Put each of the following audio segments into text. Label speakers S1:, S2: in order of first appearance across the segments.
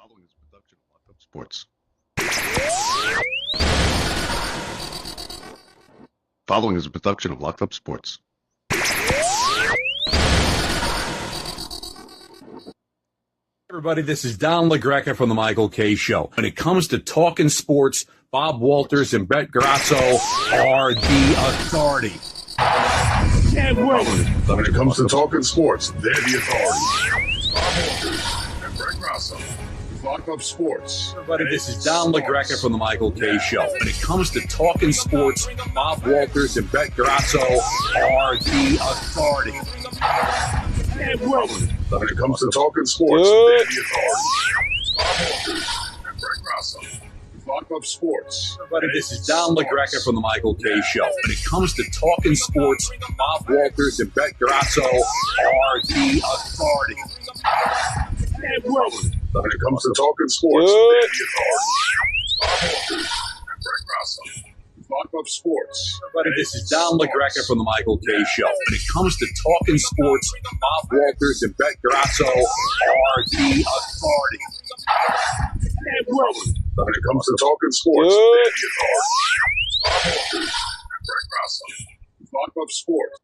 S1: Following is a production of Locked Up Sports. Following is a production of Locked Up Sports.
S2: Everybody, this is Don LaGreca from the Michael K. Show. When it comes to talking sports, Bob Walters and Brett Grasso are the authority.
S3: Can't wait.
S4: When it comes to talking sports, they're the authority. Bob Walters and Brett Grasso. Locked Up Sports.
S2: Everybody, this is Don LaGreca from the Michael K. Show. When it comes to talking sports, Bob Walters and Brett Grasso are the authority.
S3: Can't wait.
S4: When it comes to talking sports, they're the authority. Bob Walters and Brett Grasso. Locked Up Sports.
S2: Everybody, this is Don LaGreca from the Michael K. Show. When it comes to talking sports, Bob Walters and Brett Grasso are the authority.
S3: Can't wait.
S4: When it comes to talking sports, they're the authority. Bob Walters and Brett Grasso. Locked Up Sports.
S2: Everybody, this is Don LaGreca from the Michael K. Show. When it comes to talking sports, Bob Walters and Brett Grasso are the authority.
S3: Can't wait.
S4: When it comes to talking sports, they're the authority. Bob Walters and Brett Grasso. Locked Up Sports.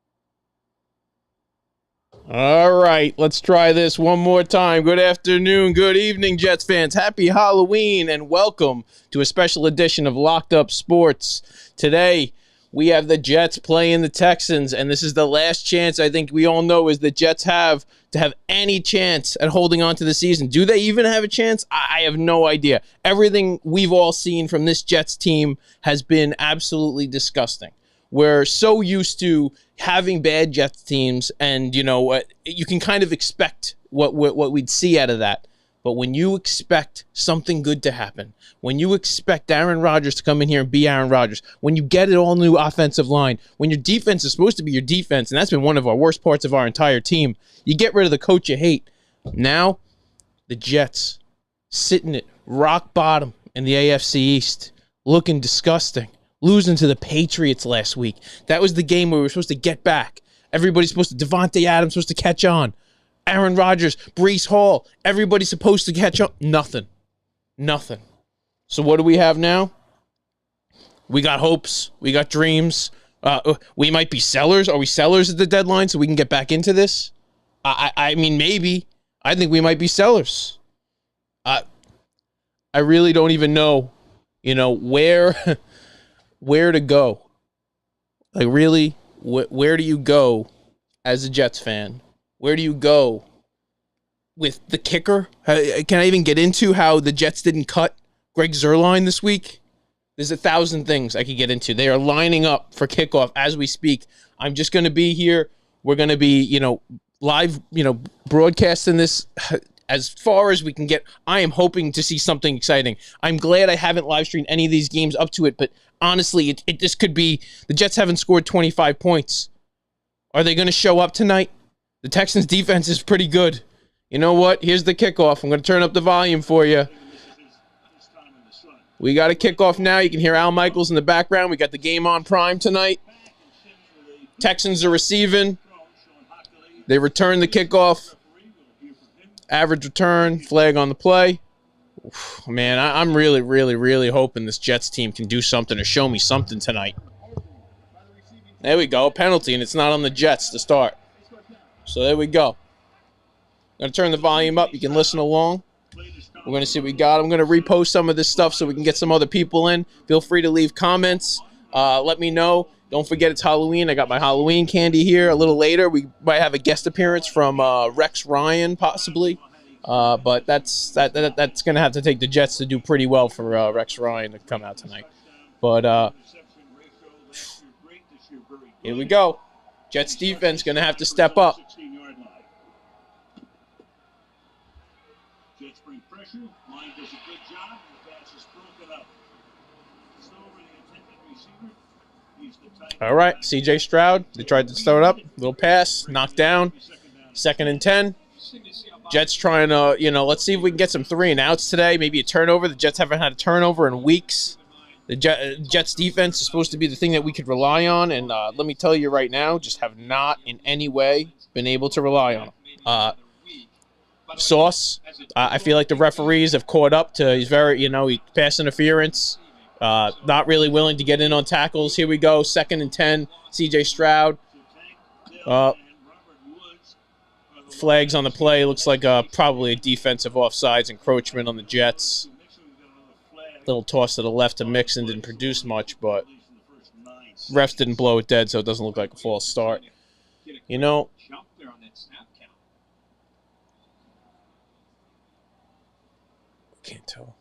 S5: All right, let's try this one more time. Good afternoon, good evening, Jets fans. Happy Halloween and welcome to a special edition of Locked Up Sports. Today, we have the Jets playing the Texans, and this is the last chance I think we all know is the Jets have to have any chance at holding on to the season. Do they even have a chance? I have no idea. Everything we've all seen from this Jets team has been absolutely disgusting. We're so used to having bad Jets teams, and you know what, you can kind of expect what we'd see out of that. But when you expect something good to happen, when you expect Aaron Rodgers to come in here and be Aaron Rodgers, when you get an all-new offensive line, when your defense is supposed to be your defense, and that's been one of our worst parts of our entire team, you get rid of the coach you hate. Now, the Jets sitting at rock bottom in the AFC East, looking disgusting. Losing to the Patriots last week. That was the game where we were supposed to get back. Everybody's supposed to, Devontae Adams supposed to catch on. Aaron Rodgers, Breece Hall, everybody's supposed to catch on. Nothing. So what do we have now? We got hopes. We got dreams. We might be sellers. Are we sellers at the deadline so we can get back into this? I mean, maybe. I think we might be sellers. I really don't even know, where to go. Like, really, where do you go as a Jets fan? Where do you go with the kicker? Can I even get into how the Jets didn't cut Greg Zuerlein this week? There's 1,000 things I could get into. They are lining up for kickoff as we speak. I'm just going to be here. We're going to be, live, broadcasting this as far as we can get. I am hoping to see something exciting. I'm glad I haven't live streamed any of these games up to it, but honestly, this could be, the Jets haven't scored 25 points. Are they going to show up tonight? The Texans defense is pretty good. You know what? Here's the kickoff. I'm going to turn up the volume for you. We got a kickoff now. You can hear Al Michaels in the background. We got the game on Prime tonight. Texans are receiving. They return the kickoff. Average return, flag on the play. Man, I'm really, really, really hoping this Jets team can do something or show me something tonight. There we go, a penalty, and it's not on the Jets to start. So there we go. I'm going to turn the volume up. You can listen along. We're going to see what we got. I'm going to repost some of this stuff so we can get some other people in. Feel free to leave comments. Let me know. Don't forget it's Halloween. I got my Halloween candy here. A little later, we might have a guest appearance from Rex Ryan, possibly. But that's going to have to take the Jets to do pretty well for Rex Ryan to come out tonight. But here we go. Jets defense going to have to step up.
S3: Jets bring pressure. Line does a good job. The pass is broken up. It's over the intended receiver.
S5: All right, C.J. Stroud. They tried to start up. Little pass, knocked down. 2nd and 10. Jets trying to, let's see if we can get some 3 and outs today. Maybe a turnover. The Jets haven't had a turnover in weeks. The Jets defense is supposed to be the thing that we could rely on. And let me tell you right now, just have not in any way been able to rely on them. Sauce. I feel like the referees have caught up to he's very, he pass interference. Not really willing to get in on tackles. Here we go. 2nd and 10. C.J. Stroud. Flags on the play. Looks like probably a defensive offsides encroachment on the Jets. Little toss to the left to Mixon. Didn't produce much, but refs didn't blow it dead, so it doesn't look like a false start. Can't tell.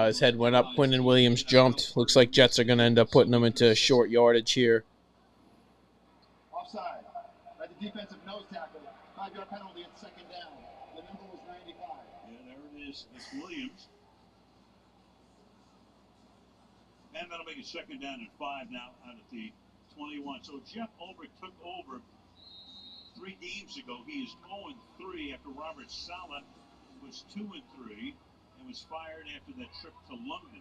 S5: His head went up. Quinton Williams jumped. Looks like Jets are going to end up putting him into short yardage here.
S6: Offside. By the defensive nose tackle. 5-yard penalty at 2nd down. The number was 95.
S3: Yeah, there it is. It's Williams. And that'll make it 2nd down and 5 now out at the 21. So Jeff Ulbrich took over 3 games ago. He is 0-3 after Robert Saleh was 2-3 and was fired after that trip to London.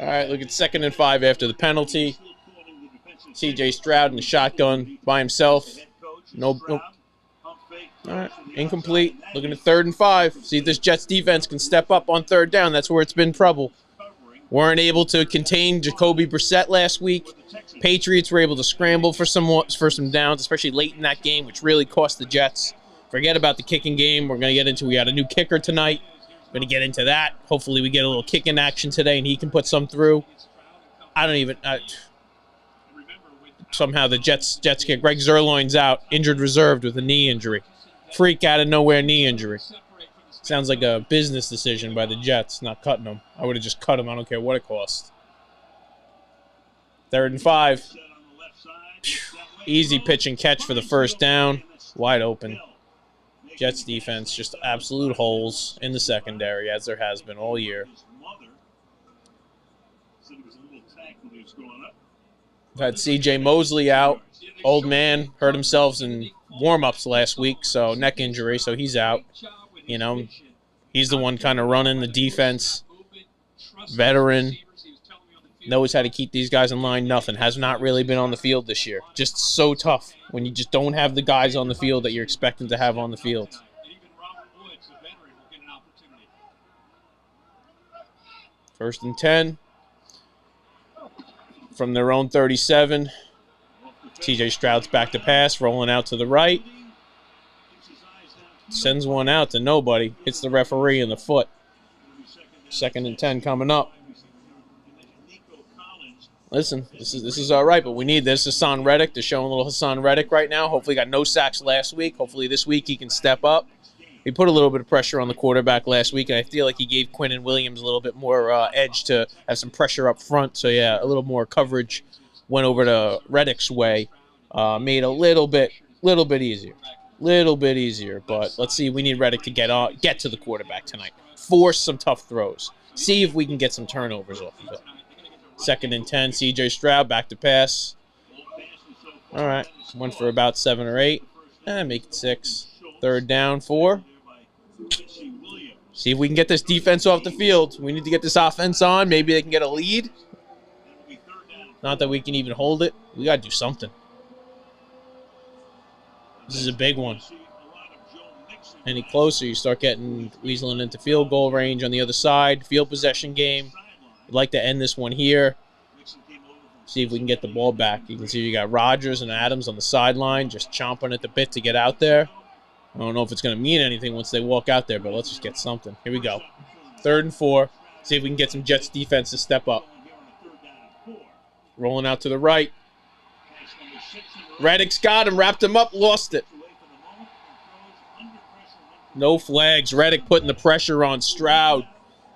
S5: All right, look at 2nd and 5 after the penalty. C.J. Stroud in the shotgun by himself. Nope. All right, incomplete. Looking at 3rd and 5. See if this Jets defense can step up on 3rd down. That's where it's been trouble. Weren't able to contain Jacoby Brissett last week. Patriots were able to scramble for some downs, especially late in that game, which really cost the Jets. Forget about the kicking game. We're going to get into we got a new kicker tonight. Going to get into that. Hopefully we get a little kicking action today and he can put some through. Somehow the Jets kick. Greg Zerloin's out, injured reserved with a knee injury. Freak out of nowhere knee injury. Sounds like a business decision by the Jets, not cutting him. I would have just cut him. I don't care what it cost. 3rd and 5. Easy pitch and catch for the 1st down. Wide open. Jets defense, just absolute holes in the secondary, as there has been all year. We've had C.J. Mosley out. Old man hurt himself in warm-ups last week, so neck injury, so he's out. He's the one kind of running the defense. Veteran. Knows how to keep these guys in line. Nothing. Has not really been on the field this year. Just so tough when you just don't have the guys on the field that you're expecting to have on the field. 1st and 10. From their own 37. TJ Stroud's back to pass, rolling out to the right. Sends one out to nobody. Hits the referee in the foot. 2nd and 10 coming up. Listen, this is all right, but we need this. Hassan Reddick. They're showing a little Hassan Reddick right now. Hopefully he got no sacks last week. Hopefully this week he can step up. He put a little bit of pressure on the quarterback last week, and I feel like he gave Quinton Williams a little bit more edge to have some pressure up front. So, yeah, a little more coverage went over to Reddick's way. Made a little bit easier. Little bit easier, but let's see. We need Reddick to get to the quarterback tonight. Force some tough throws. See if we can get some turnovers off of it. 2nd and 10, C.J. Stroud back to pass. All right, went for about 7 or 8. Make it 6. 3rd down, 4. See if we can get this defense off the field. We need to get this offense on. Maybe they can get a lead. Not that we can even hold it. We got to do something. This is a big one. Any closer, you start getting weaseling into field goal range on the other side. Field possession game. We'd like to end this one here. See if we can get the ball back. You can see you got Rodgers and Adams on the sideline just chomping at the bit to get out there. I don't know if it's going to mean anything once they walk out there, but let's just get something. Here we go. 3rd and 4. See if we can get some Jets defense to step up. Rolling out to the right. Reddick's got him, wrapped him up, lost it. No flags. Reddick putting the pressure on Stroud.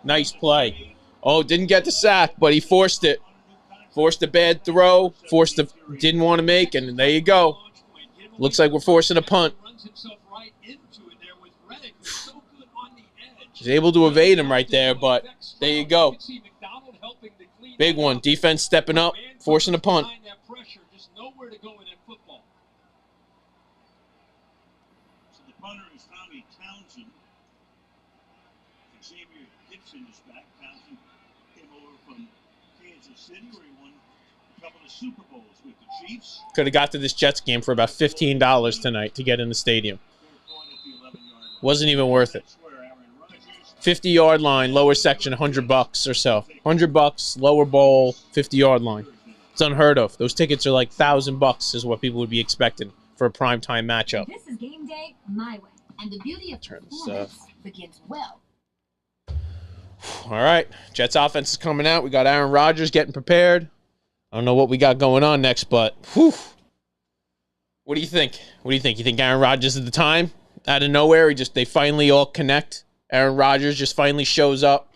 S5: Nice play. Oh, didn't get the sack, but he forced it. Forced a bad throw. Didn't want to make, and there you go. Looks like we're forcing a punt. He's able to evade him right there, but there you go. Big one. Defense stepping up, forcing a punt.
S3: So the punter is Tommy Townsend. Xavier Gibson is back. Townsend came over from Kansas City where he won a couple of Super Bowls with the Chiefs.
S5: Could have got to this Jets game for about $15 tonight to get in the stadium.
S3: They're going at the 11-yard line.
S5: Wasn't even worth it. 50-yard line, lower section, $100 or so. $100, lower bowl, 50-yard line. It's unheard of. Those tickets are like $1,000 is what people would be expecting for a primetime matchup.
S7: This is game day my way, and the beauty of performance begins well.
S5: All right, Jets offense is coming out. We got Aaron Rodgers getting prepared. I don't know what we got going on next, but whew. What do you think? What do you think? You think Aaron Rodgers at the time? Out of nowhere, they finally all connect. Aaron Rodgers just finally shows up.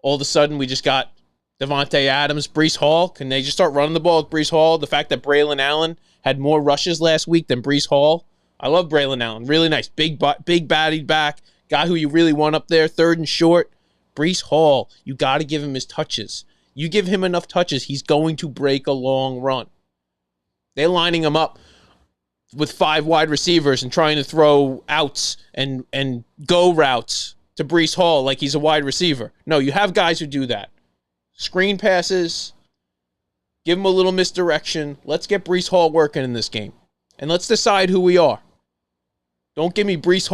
S5: All of a sudden, we just got Devontae Adams, Breece Hall. Can they just start running the ball with Breece Hall? The fact that Braylon Allen had more rushes last week than Breece Hall. I love Braylon Allen. Really nice. Big batted back. Guy who you really want up there. Third and short. Breece Hall, you got to give him his touches. You give him enough touches, he's going to break a long run. They're lining him up with 5 wide receivers and trying to throw outs and go routes to Breece Hall like he's a wide receiver. No, you have guys who do that. Screen passes, give him a little misdirection. Let's get Breece Hall working in this game. And let's decide who we are. Don't give me Breece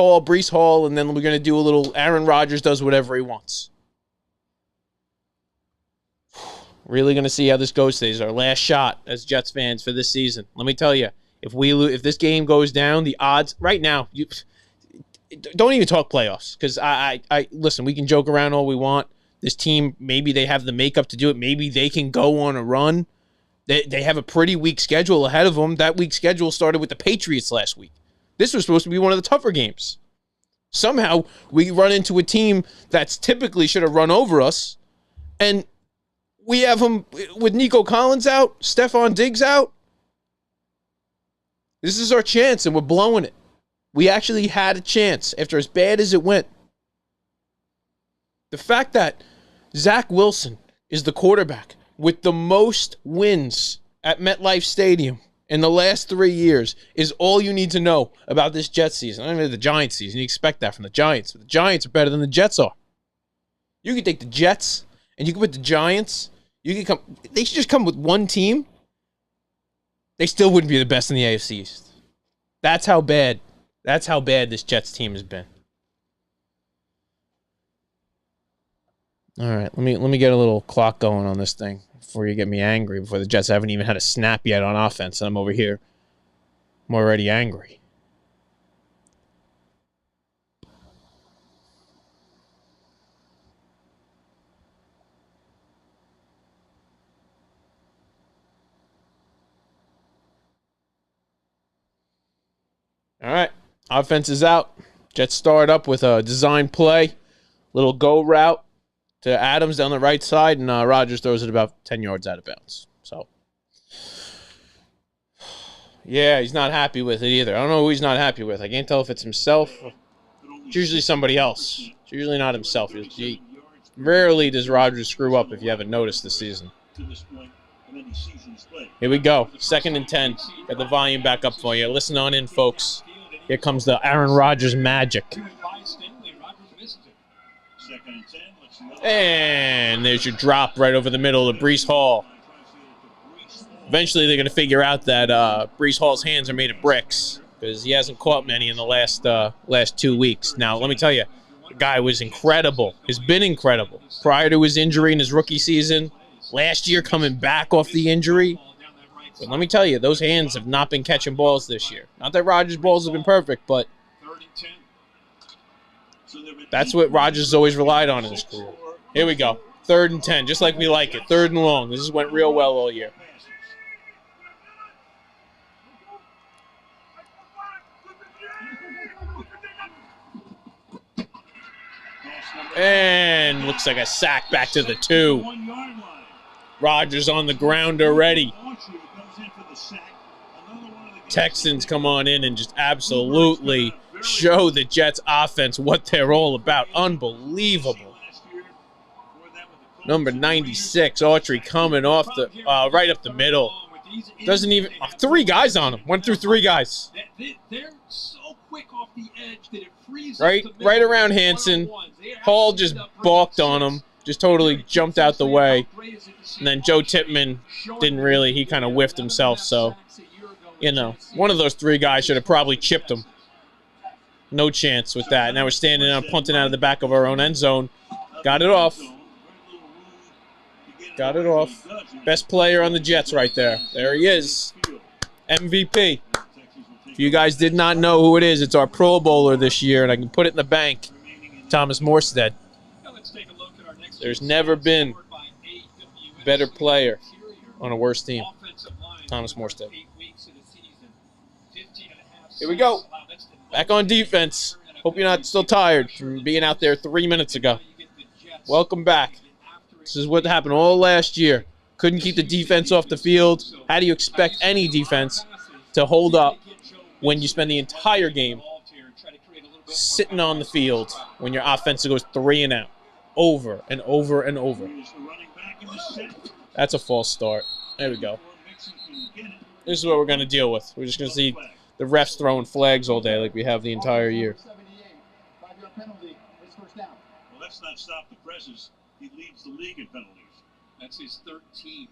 S5: Hall, and then we're going to do a little Aaron Rodgers does whatever he wants. Really going to see how this goes today. This is our last shot as Jets fans for this season. Let me tell you, if this game goes down, the odds right now, don't even talk playoffs, because I listen, we can joke around all we want. This team, maybe they have the makeup to do it. Maybe they can go on a run. They have a pretty weak schedule ahead of them. That weak schedule started with the Patriots last week. This was supposed to be one of the tougher games. Somehow, we run into a team that's typically should have run over us, and we have them with Nico Collins out, Stephon Diggs out. This is our chance, and we're blowing it. We actually had a chance after as bad as it went. The fact that Zach Wilson is the quarterback with the most wins at MetLife Stadium in the last 3 years is all you need to know about this Jets season. I mean, the Giants season. You expect that from the Giants. But the Giants are better than the Jets are. You can take the Jets and you can put the Giants. They should just come with one team. They still wouldn't be the best in the AFC East. That's how bad this Jets team has been. All right, let me get a little clock going on this thing before you get me angry, before the Jets haven't even had a snap yet on offense, and I'm over here. I'm already angry. All right, offense is out. Jets start up with a design play, little go route to Adams down the right side, and Rodgers throws it about 10 yards out of bounds. So, yeah, he's not happy with it either. I don't know who he's not happy with. I can't tell if it's himself. It's usually somebody else. It's usually not himself. Rarely does Rodgers screw up, if you haven't noticed this season. Here we go. 2nd and 10. Got the volume back up for you. Listen on in, folks. Here comes the Aaron Rodgers magic. And there's your drop right over the middle to Breece Hall. Eventually, they're going to figure out that Breece Hall's hands are made of bricks because he hasn't caught many in the last 2 weeks. Now, let me tell you, the guy was incredible. Has been incredible. Prior to his injury in his rookie season, last year coming back off the injury. But let me tell you, those hands have not been catching balls this year. Not that Rodgers' balls have been perfect, but that's what Rodgers has always relied on in his career. Here we go. 3rd and 10, just like we like it. 3rd and long. This has went real well all year. And looks like a sack back to the 2. Rodgers on the ground already. Texans come on in and just absolutely show the Jets offense what they're all about. Unbelievable. Number 96, Autry coming off the right up the middle. Doesn't even 3 guys on him. Went through 3 guys.
S8: They're so quick off the edge that it freezes
S5: right around Hansen. Hall just balked on him. Just totally jumped out the way. And then Joe Tippmann didn't really. He kind of whiffed himself. So, one of those 3 guys should have probably chipped him. No chance with that. Now we're standing up, punting out of the back of our own end zone. Got it off. Got it off. Best player on the Jets right there. There he is. MVP. If you guys did not know who it is, it's our Pro Bowler this year, and I can put it in the bank. Thomas Morstead. There's never been a better player on a worse team. Thomas Morstead. Here we go. Back on defense. Hope you're not still tired from being out there 3 minutes ago. Welcome back. This is what happened all last year. Couldn't keep the defense off the field. How do you expect any defense to hold up when you spend the entire game sitting on the field when your offense goes 3 and out? Over and over and over. That's a false start. There we go. This is what we're going to deal with. We're just going to see the refs throwing flags all day like we have the entire year.
S3: Well, let's not stop the presses. He leads the league in penalties.
S8: That's his 13th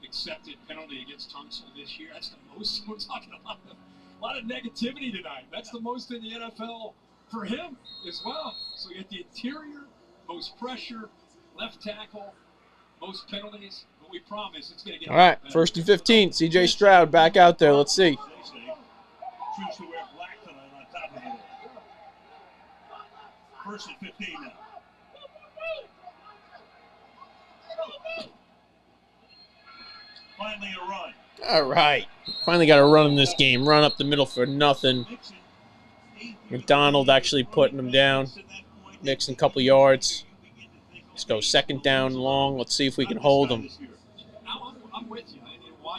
S8: accepted penalty against Tunsil this year. That's the most. We're talking a lot of negativity tonight. That's the most in the NFL for him as well. So you get the interior, most pressure, left tackle, most penalties. But we promise it's going to get.
S5: All right, 1st and 15. C.J. Stroud back out there. Let's see.
S3: Choose to wear black tonight on top of it all. 1st and 15 now. Finally a run.
S5: All right. Finally got a run in this game. Run up the middle for nothing. McDonald actually putting him down. Mixing a couple yards. Let's go 2nd down long. Let's see if we can hold him.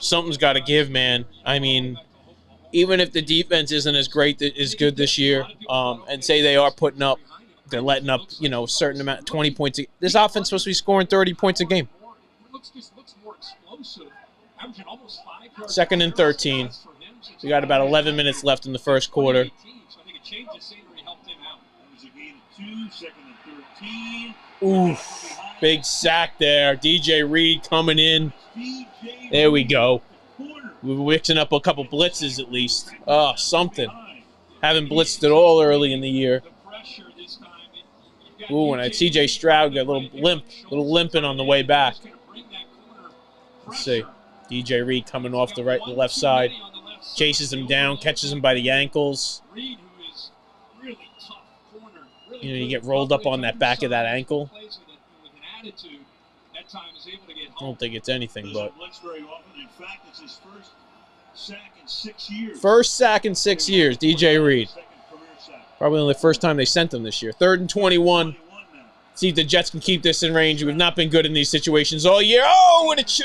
S5: Something's got to give, man. I mean, even if the defense isn't as great as good this year, and say they are putting up, they're letting up, you know, a certain amount, 20 points. This offense is supposed to be scoring 30 points a game.
S8: Looks more explosive.
S5: 2nd and 13. We got about 11 minutes left in the first quarter. Oof. Big sack there. DJ Reed coming in. There we go. We're mixing up a couple blitzes at least. Oh, something. Haven't blitzed at all early in the year. Ooh, and C.J. Stroud got a little limping on the way back. Let's see. DJ Reed coming off the left side. Chases him down, catches him by the ankles. You know, you get rolled up on that back of that ankle. I don't think it's anything, but. First sack in 6 years, DJ Reed. Probably only the first time they sent him this year. 3rd and 21. See if the Jets can keep this in range. We've not been good in these situations all year. Oh, and it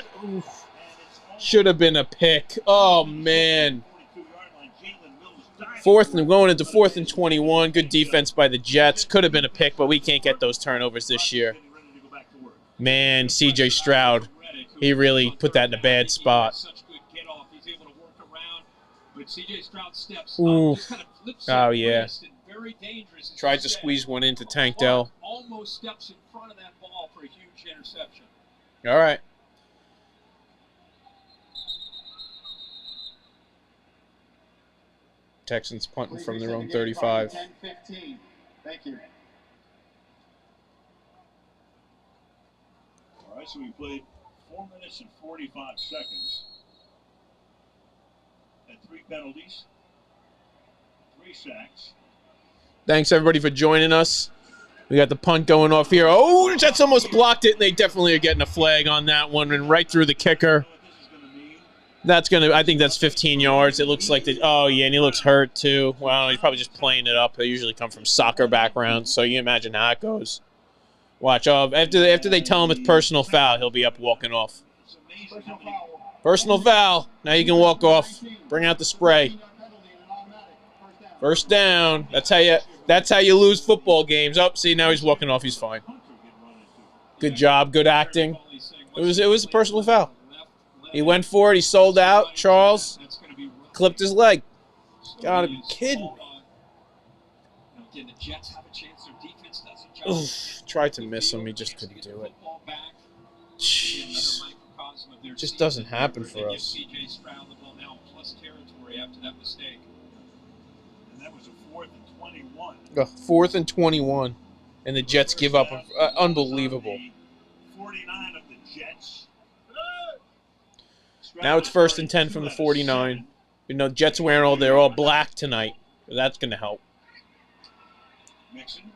S5: should have been a pick. Oh, man. 4th and going into 4th and 21. Good defense by the Jets. Could have been a pick, but we can't get those turnovers this year. Man, C.J. Stroud, he really put that in a bad spot. Oof. Oh, yeah. Tried to squeeze one into Tank Dell.
S8: Almost steps in front of that ball for a huge interception.
S5: All right. Texans punting from their own 35.
S6: 10-15. Thank you.
S3: All right, so we played 4 minutes and 45 seconds. Had 3 penalties, 3 sacks.
S5: Thanks, everybody, for joining us. We got the punt going off here. Oh, the Jets almost blocked it, and they definitely are getting a flag on that one, and right through the kicker. That's going to, I think that's 15 yards. It looks like, oh, yeah, and he looks hurt, too. Well, he's probably just playing it up. They usually come from soccer backgrounds, so you imagine how it goes. Watch. After they tell him it's personal foul, he'll be up walking off. Personal foul. Now you can walk off. Bring out the spray. First down. That's how you lose football games. Oh, see, now he's walking off. He's fine. Good job. Good acting. It was a personal foul. He went for it. He sold out. Charles clipped his leg. Gotta be kidding me. Oof, tried to miss him. He just couldn't do it. Jeez. Just doesn't happen for us.
S3: And that was a 4th and 21.
S5: 4th and 21. And the Jets give up. Unbelievable.
S3: 49 of the Jets.
S5: Now it's 1st and 10 from the 49. You know, Jets wearing they're all black tonight. So that's going to help.
S3: Mixon.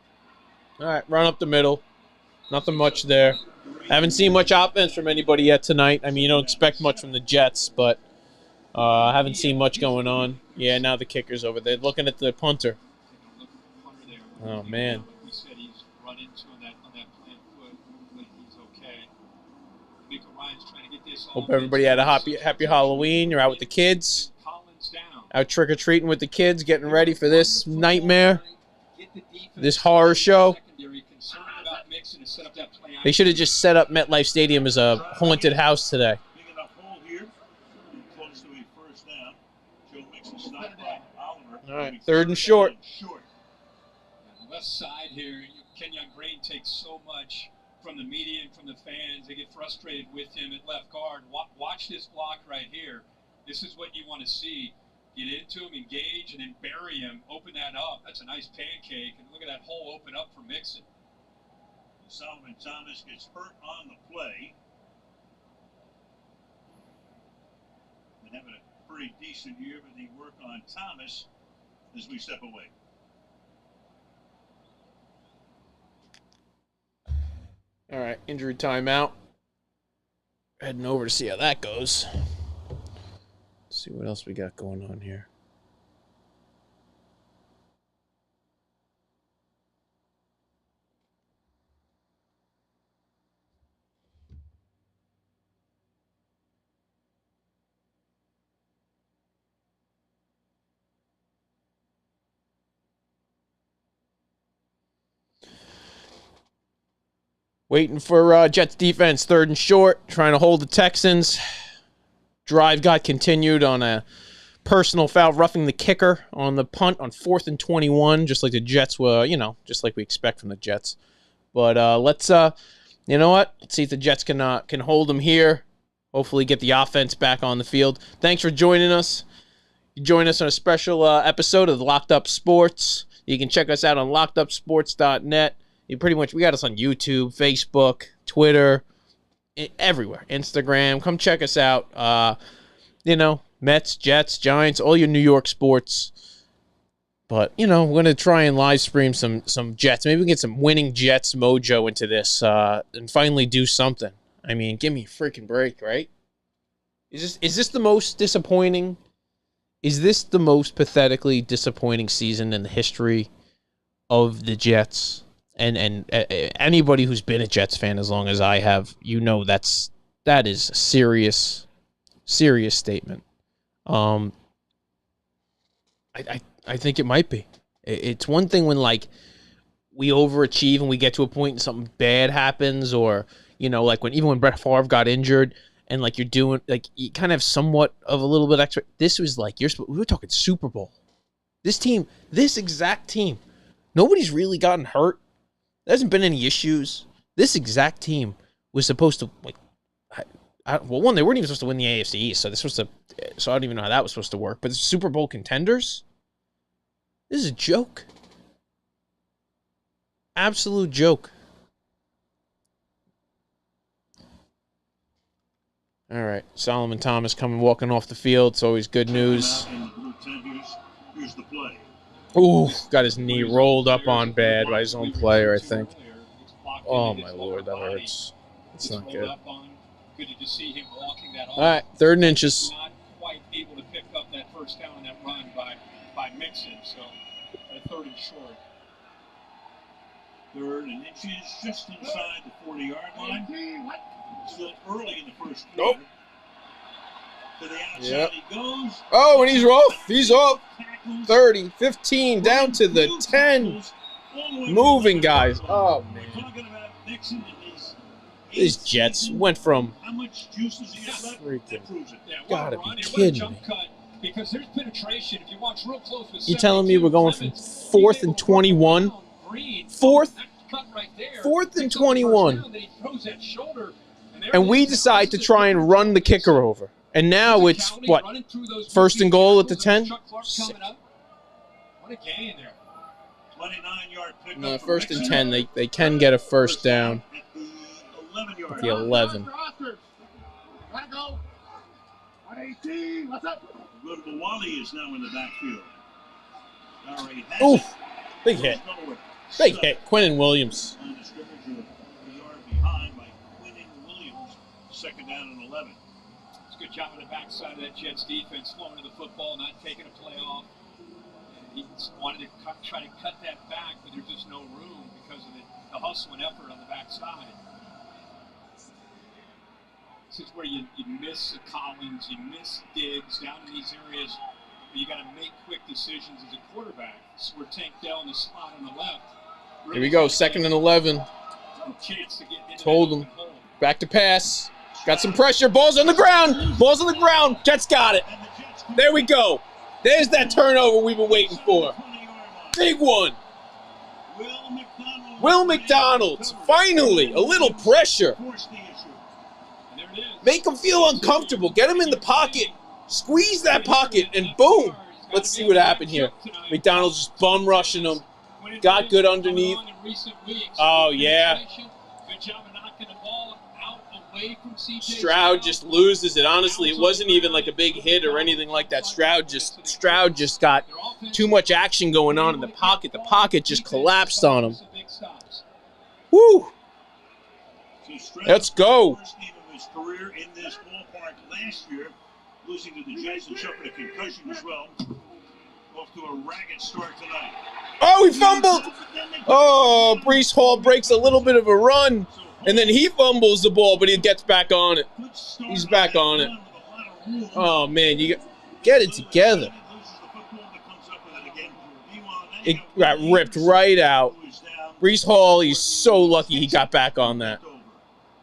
S5: All right, run up the middle. Nothing much there. Haven't seen much offense from anybody yet tonight. I mean, you don't expect much from the Jets, but haven't seen much going on. Yeah, now the kicker's over there. Looking at the punter. Oh, man.
S8: We said he's run into on that plant foot, but he's okay. Nico Ryan's trying to get this
S5: Hope everybody had a happy Halloween. You're out with the kids. Out trick-or-treating with the kids, getting ready for this nightmare. This horror show. They should have just set up MetLife Stadium as a haunted house today.
S3: Big enough hole here. Close to a first down. Joe Mixon stopped by Oliver.
S5: All right, 3rd and short.
S8: On the left side here, Kenyon Green takes so much from the media and from the fans. They get frustrated with him at left guard. Watch this block right here. This is what you want to see. Get into him, engage, and then bury him. Open that up. That's a nice pancake. And look at that hole open up for Mixon.
S3: Solomon Thomas gets hurt on the play. Been having a pretty decent year, but they work on Thomas as we step away.
S5: All right, injury timeout. Heading over to see how that goes. Let's see what else we got going on here. Waiting for Jets defense, 3rd and short, trying to hold the Texans. Drive got continued on a personal foul, roughing the kicker on the punt on 4th and 21, just like the Jets were, just like we expect from the Jets. But let's, you know what? Let's see if the Jets can hold them here. Hopefully get the offense back on the field. Thanks for joining us. You join us on a special episode of Locked Up Sports. You can check us out on lockedupsports.net. We got us on YouTube, Facebook, Twitter, everywhere. Instagram. Come check us out. Mets, Jets, Giants, all your New York sports. But, we're going to try and live stream some Jets. Maybe we can get some winning Jets mojo into this and finally do something. I mean, give me a freaking break, right? Is this the most disappointing? Is this the most pathetically disappointing season in the history of the Jets? And anybody who's been a Jets fan as long as I have, that is a serious statement. I think it might be. It's one thing when we overachieve and we get to a point and something bad happens, or when Brett Favre got injured and you're doing you kind of have somewhat of a little bit extra. This was we were talking Super Bowl. This exact team, nobody's really gotten hurt. There hasn't been any issues. This exact team was supposed to one, they weren't even supposed to win the AFC East, so I don't even know how that was supposed to work. But the Super Bowl contenders, this is a joke, absolute joke. All right, Solomon Thomas walking off the field. It's always good news.
S3: Here's the play.
S5: Ooh, got his knee rolled up on bad by his own player, I think. Oh, my Lord, that hurts. It's not good. All right, 3rd and inches.
S8: Not quite able to pick up that first down on that run by Mixon, so a 3rd and short.
S3: 3rd and inches, just inside the 40-yard line. Still early in the first
S5: Nope.
S3: quarter. To the outside he goes.
S5: Oh, and he's off. He's off. 30, 15, down to the 10. Moving, guys. Oh, man. These Jets went from freaking gotta be kidding me.
S8: Because there's penetration. If you watch real close with
S5: you telling me we're going from 4th and 21? 4th and 21. And we decide to try and run the kicker over. And now it's, 1st and goal at the 10?
S8: What a gain there.
S3: 29-yard pickup.
S5: No, first and 10. They can get a first down
S3: At the 11-yard
S5: at the 11.
S6: Gotta go. 118. What's up?
S3: Good Wally is now in the backfield. Already has
S5: Oof.
S3: it.
S5: Big hit.
S3: Number
S5: Big
S3: 7
S5: hit. Quinnen Williams.
S3: on the scrimmage, a yard behind by Quinnen Williams. Second down and 11.
S8: It's a good job on the backside of that Jets defense, flowing to the football, not taking a play off. He wanted to try to cut that back, but there's just no room because of the hustle and effort on the backside. This is where you miss the Collins, you miss Diggs down in these areas where you got to make quick decisions as a quarterback. So we're Tank Dell in the slot on the left. Really
S5: Here we go. Second and 11.
S8: no chance to get into
S5: Told
S8: that
S5: him.
S8: open hole.
S5: Back to pass. Got some pressure. Ball's on the ground. Ball's on the ground. Jets got it.
S3: And the Jets
S5: There we go. There's that turnover we've been waiting for.
S3: 20-yard line.
S5: Big one.
S3: Will McDonald.
S5: Will McDonald. Finally, a little pressure.
S3: Force the issue.
S8: And there it is.
S5: Make him feel uncomfortable. Get him in the pocket. Squeeze that pocket, and boom. Let's see what happened here. McDonald's just bum rushing him. Got good underneath. Oh, yeah.
S8: Good job of knocking the ball out away from CJ
S5: Stroud just loses it. Honestly, it wasn't even like a big hit or anything like that. Stroud just got too much action going on in the pocket. The pocket just collapsed on him. Woo!
S3: So Stroud,
S5: Let's go.
S3: First game of his career in this ballpark last year, losing to the Jets and suffering a concussion as well. Off to a ragged start tonight.
S5: Oh, he fumbled. Oh, Breece Hall breaks a little bit of a run, and then he fumbles the ball, but he gets back on it. He's back on it. Oh, man, you get it together. It got ripped right out. Breece Hall, he's so lucky he got back on that.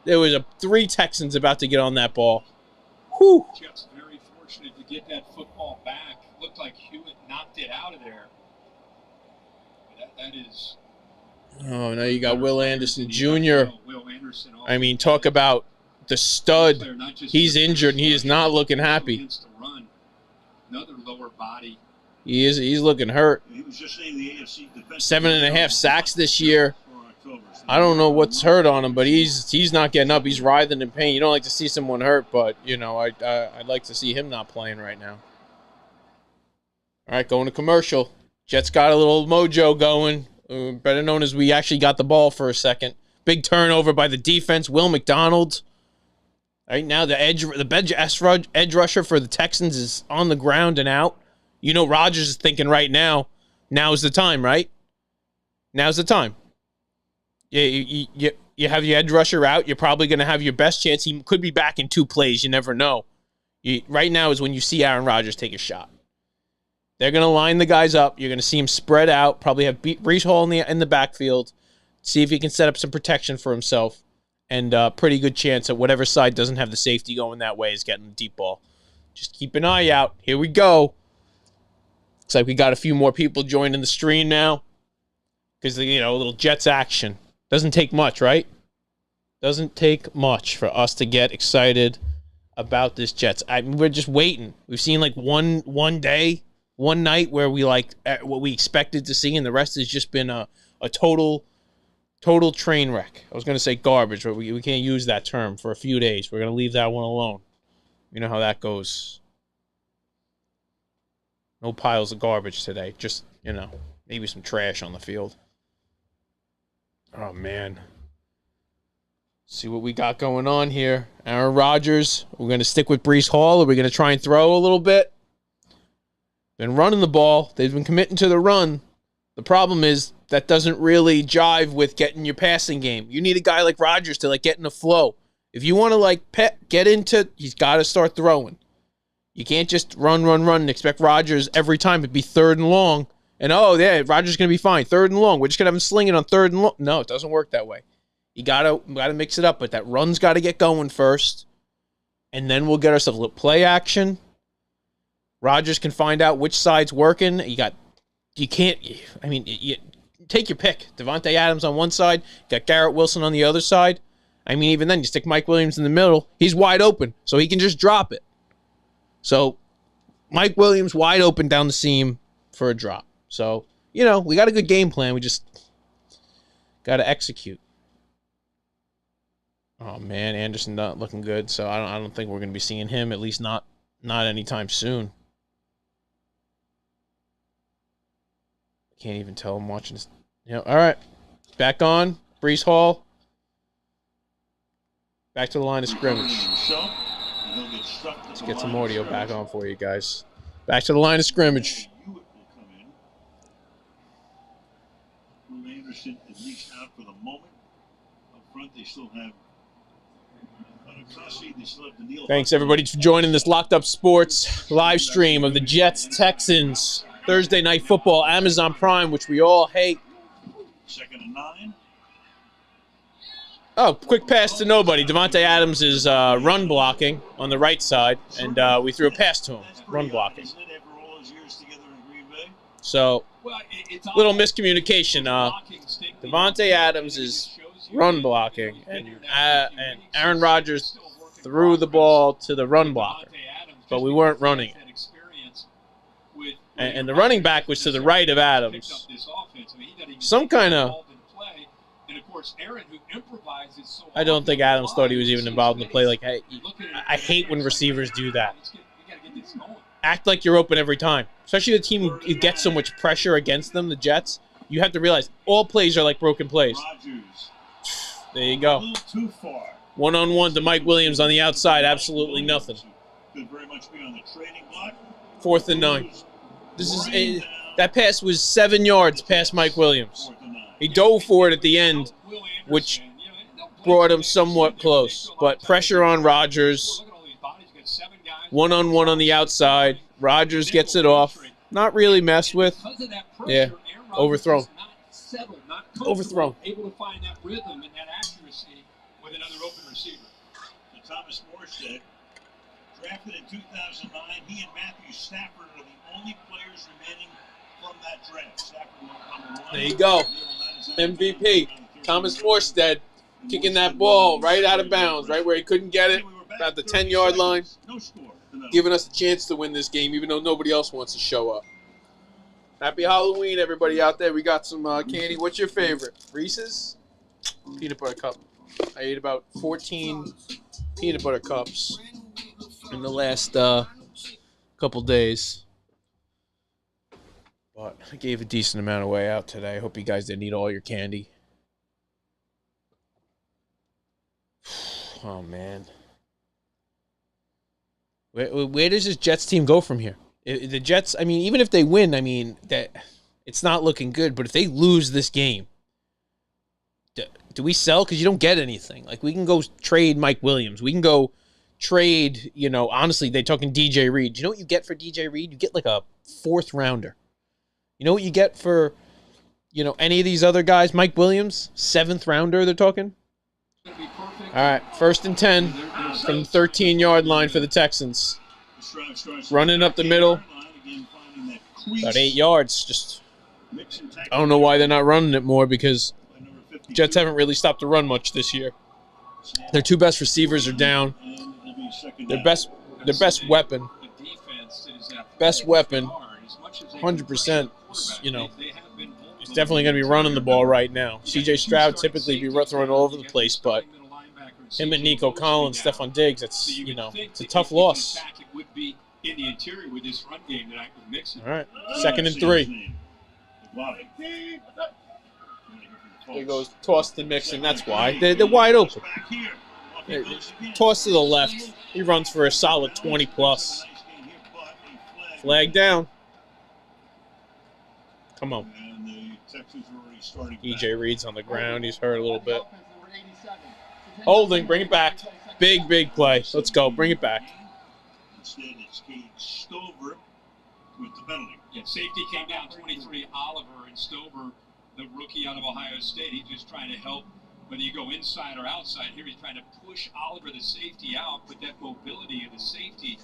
S5: There was 3 Texans about to get on that ball. Whew.
S8: Jets very fortunate to get that football back. Looked like Hewitt knocked it out of there. That is.
S5: Oh, now you got Will Anderson Jr.
S8: Will Anderson.
S5: I mean, talk about the stud. He's injured, and he is not looking happy.
S8: Another lower body.
S5: He's looking hurt.
S3: He was just named the AFC Defensive
S5: 7.5 sacks this year.
S3: for October. So
S5: I don't know what's hurt on him, but he's not getting up. He's writhing in pain. You don't like to see someone hurt, but you know I'd like to see him not playing right now. All right, going to commercial. Jets got a little mojo going. Better known as we actually got the ball for a second. Big turnover by the defense. Will McDonald. Right now, the edge rusher for the Texans is on the ground and out. You know Rodgers is thinking right now, now's the time, right? Now's the time. You have your edge rusher out. You're probably going to have your best chance. He could be back in 2 plays. You never know. Right now is when you see Aaron Rodgers take a shot. They're going to line the guys up. You're going to see him spread out. Probably have Breece Hall in the backfield. See if he can set up some protection for himself. And pretty good chance that whatever side doesn't have the safety going that way is getting the deep ball. Just keep an eye out. Here we go. Looks like we got a few more people joining the stream now. Because, you know, a little Jets action. Doesn't take much, right? Doesn't take much for us to get excited about this Jets. We're just waiting. We've seen like one day, one night where we like what we expected to see, and the rest has just been a total train wreck. I was going to say garbage, but we can't use that term for a few days. We're going to leave that one alone. You know how that goes. No piles of garbage today. Just, you know, maybe some trash on the field. Oh, man. See what we got going on here. Aaron Rodgers. We're going to stick with Breece Hall. Are we going to try and throw a little bit? Been running the ball. They've been committing to the run. The problem is that doesn't really jive with getting your passing game. You need a guy like Rodgers to like get in the flow. If you want to like get into, he's got to start throwing. You can't just run and expect Rodgers every time to be 3rd and long. And, oh, yeah, Rodgers is going to be fine. 3rd and long. We're just going to have him slinging on 3rd and long. No, it doesn't work that way. You gotta mix it up, but that run's got to get going first. And then we'll get ourselves a little play action. Rodgers can find out which side's working. You take your pick. Devontae Adams on one side. You got Garrett Wilson on the other side. I mean, even then, you stick Mike Williams in the middle. He's wide open, so he can just drop it. So, Mike Williams wide open down the seam for a drop. So, you know, we got a good game plan. We just got to execute. Oh man, Anderson not looking good. So I don't think we're going to be seeing him, at least not anytime soon. Can't even tell I'm watching this. Yeah, all right. Back on. Brees Hall. Back to the line of scrimmage. Let's get some audio back on for you guys. Back to the line of scrimmage.
S3: Anderson at least out for the moment. Up front, they still have.
S5: Thanks, everybody, for joining this Locked Up Sports live stream of the Jets-Texans Thursday Night Football, Amazon Prime, which we all hate.
S3: 2nd and 9.
S5: Oh, quick pass to nobody. Devontae Adams is run blocking on the right side, and we threw a pass to him, run blocking. So, little miscommunication. Devontae Adams is run blocking, and Aaron Rodgers threw the ball to the run blocker, but we weren't running it. And the running back was to the right of Adams. Some kind of... I don't think Adams thought he was even involved in the play. Like, hey, I hate when receivers do that. Act like you're open every time. Especially the team who gets so much pressure against them, the Jets. You have to realize all plays are like broken plays. There you go. One-on-one to Mike Williams on the outside. Absolutely nothing. 4th and 9. That pass was 7 yards past Mike Williams. He dove for it at the end, which brought him somewhat close. But pressure on Rodgers. One-on-one on the outside. Rodgers gets it off. Not really messed with. Yeah, overthrown. Overthrown.
S8: Able to find that rhythm and that accuracy with another open receiver.
S3: So Thomas Morstead, drafted in 2009, he and Matthew Stafford are the only players remaining from that draft. Stafford number 1.
S5: There you go. MVP. Thomas Morstead kicking that ball right out of bounds, right where he couldn't get it, about the 10-yard line, giving us a chance to win this game, even though nobody else wants to show up. Happy Halloween, everybody out there. We got some candy. What's your favorite? Reese's? Peanut butter cup. I ate about 14 peanut butter cups in the last couple days. But I gave a decent amount away out today. I hope you guys didn't eat all your candy. Oh, man. Where does this Jets team go from here? The Jets, I mean, even if they win, I mean, that it's not looking good. But if they lose this game, do we sell? Because you don't get anything. Like, we can go trade Mike Williams. We can go trade, you know, honestly, they're talking DJ Reed. Do you know what you get for DJ Reed? You get like a 4th rounder. You know what you get for, you know, any of these other guys? Mike Williams, 7th rounder, they're talking. All right, 1st and 10 from the 13-yard line for the Texans. Running up the middle. About 8 yards. Just, I don't know why they're not running it more, because Jets haven't really stopped to run much this year. Their 2 best receivers are down. Their best weapon. Best weapon. 100%. You know, he's definitely going to be running the ball right now. C.J. Stroud typically be throwing all over the place, but him and Nico Collins, Stephon Diggs, it's, you know, it's a tough loss. All right, 2nd and 3. There goes toss to Mixon. That's why they're wide open. Toss to the left. He runs for a solid 20+. Flag down. Come on. DJ Reed's on the ground. He's hurt a little bit. Holding. Bring it back. Big play. Let's go. Bring it back.
S3: Instead, it's Stover with the penalty.
S8: Yeah, safety came down 23. Oliver and Stover, the rookie out of Ohio State. He's just trying to help, whether you go inside or outside. Here he's trying to push Oliver, the safety, out, but that mobility of the safety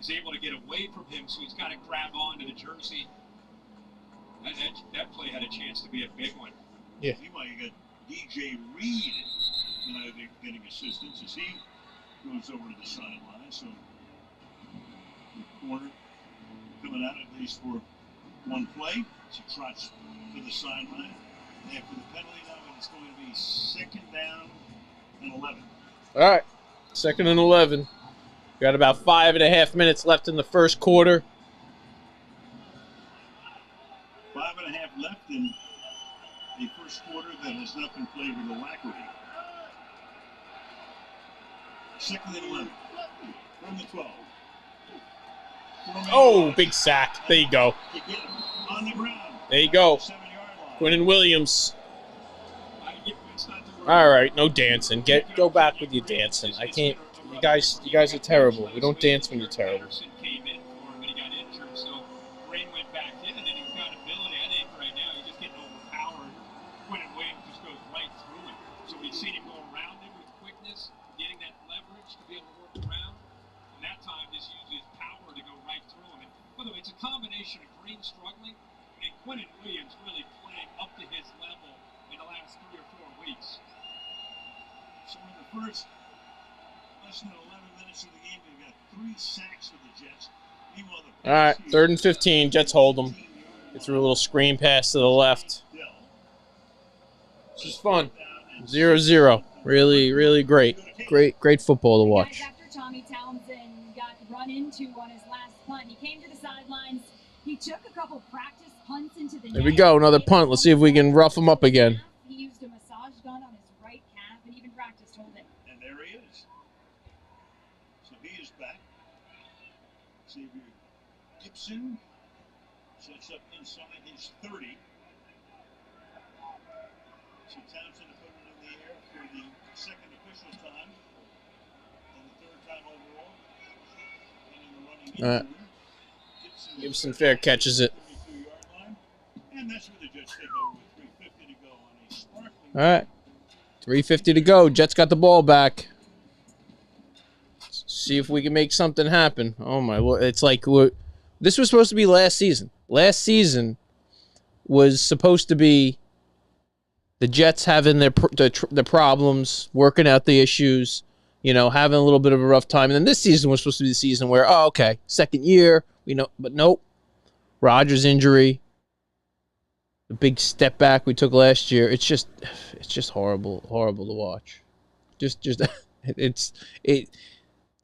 S8: is able to get away from him, so he's got to grab onto the jersey. That play had a chance to be a big one.
S5: Yeah.
S3: Meanwhile, you got DJ Reed getting assistance as he goes over to the sideline. So the corner coming out at least for one play. She trots to the sideline. After the penalty now, it's going to be 2nd down and 11.
S5: All right, 2nd and 11. Got about 5.5 minutes left in the first quarter.
S3: 5.5 left in a first quarter that has not been played with alacrity. 2nd and 11 from the 12.
S5: Oh, big sack. There you go.
S3: On the ground.
S5: There you go.
S3: 7-yard line.
S5: Quinnen Williams. All right, no dancing. Go back with your dancing. I can't. You guys are terrible. We don't dance when you're terrible.
S8: Came in for him, but he got injured, so Rain went back in, and then he's got ability. I think right now he's just getting overpowered. Quinnen Williams just goes right through him. So we've seen him go around him with quickness, getting that leverage to be able to work around. And that time just uses his power to go right through him. And by the way, it's a combination of Green struggling and Quinnen Williams really playing up to his level in the last 3 or 4 weeks.
S3: So in the first less than 11 minutes of the game, they've got 3 sacks for the Jets. Meanwhile,
S5: All right, 3rd and 15. Jets hold them. Get through a little screen pass to the left. This is fun. 0-0. Really, really great. Great football to watch.
S7: After Tommy Townsend got run into on his last punt, he came to the sidelines. He took a couple practice punts into the
S5: There we go, another punt. Let's see if we can rough him up again.
S7: He used a massage gun on his right calf and even practiced holding.
S3: And there he is. So he is back. Xavier Gibson sets up inside his 30. So Townsend put it in the air for the 2nd official time and the 3rd time overall. And in the running
S5: All right. Gibson fair catches it.
S3: 32-yard line. And that's where the Jets take over with 3:50 to go on a sparkling.
S5: All right. 3:50 to go. Jets got the ball back. Let's see if we can make something happen. Oh, my Lord. It's like this was supposed to be last season. Last season was supposed to be the Jets having their problems, working out the issues, having a little bit of a rough time. And then this season was supposed to be the season where, oh, okay, 2nd year, but nope. Rodgers injury, the big step back we took last year. It's just horrible to watch. This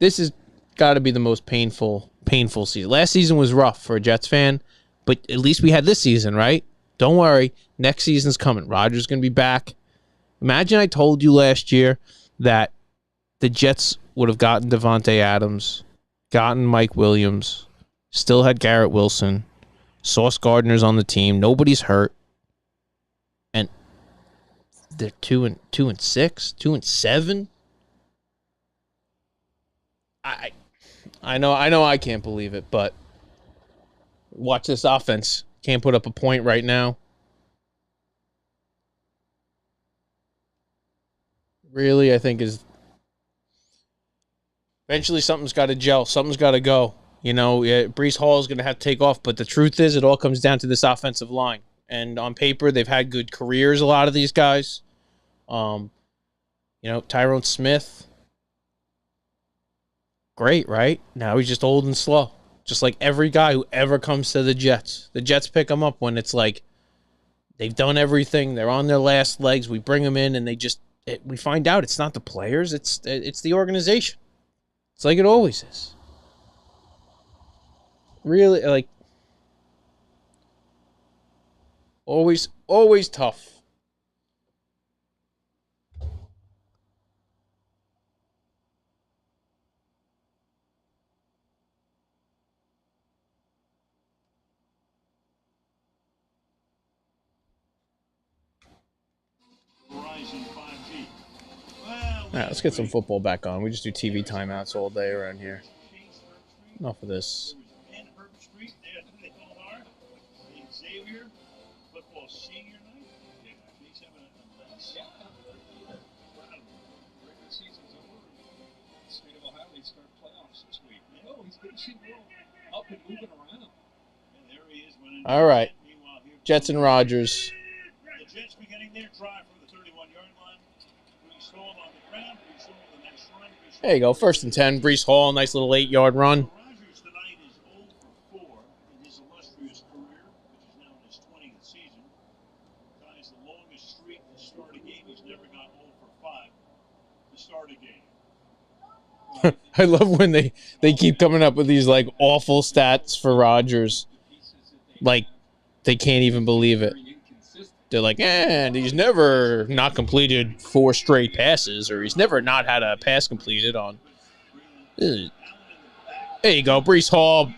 S5: has got to be the most painful season. Last season was rough for a Jets fan, but at least we had this season, right? Don't worry. Next season's coming. Rodgers is going to be back. Imagine I told you last year that the Jets would have gotten Devontae Adams, gotten Mike Williams, still had Garrett Wilson, Sauce Gardner's on the team, nobody's hurt, and they're 2-6, 2-7. I know I can't believe it, but watch this offense. Can't put up a point right now. Really, I think is eventually something's got to gel. Something's got to go. Breece Hall is going to have to take off, but the truth is it all comes down to this offensive line. And on paper, they've had good careers, a lot of these guys. Tyrone Smith. Great, right? Now he's just old and slow. Just like every guy who ever comes to the Jets. The Jets pick them up when it's like they've done everything. They're on their last legs. We bring them in, and we find out it's not the players. It's the organization. It's like it always is. Really, like, always tough. All right, let's get some football back on. We just do TV timeouts all day around here. Enough of this.
S3: Xavier, football senior night. He's having a nice
S8: Regular season's over. State of Ohio, they start playoffs this week. Oh, he's finishing up and moving around.
S3: And there he is.
S5: All right. Jets and Rodgers.
S3: The Jets beginning their drive from the 31-yard line. Breece Hall on the ground. Breece Hall the next run.
S5: There you go. 1st and 10. Breece Hall, nice little 8-yard run.
S3: Rodgers tonight is 0 for 4 in his illustrious career, which is now in his has the longest streak to start a game. He's never gone 0 for 5 to start a game.
S5: I love when they keep coming up with these like awful stats for Rodgers. Like they can't even believe it. They're like, and he's never not completed 4 straight passes, or he's never not had a pass completed on. There you go, Breece Hall.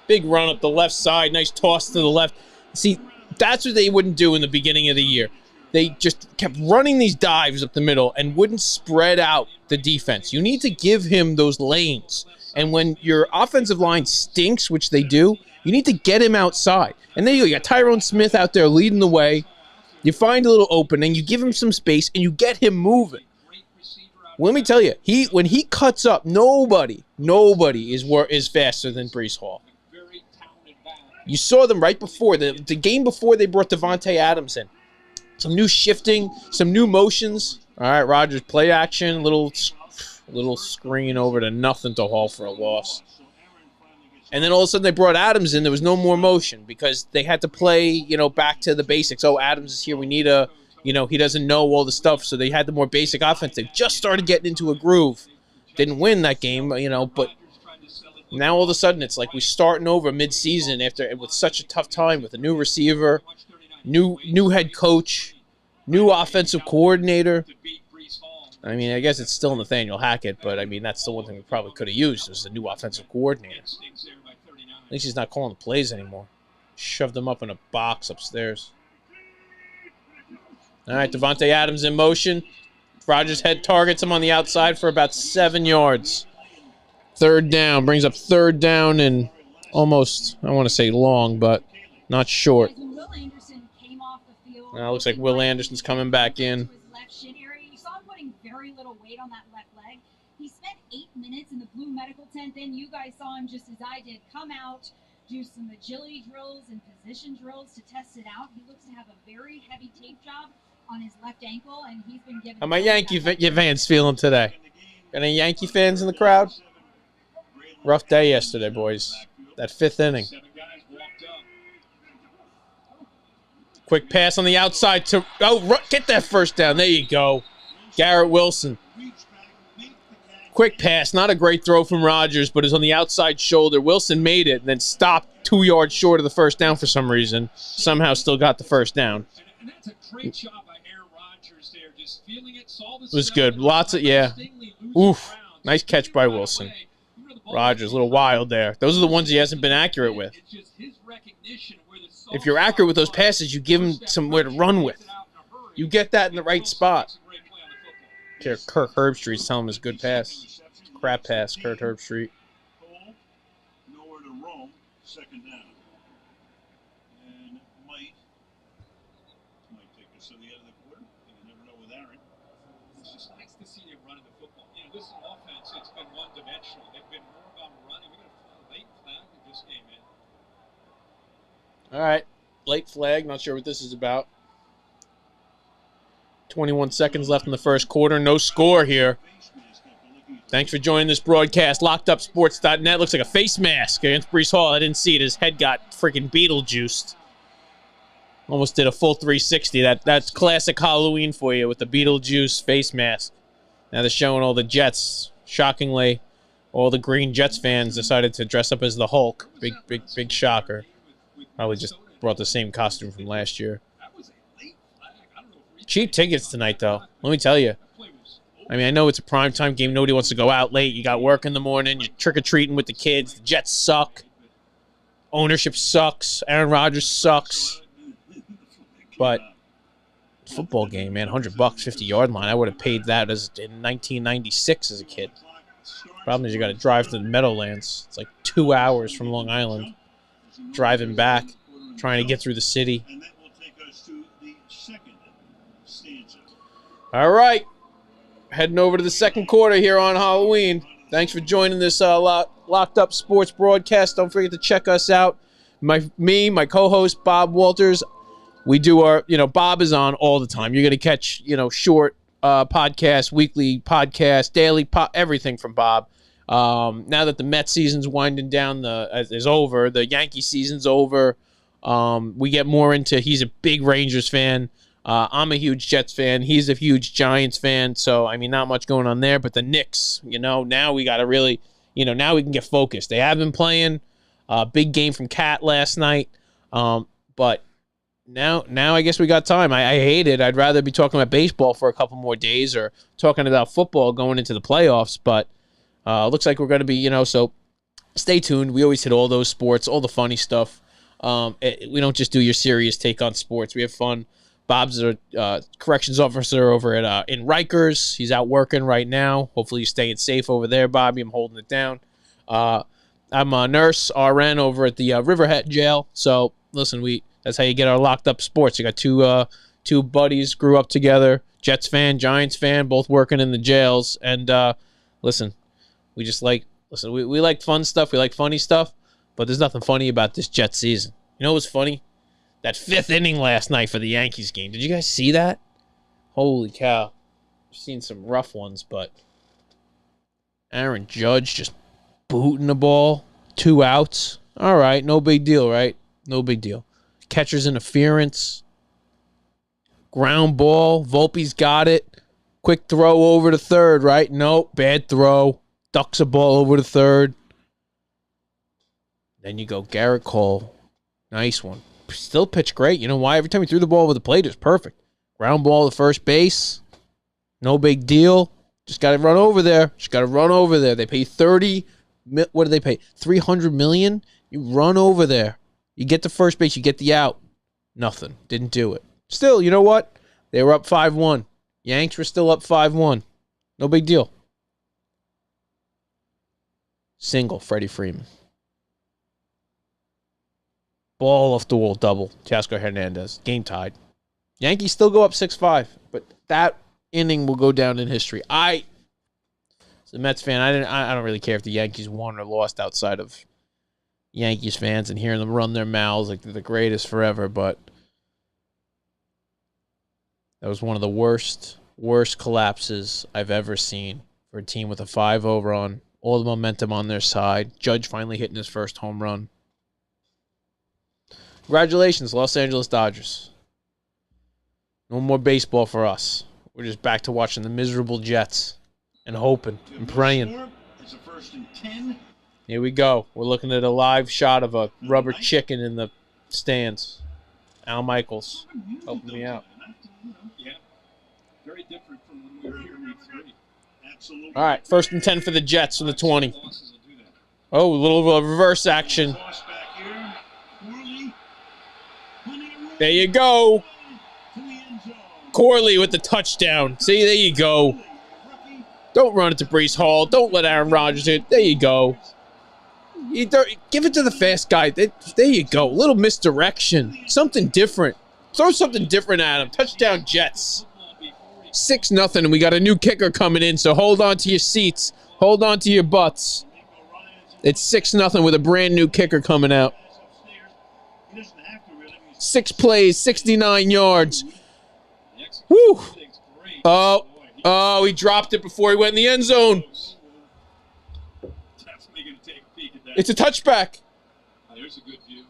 S5: Big run up the left side, nice toss to the left. See, that's what they wouldn't do in the beginning of the year. They just kept running these dives up the middle and wouldn't spread out the defense. You need to give him those lanes. And when your offensive line stinks, which they do, you need to get him outside. And there you go. You got Tyrone Smith out there leading the way. You find a little opening. You give him some space, and you get him moving. Let me tell you, when he cuts up, nobody is faster than Breece Hall. You saw them right before, the game before they brought Devontae Adams in. Some new shifting, some new motions. All right, Rodgers, play action, little screen over to nothing to Hall for a loss. And then all of a sudden they brought Adams in. There was no more motion because they had to play, back to the basics. Oh, Adams is here. We need he doesn't know all the stuff. So they had the more basic offense. They just started getting into a groove. Didn't win that game, but now all of a sudden it's like we're starting over mid-season with such a tough time with a new receiver, new head coach, new offensive coordinator. I mean, I guess it's still Nathaniel Hackett, but I mean, that's the one thing we probably could have used was the new offensive coordinator. At least he's not calling the plays anymore. Shoved them up in a box upstairs. All right, Devontae Adams in motion. Rodgers head targets him on the outside for about 7 yards. Third down, brings up third down and almost, I want to say long, but not short. Now it looks like Will Anderson's coming back in.
S7: You saw him putting very little weight on that left leg. He spent 8 minutes in the blue medical tent. Then you guys saw him just as I did come out, do some agility drills and position drills to test it out. He looks to have a very heavy tape job on his left ankle, and he's been given.
S5: How my Yankee fans feeling today? Got any Yankee fans in the crowd? Rough day yesterday, boys. That 5th inning. Quick pass on the outside to get that first down. There you go. Garrett Wilson. Quick pass. Not a great throw from Rodgers, but it's on the outside shoulder. Wilson made it and then stopped 2 yards short of the first down for some reason. Somehow still got the first down.
S8: And that's a great job by Aaron Rodgers there. Just feeling it, saw the
S5: it was good. Lots of, yeah. Oof. Nice catch by Wilson. Rodgers, a little wild there. Those are the ones he hasn't been accurate with. If you're accurate with those passes, you give him somewhere to run with. You get that in the right spot. Kirk Herbstreit's telling him it's a good pass. Crap pass, Kirk Herbstreit.
S3: Nowhere to roam, second down. And might take us to the end of the quarter. You never know with Aaron.
S8: It's just nice to see him running the football. This offense, it's been one-dimensional. They've been more about running. We got a late flag that just came in.
S5: All right, late flag. Not sure what this is about. 21 seconds left in the first quarter. No score here. Thanks for joining this broadcast. LockedUpSports.net. Looks like a face mask against Breece Hall. I didn't see it. His head got freaking Beetlejuiced. Almost did a full 360. That's classic Halloween for you with the Beetlejuice face mask. Now they're showing all the Jets. Shockingly, all the Green Jets fans decided to dress up as the Hulk. Big shocker. Probably just brought the same costume from last year. Cheap tickets tonight, though. Let me tell you. I mean, I know it's a primetime game. Nobody wants to go out late. You got work in the morning. You're trick-or-treating with the kids. The Jets suck. Ownership sucks. Aaron Rodgers sucks. But football game, man, $100, 50-yard line. I would have paid that in 1996 as a kid. Problem is you got to drive to the Meadowlands. It's like 2 hours from Long Island. Driving back, trying to get through the city.
S3: And that will take us to the second stanza.
S5: All right. Heading over to the second quarter here on Halloween. Thanks for joining this Locked Up Sports broadcast. Don't forget to check us out. My co-host, Bob Walters. We do our, Bob is on all the time. You're going to catch, short podcasts, weekly podcasts, daily, everything from Bob. Now that the Mets season's winding down, is over, the Yankee season's over. We get more into, he's a big Rangers fan. I'm a huge Jets fan. He's a huge Giants fan. So, I mean, not much going on there. But the Knicks, now we got to really, now we can get focused. They have been playing. Big game from Cat last night. But now I guess we got time. I hate it. I'd rather be talking about baseball for a couple more days or talking about football going into the playoffs. But looks like we're going to be, so stay tuned. We always hit all those sports, all the funny stuff. We don't just do your serious take on sports. We have fun. Bob's a corrections officer over at in Rikers. He's out working right now. Hopefully you're staying safe over there, Bobby. I'm holding it down. I'm a nurse, RN, over at the Riverhead jail. So, listen, that's how you get our locked up sports. You got two buddies, grew up together, Jets fan, Giants fan, both working in the jails. And, listen, we like fun stuff. We like funny stuff. But there's nothing funny about this Jets season. You know what's funny? That 5th inning last night for the Yankees game. Did you guys see that? Holy cow. I've seen some rough ones, but Aaron Judge just booting the ball. 2 outs. All right, no big deal, right? No big deal. Catcher's interference. Ground ball. Volpe's got it. Quick throw over to third, right? Nope, bad throw. Ducks a ball over to third. Then you go Garrett Cole. Nice one. Still pitched great. You know why? Every time he threw the ball over the plate, it was perfect. Ground ball to first base. No big deal. Just got to run over there. They pay what do they pay? $300 million? You run over there. You get to first base. You get the out. Nothing. Didn't do it. Still, you know what? They were up 5-1. Yanks were still up 5-1. No big deal. Single, Freddie Freeman. Ball off the wall double. Teoscar Hernandez. Game tied. Yankees still go up 6-5, but that inning will go down in history. As a Mets fan, I don't really care if the Yankees won or lost outside of Yankees fans and hearing them run their mouths like they're the greatest forever, but that was one of the worst collapses I've ever seen for a team with a 5-0 run. All the momentum on their side. Judge finally hitting his first home run. Congratulations, Los Angeles Dodgers. No more baseball for us. We're just back to watching the miserable Jets and hoping and praying.
S3: It's a 1st and 10.
S5: Here we go. We're looking at a live shot of a rubber chicken in the stands. Al Michaels helping me out.
S8: Yeah. Very different from when we were here in week 3.
S3: Absolutely.
S5: All right, 1st and 10 for the Jets from the 20. Oh, a little reverse action. There you go. Corley with the touchdown. See, there you go. Don't run it to Breece Hall. Don't let Aaron Rodgers hit. There you go. Give it to the fast guy. There you go. A little misdirection. Something different. Throw something different at him. Touchdown Jets. 6-0, and we got a new kicker coming in, so hold on to your seats. Hold on to your butts. It's 6-0 with a brand new kicker coming out. 6 plays, 69 yards. Woo! Oh, he dropped it before he went in the end zone. It's a touchback.
S8: There's a good view.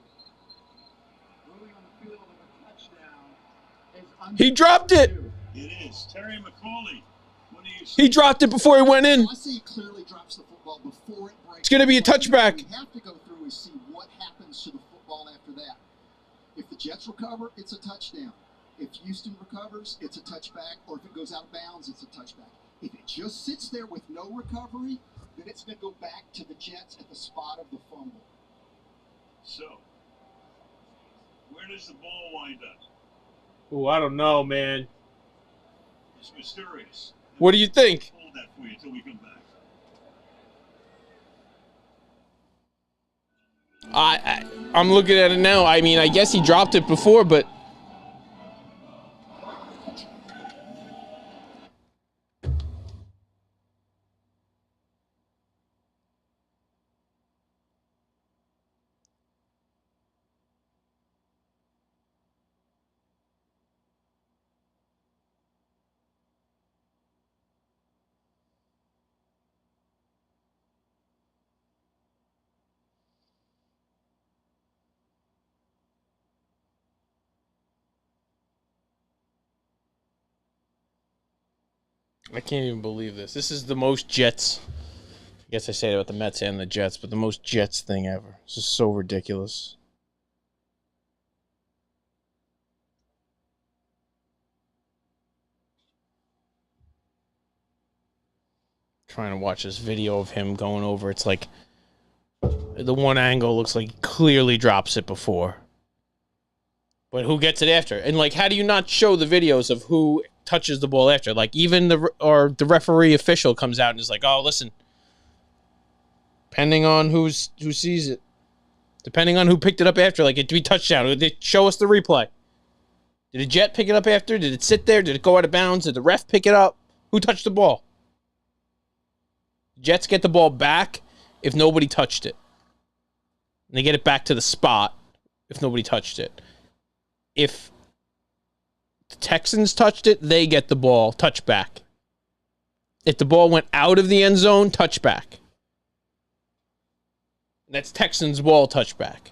S5: He dropped it.
S3: It is. Terry McCauley.
S5: He dropped it before he went in.
S6: I see he clearly drops the football before it breaks.
S5: It's going to be a touchback.
S6: We have to go through and see what happens to the football after that. If the Jets recover, it's a touchdown. If Houston recovers, it's a touchback. Or if it goes out of bounds, it's a touchback. If it just sits there with no recovery, then it's going to go back to the Jets at the spot of the fumble.
S3: So, where does the ball wind up?
S5: Oh, I don't know, man.
S3: It's mysterious.
S5: What do you think?
S3: Hold that for you until we come back.
S5: I'm looking at it now. I mean, I guess he dropped it before, but I can't even believe this. This is the most Jets. I guess I say it about the Mets and the Jets, but the most Jets thing ever. This is so ridiculous. Trying to watch this video of him going over. It's like the one angle looks like he clearly drops it before. But who gets it after? And like, how do you not show the videos of who touches the ball after? Like, even the referee official comes out and is like, "Oh, listen, depending on who sees it, depending on who picked it up after, like it to be touchdown. They show us the replay. Did a Jet pick it up after? Did it sit there? Did it go out of bounds? Did the ref pick it up? Who touched the ball? Jets get the ball back if nobody touched it. And they get it back to the spot if nobody touched it. If the Texans touched it, they get the ball, touchback. If the ball went out of the end zone, touchback. That's Texans ball, touchback.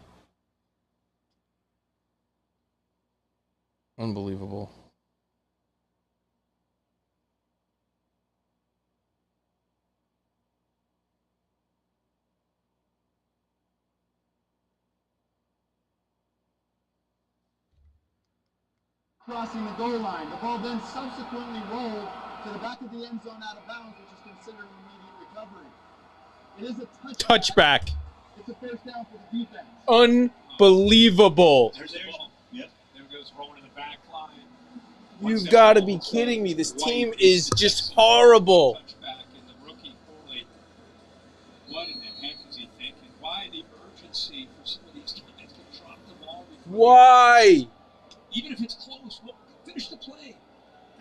S5: Unbelievable.
S6: Crossing the goal line. The ball then subsequently rolled to the back of the end zone out of bounds, which is considered an immediate recovery. It is a
S5: Touchback.
S6: It's a first down for the defense.
S5: Unbelievable.
S8: There's the ball. Yep. There goes rolling in the back line.
S5: You've got to be kidding me. This team is just horrible.
S8: Touchback and the rookie Corley. What in the heck is he thinking? Why the urgency for some of these guys to drop the ball?
S5: Why?
S8: Even if it's close, well, finish the play.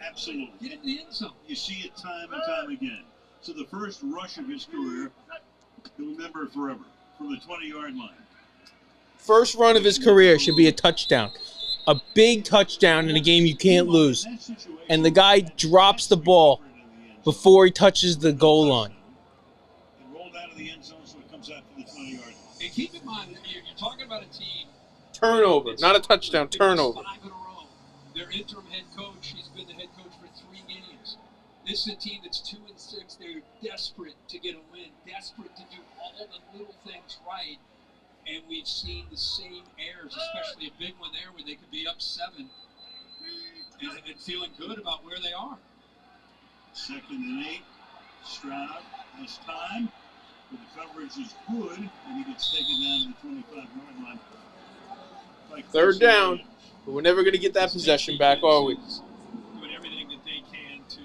S3: Absolutely.
S8: Get in the end zone.
S3: You see it time and time again. So the first rush of his career, he'll remember it forever, from the 20-yard line.
S5: First run of his career should be a touchdown. A big touchdown in a game you can't lose. And the guy drops the ball before he touches the goal line.
S3: And rolled out of the end zone so it comes out to the 20-yard line.
S8: And keep in mind, you're talking about a team.
S5: Turnover, not a touchdown, turnover.
S8: 5 in a row. Their interim head coach, he's been the head coach for 3 games. This is a team that's 2-6. They're desperate to get a win, desperate to do all the little things right. And we've seen the same errors, especially a big one there where they could be up 7 and feeling good about where they are.
S3: 2nd and 8. Stroud has time, but the coverage is good, and he gets taken down to the 25-yard line.
S5: Third down. But we're never going to get that possession back, are we?
S8: Doing everything that they can to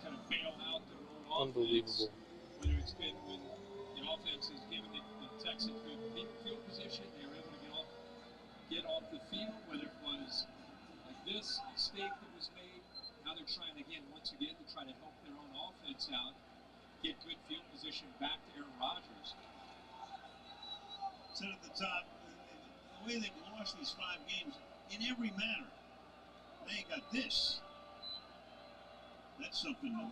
S8: kind of bail out their own
S5: Unbelievable.
S8: offense. Whether it's been with the offense has given the Texans good field position, they were able to get off the field, whether it was like this mistake that was made. Now they're trying again, once again, to try to help their own offense out, get good field position back to Aaron Rodgers.
S3: Said at the top, the way they've lost these 5 games, in every manner, they ain't got this. That's something new.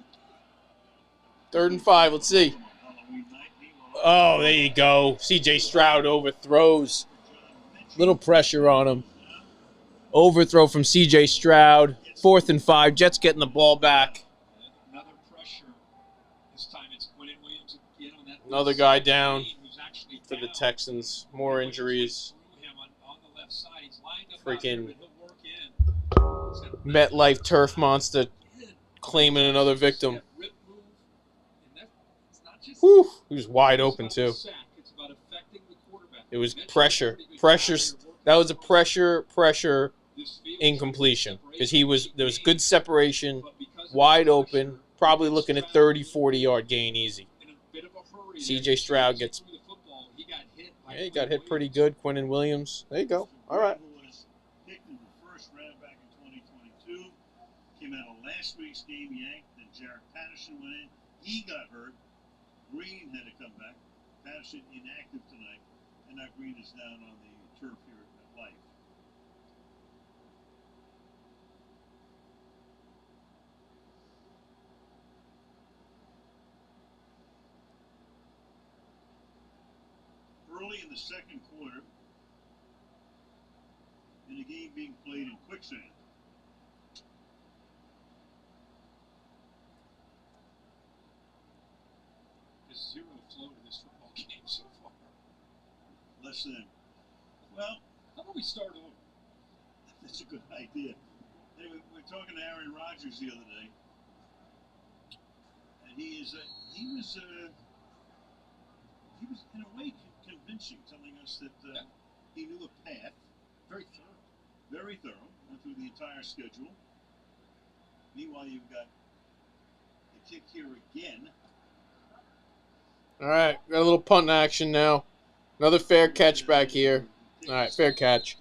S5: 3rd and 5, let's see. Oh, there you go. C.J. Stroud overthrows. Little pressure on him. Overthrow from C.J. Stroud. 4th and 5. Jets getting the ball back.
S8: Another pressure. This time it's Quentin Williams again on that.
S5: Another guy down for the Texans. More injuries. Freaking MetLife turf monster claiming another victim. Whew, he was wide open too. It was pressure. That was a pressure incompletion because there was good separation, wide open, probably looking at 30, 40-yard gain easy. C.J. Stroud gets. Yeah, he got hit pretty good. Quentin Williams. There you go. All right.
S3: Came out of last week's game, yanked, then Jared Patterson went in. He got hurt. Green had to come back. Patterson inactive tonight, and now Green is down on the turf here at MetLife. Early in the second quarter, in a game being played in quicksand.
S8: zero flow to this football game so far.
S3: Less than. Well,
S8: how about we start over?
S3: That's a good idea. Anyway, we were talking to Aaron Rodgers the other day, and he was in a way convincing, telling us that he knew a path, very thorough, went through the entire schedule. Meanwhile, you've got the kick here again.
S5: All right, got a little punt action now. Another fair catch back here. All right, fair catch.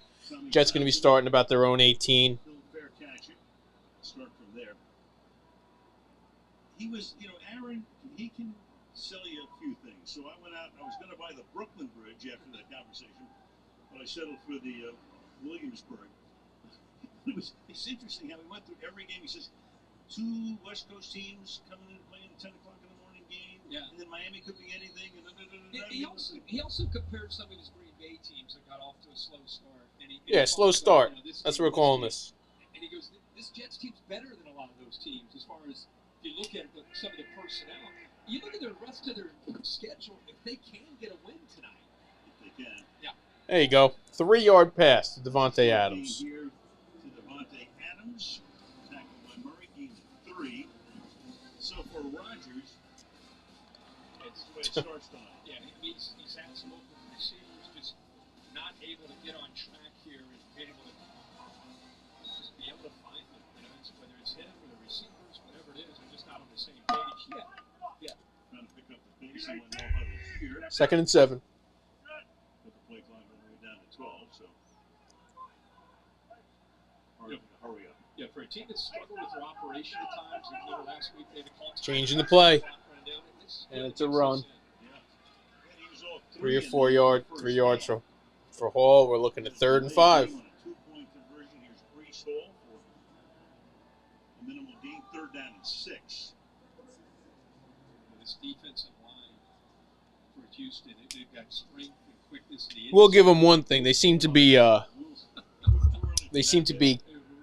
S5: Jets going to be starting about their own 18.
S3: Fair catch it. Start from there. He was, Aaron, he can sell you a few things. So I went out and I was going to buy the Brooklyn Bridge after that conversation, but I settled for the Williamsburg. It's interesting how he went through every game. He says, 2 West Coast teams coming in and playing 10 o'clock in the morning game, and then Miami could be anything. And
S8: he also compared some of his Green Bay teams that got off to a slow start.
S5: Slow start. That's what we're calling this.
S8: And he goes, this Jets team's better than a lot of those teams as far as if you look at some of the personnel. You look at the rest of their schedule, if they can get a win tonight.
S3: If they can.
S8: Yeah.
S5: There you go. 3-yard pass to Devontae Adams.
S3: Here to Devontae Adams. Tackled by Murray, gained 3. So for Rodgers, it's the way it starts tonight.
S8: Yeah, he's had some open receivers, just not able to get on track here and be able to just be able to find them. Whether it's him or the receivers, whatever it is, they're just not on the same page yet. Yeah.
S3: Trying to pick up the pace and went no huddle here.
S5: 2nd and 7.
S3: Put the play clock all the way down to 12, so hard to hurry up.
S8: Yeah, for a team that struggled with their operation at times, and last week they had to call
S5: changing the play. And it's a run. 3 or 4 yard, 3 yards for Hall. We're looking at 3rd and 5.
S3: 2-point conversion. Here's Brees Hall for a minimal gain. 3rd down and 6.
S8: This defensive line for Houston, they've got strength and quickness.
S5: We'll give them one thing. They seem to be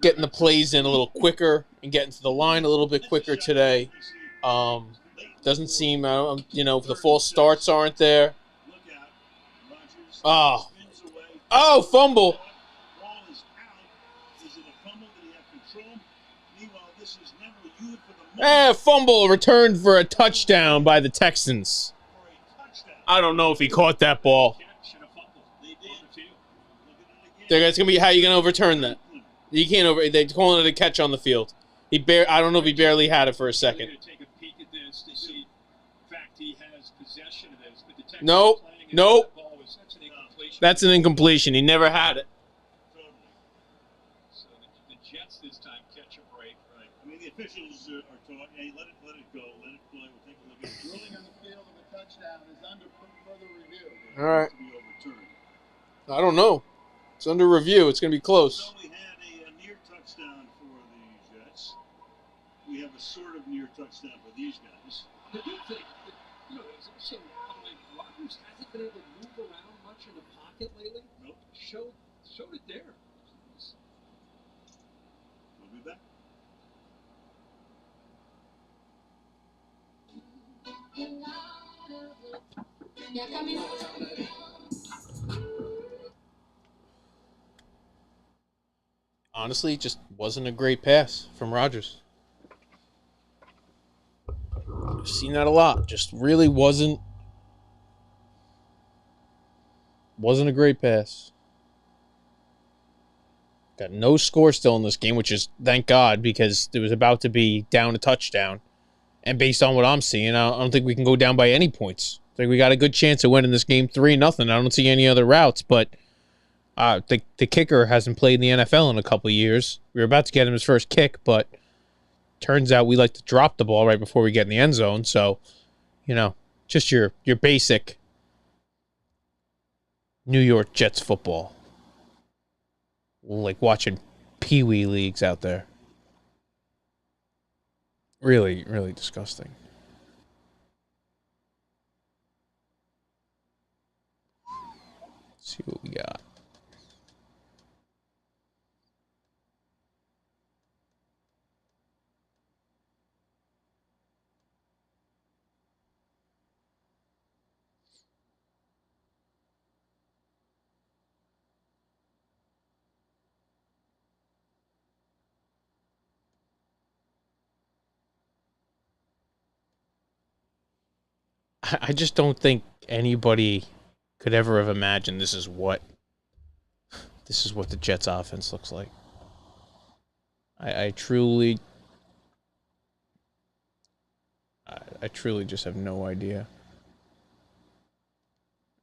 S5: getting the plays in a little quicker and getting to the line a little bit quicker today. Doesn't seem, the false starts aren't there. Oh, fumble. Fumble returned for a touchdown by the Texans. I don't know if he caught that ball. It's gonna be how you gonna overturn that. You can't They're calling it a catch on the field. I don't know if he barely had it for a second. Nope. That's an incompletion. He never had it.
S8: So the Jets this time catch a break.
S3: Right. I mean, the officials are taught, hey, let it go, let it play. We'll take a look at it.
S6: Ruling on the field of a touchdown is under further review.
S5: All right.
S3: To be overturned.
S5: I don't know. It's under review. It's going to be close.
S3: So we had a near touchdown for the Jets. We have a sort of near touchdown for these guys.
S8: The good thing, there's also, Rodgers hasn't been able to move around much in the pocket lately.
S3: Nope.
S8: Showed it there.
S3: We'll be back.
S5: Honestly, it just wasn't a great pass from Rodgers. I've seen that a lot. Just really wasn't a great pass. Got no score still in this game, which is thank God, because it was about to be down a touchdown. And based on what I'm seeing, I don't think we can go down by any points. I think we got a good chance of winning this game 3-0. I don't see any other routes, but the kicker hasn't played in the NFL in a couple of years. We were about to get him his first kick, but turns out we like to drop the ball right before we get in the end zone. So, just your basic New York Jets football. Like watching Pee Wee leagues out there. Really, really disgusting. Let's see what we got. I just don't think anybody could ever have imagined this is what the Jets offense looks like. I truly just have no idea.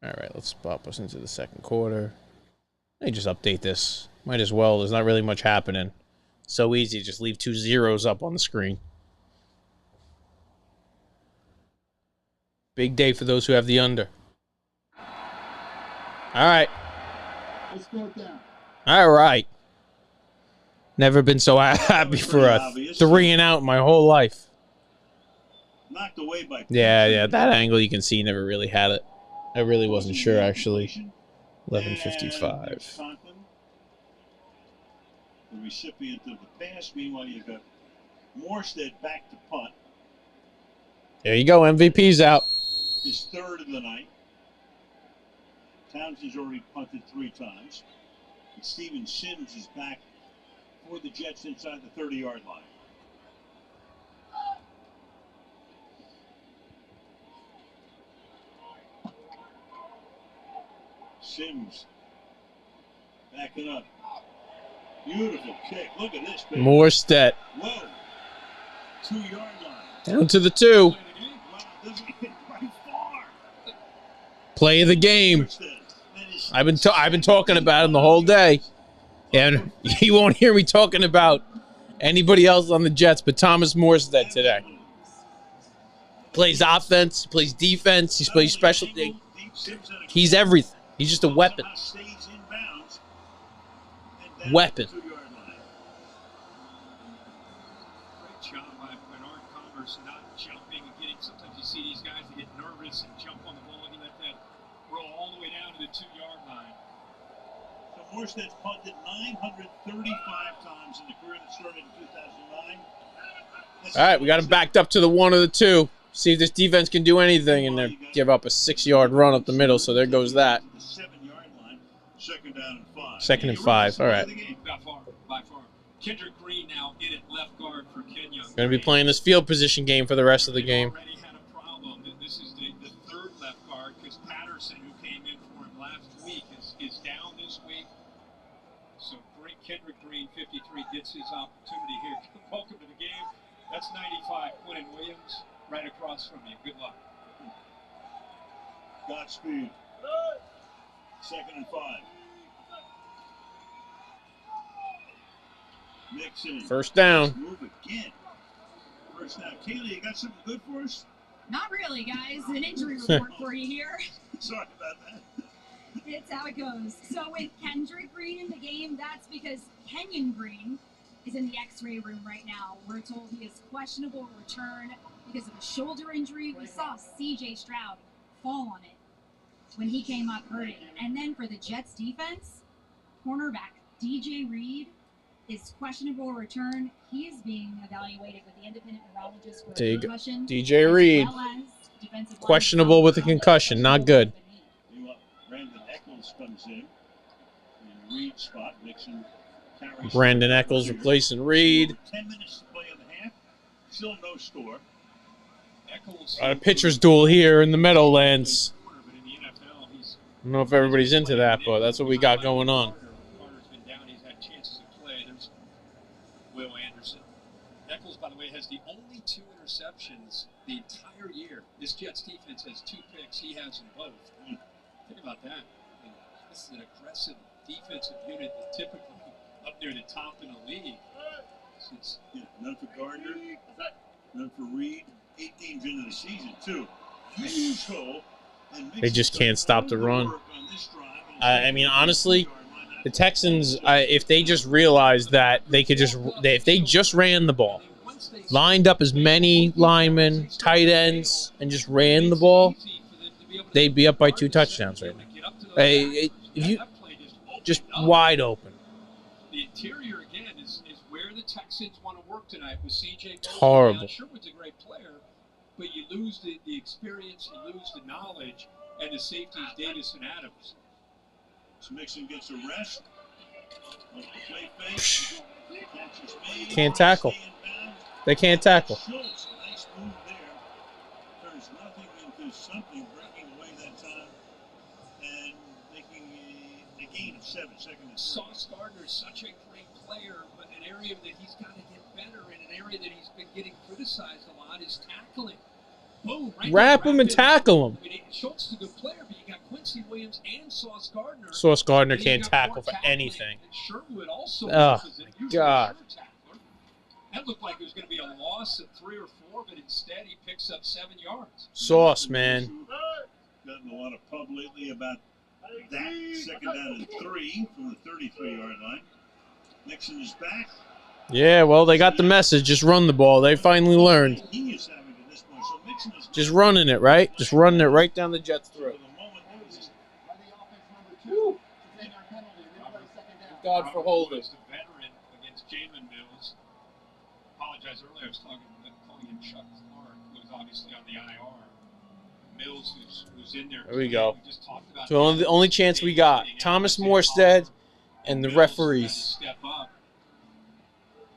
S5: All right, let's pop us into the second quarter. Let me just update this. Might as well. There's not really much happening. So easy. Just leave 2 zeros up on the screen. Big day for those who have the under. All right.
S6: Let's go down.
S5: All right. Never been so happy for a 3 and out in my whole life.
S3: Knocked away by
S5: Yeah, that angle you can see never really had it. I really wasn't sure, actually. 11:55.
S3: The recipient of the pass. Meanwhile, you've got Morstead back to punt.
S5: There you go. MVP's out.
S3: His third of the night. Townsend's already punted 3 times. And Steven Sims is back for the Jets inside the 30-yard line. Sims backing up. Beautiful kick. Look at this, baby.
S5: Morstead.
S3: Whoa. 2-yard line.
S5: Down to the 2.
S3: Wow, doesn't hit right far.
S5: Play of the game. I've been talking about him the whole day. And you won't hear me talking about anybody else on the Jets but Thomas Morstead today. Plays offense, plays defense, he plays special. He's everything. He's just a weapon. Weapon.
S8: Great job by Bernard Converse not jumping and getting. Sometimes you see these guys that get nervous and jump on the ball and he let that roll all the way down to the 2-yard line.
S3: So Morstead's punted 935 times in the career that started in 2009.
S5: All right, we got him backed up to the 1 or the 2. See if this defense can do anything, and they give up a 6-yard run up the middle, so there goes that.
S3: The 7-yard line, second down and 5.
S5: Second and 5, all right.
S8: By far. Kendrick Green now in at left guard for Kenya.
S5: Going to be playing this field position game for the rest of the game.
S8: Already had a problem. This is the third left guard because Patterson, who came in for him last week, is down this week. So great Kendrick Green, 53, gets his opportunity here. Welcome to the game. That's 95, Quentin Williams, right across from you. Good luck.
S3: Godspeed. Second and 5. Nixon.
S5: First down.
S3: Move again. First down. Kaylee, you got something good for us?
S7: Not really, guys. An injury report for you here.
S3: Sorry about that.
S7: It's how it goes. So with Kendrick Green in the game, that's because Kenyon Green is in the X-ray room right now. We're told he is questionable return because of a shoulder injury. We saw C.J. Stroud fall on it when he came up hurting. And then for the Jets defense, cornerback DJ Reed is questionable return. He is being evaluated with the independent neurologist for a concussion.
S5: DJ Reed, questionable with a concussion, not good.
S3: Brandon Eccles comes in Reed's spot. Nixon carries.
S5: Brandon Eccles replacing Reed.
S3: 10 minutes to play in the half. Still no score. Eccles.
S5: A pitcher's duel here in the Meadowlands. I don't know if everybody's into that, but that's what we got going on.
S8: Carter's been down. He's had chances to play. There's Will Anderson. Eccles, by the way, has the only 2 interceptions the entire year. This Jets defense has 2 picks. He has them both. Think about that. I mean, this is an aggressive defensive unit that typically up near the top in the league.
S3: None for Gardner, none for Reed. 8 games into the season, too. Huge hole.
S5: They just can't stop the run. I mean, honestly, the Texans, if they just realized that they could if they just ran the ball, lined up as many linemen, tight ends, and just ran the ball, they'd be up by 2 touchdowns right now. If you just wide open.
S8: The interior again is where the Texans want to work tonight with CJ.
S5: It's horrible.
S8: Sherwood's a great player, but you lose the experience, you lose the knowledge, and the safeties Davis and Adams.
S3: So Mixon gets a rest.
S5: Can't tackle. They can't tackle.
S3: Nice move there. Turns nothing into something. 27, second and 3.
S8: Sauce Gardner is such a great player, but an area that he's got to get better in, an area that he's been getting criticized a lot, is tackling. Boom, right
S5: Wrap
S8: there,
S5: him and tackle him.
S8: I mean, Schultz is a good player, but you got Quincy Williams and Sauce Gardner.
S5: Sauce Gardner
S8: And you
S5: can't
S8: got
S5: tackle
S8: more
S5: for
S8: tackling.
S5: anything.
S8: And Sherwood also
S5: Oh,
S8: misses it.
S5: my
S8: Usually
S5: God.
S8: a sure tackler. That looked like it was going to be a loss of 3 or 4, but instead he picks up 7 yards.
S5: Sauce, man.
S3: Gotten a lot of pub lately about that. Second down and 3 from the 33-yard line. Nixon is back.
S5: Yeah, well, they got the message. Just run the ball. They finally learned.
S3: He is having at this point. So Nixon is
S5: Just running it, right? Just running it right down the Jets'
S3: for
S5: throat.
S3: the moment.
S5: God for holding.
S8: The veteran against Jalen Mills. Apologize earlier, I was calling him Chuck Clark, who was obviously on the IR. Mills, who's in there.
S5: There we go.
S8: We just talked about
S5: So the only chance we got. Thomas Morstead and the referees.
S8: Step up.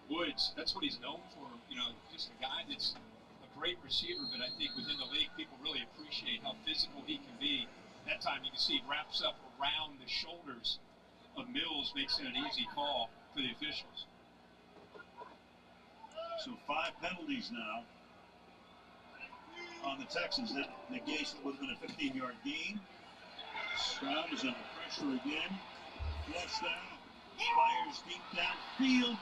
S8: Woods, that's what he's known for. You know, just a guy that's a great receiver, but I think within the league, people really appreciate how physical he can be. That time you can see he wraps up around the shoulders of Mills, makes it an easy call for the officials.
S3: So 5 penalties now on the Texans. That negates what would have been a 15-yard gain. Stroud is under pressure again. Flush down. Fires deep downfield.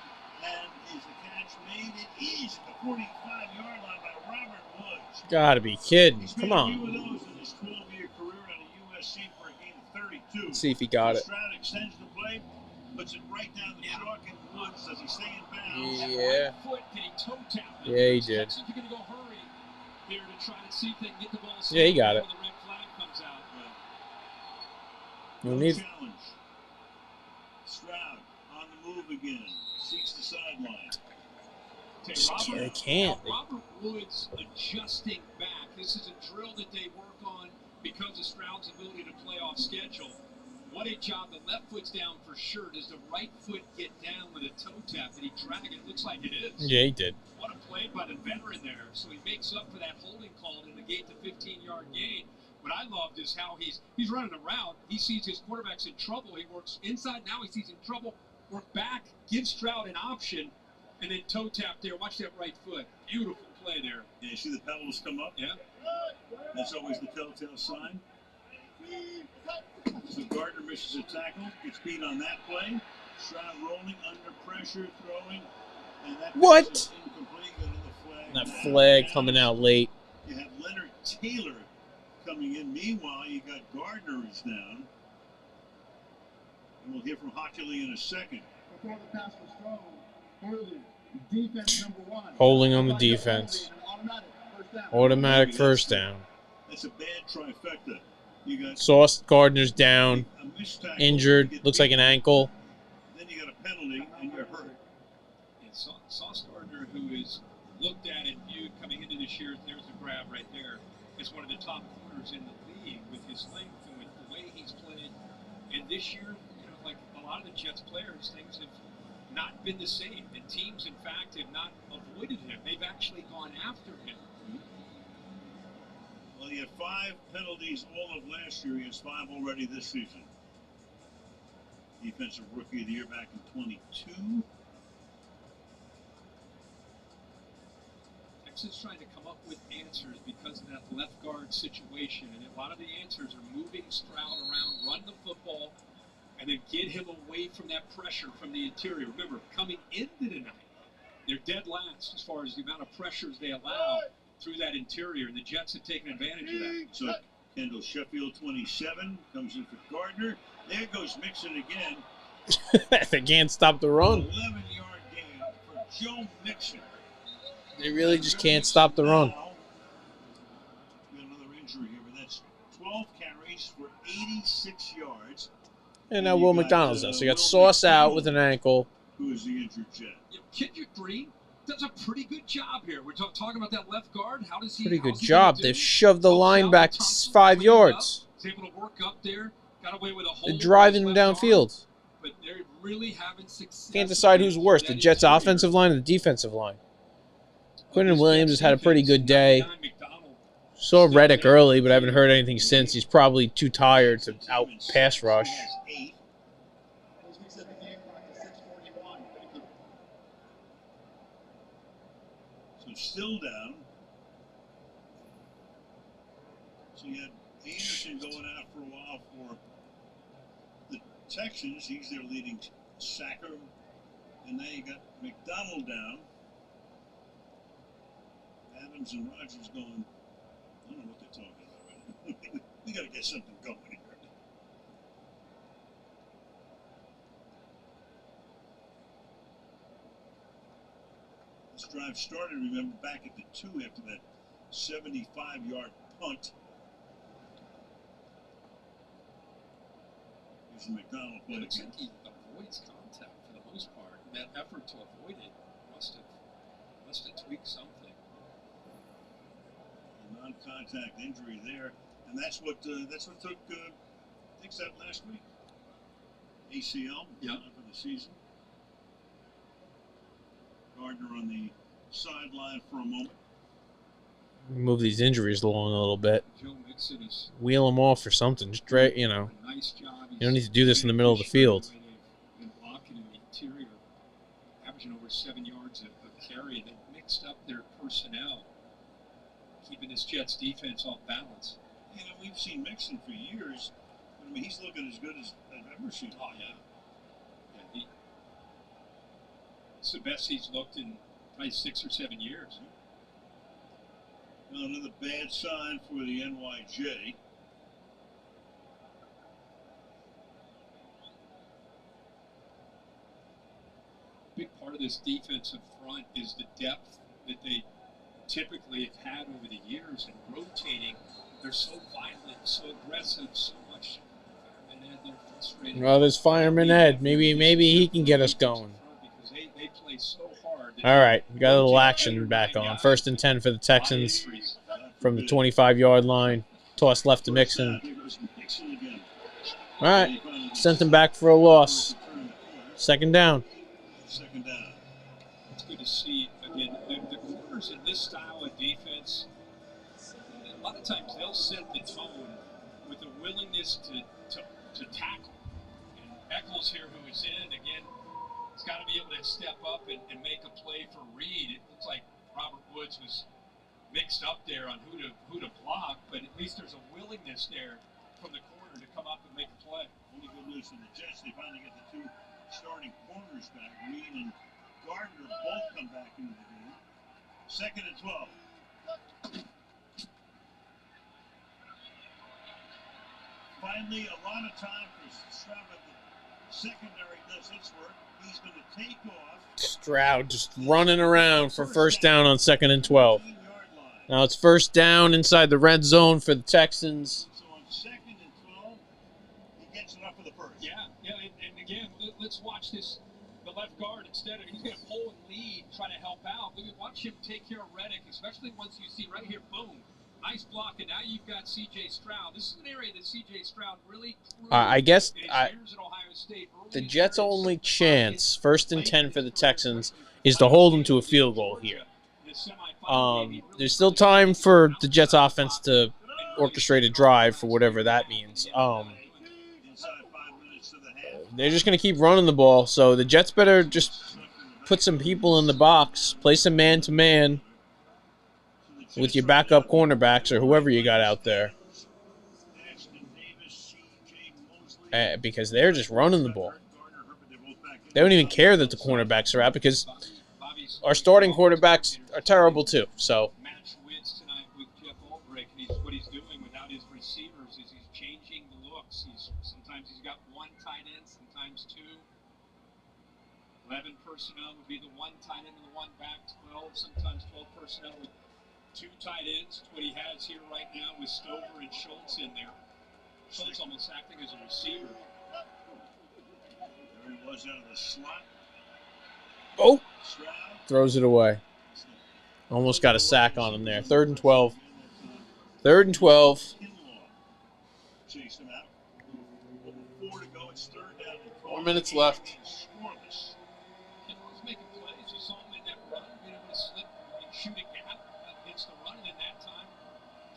S3: And is the catch made? It is at the 45-yard line by Robert Woods.
S5: Gotta be kidding.
S3: He's
S5: Come
S3: made a
S5: on.
S3: few of those in his 12-year career out of USC for a gain of 32.
S5: Let's see if he got it.
S3: Stroud extends the play, puts it right down the chalk, and Woods, does he stay in bounds?
S5: Yeah.
S8: Foot, did he toe tap it?
S5: Yeah, he did.
S8: Texans are going to go hurry here to try to see if they can get the ball.
S5: Yeah, he got it.
S8: before the red flag comes out.
S5: No
S3: No
S5: need.
S3: challenge. Stroud on the move again. Seeks the sideline.
S5: They can't.
S8: Robert Woods adjusting back. This is a drill that they work on because of Stroud's ability to play off schedule. What a job. The left foot's down for sure. Does the right foot get down with a toe tap? Did he drag it? It looks like it is.
S5: Yeah, he did.
S8: What a play by the veteran there. So he makes up for that holding call to negate the 15-yard gain. What I loved is how he's running around. He sees his quarterback's in trouble. He works inside. Now he sees him in trouble. Work back. Gives Stroud an option. And then toe tap there. Watch that right foot. Beautiful play there.
S3: Yeah, you see the pedals come up?
S8: Yeah.
S3: That's always the telltale sign. So Gardner misses a tackle. Gets beat on that play. Stroud rolling under pressure, throwing. And that
S5: What?
S3: pass is incomplete. Go to the flag.
S5: That flag coming out late.
S3: You have Leonard Taylor coming in. Meanwhile, you got Gardner is down. And we'll hear from Hockley in a second.
S6: Before the pass was thrown, early, defense number 1.
S5: Holding on the defense. Automatic first down.
S3: That's a bad trifecta. You got
S5: Sauce Gardner's down.
S3: a missed tackle,
S5: Injured.
S3: you get
S5: Looks like an
S3: beat,
S5: ankle.
S3: Then you got a penalty, and you're hurt.
S8: And Sauce Gardner, who is looked at and viewed coming into this year, there's a grab right there, is one of the top corners in the league with his length and with the way he's played. And this year, you know, like a lot of the Jets players, things have not been the same. And teams, in fact, have not avoided him. They've actually gone after him.
S3: Well, he had 5 penalties all of last year. He has 5 already this season. Defensive Rookie of the Year back in 22.
S8: Texans trying to come up with answers because of that left guard situation. And a lot of the answers are moving Stroud around, run the football, and then get him away from that pressure from the interior. Remember, coming into the night, they're dead last as far as the amount of pressures they allow through that interior, and the Jets have taken advantage of that.
S3: So Kendall Sheffield, 27, comes in for Gardner. There goes Mixon again.
S5: They can't stop the run.
S3: 11-yard gain for Joe Mixon.
S5: They really just can't stop the run.
S3: Now, we got another injury here, but that's 12 carries for 86 yards.
S5: And now Will McDonald's there. So you got Sauce out with an ankle.
S3: Who is the injured Jet?
S8: You know, Kendrick Green does a pretty good job here. We're talking about that left guard. How does he?
S5: Pretty good
S8: how's he
S5: job.
S8: gonna
S5: They've
S8: do?
S5: shoved the
S8: Goes
S5: line
S8: out,
S5: back
S8: Thompson
S5: 5
S8: cleaned
S5: yards.
S8: up, was able to work up there. Got away with a
S5: They're
S8: hold.
S5: driving him
S8: with his left arm,
S5: downfield.
S8: but they're really having success.
S5: Can't decide who's worse, the
S8: That
S5: Jets'
S8: interior.
S5: offensive line or the defensive line. Quinton
S8: This
S5: Williams
S8: Jets
S5: has had a pretty
S8: defense,
S5: good day.
S8: Don McDonald,
S5: Saw Reddick early, but I haven't heard anything since. He's probably too tired to out pass rush.
S3: He has 8. So still down. So you had Anderson going out for a while for the Texans. He's their leading sacker. And now you got McDonald down. Adams and Rogers going, I don't know what they're talking about right now. We got to get something going here. This drive started, remember, back at the 2 after that 75-yard punt. Here's the McDonald play.
S8: It looks like he avoids contact for the most part. That effort to avoid it must have tweaked something.
S3: A non-contact injury there, and that's what took Dix out last week. ACL, for the season. Gardner on the sideline for a moment.
S5: Move these injuries along a little bit.
S8: Joe Mixon is
S5: Wheel them off or something. Just you know.
S8: a nice job.
S5: You don't need to do this in the middle of the field.
S8: Been blocking in the interior, averaging over 7 yards of carry. They mixed up their personnel, keeping this Jets defense off balance.
S3: You know, we've seen Mixon for years. I mean, he's looking as good as I've ever seen.
S8: Oh yeah, it's the best he's looked in probably 6 or 7 years.
S3: Well, another bad sign for the NYJ.
S8: Big part of this defensive front is the depth that they typically have had over the years, and rotating. They're so violent, so aggressive, so much. And they're frustrated.
S5: Well, there's Fireman Ed. Maybe he can get us going.
S8: Because they play so hard.
S5: All right, we got a little action back on. 1st and 10 for the Texans from the 25-yard line. Toss left to Mixon. All right, sent him back for a loss. 2nd down.
S3: Second down.
S8: It's good to see, again, the corners in this style of defense, a lot of times they'll set the tone with a willingness to tackle. And Eccles here, who is in, again, he's got to be able to step up and make a play for Reed. It looks like Robert Woods was mixed up there on who to block, but at least there's a willingness there from the corner to come up and make a play.
S3: Only good news for the Jets, they finally get the 2 starting corners back. Reed and Gardner both come back into the game. 2nd and 12. Finally, a lot of time for Stroud at the secondary does its work. He's going to take off.
S5: Stroud just running around for 1st down on 2nd and 12. Now it's 1st down inside the red zone for the Texans.
S3: So on 2nd and 12, he gets it up for the first.
S8: Yeah, and again, let's watch this. The left guard, instead of, he's going to pull and lead, try to help out. Watch him take care of Reddick, especially once you see right here, boom, nice block, and now you've got C.J. Stroud. This is an area that C.J. Stroud really
S5: I guess
S8: in his years at Ohio State.
S5: the Jets' only chance, 1st and 10 for the Texans, is to hold them to a field goal here. There's still time for the Jets' offense to orchestrate a drive for whatever that means. They're just going to keep running the ball, so the Jets better just put some people in the box, play some man-to-man with your backup cornerbacks or whoever you got out there. Because they're just running the ball. They don't even care that the cornerbacks are out because our starting quarterbacks are terrible too. So
S8: Match wins tonight with Jeff Ulbrich, and what he's doing without his receivers is he's changing the looks. Sometimes he's got 1 tight end, sometimes 2. 11 personnel would be the 1 tight end and the 1 back. 12, sometimes 12 personnel with 2 tight ends. What he has here right now with Stover and Schultz in there. Schultz almost acting as a receiver.
S3: There he was out of the slot.
S5: oh,
S3: Stroud.
S5: throws it away. Almost got a sack on him there. 3rd and 12. 3rd and 12.
S3: Chased him out. 4 to go. It's 3rd down and 12.
S5: 4 minutes left.
S3: Scoreless.
S8: He's making plays. You saw him in that run, being able to slip and shoot a gap against the run in that time.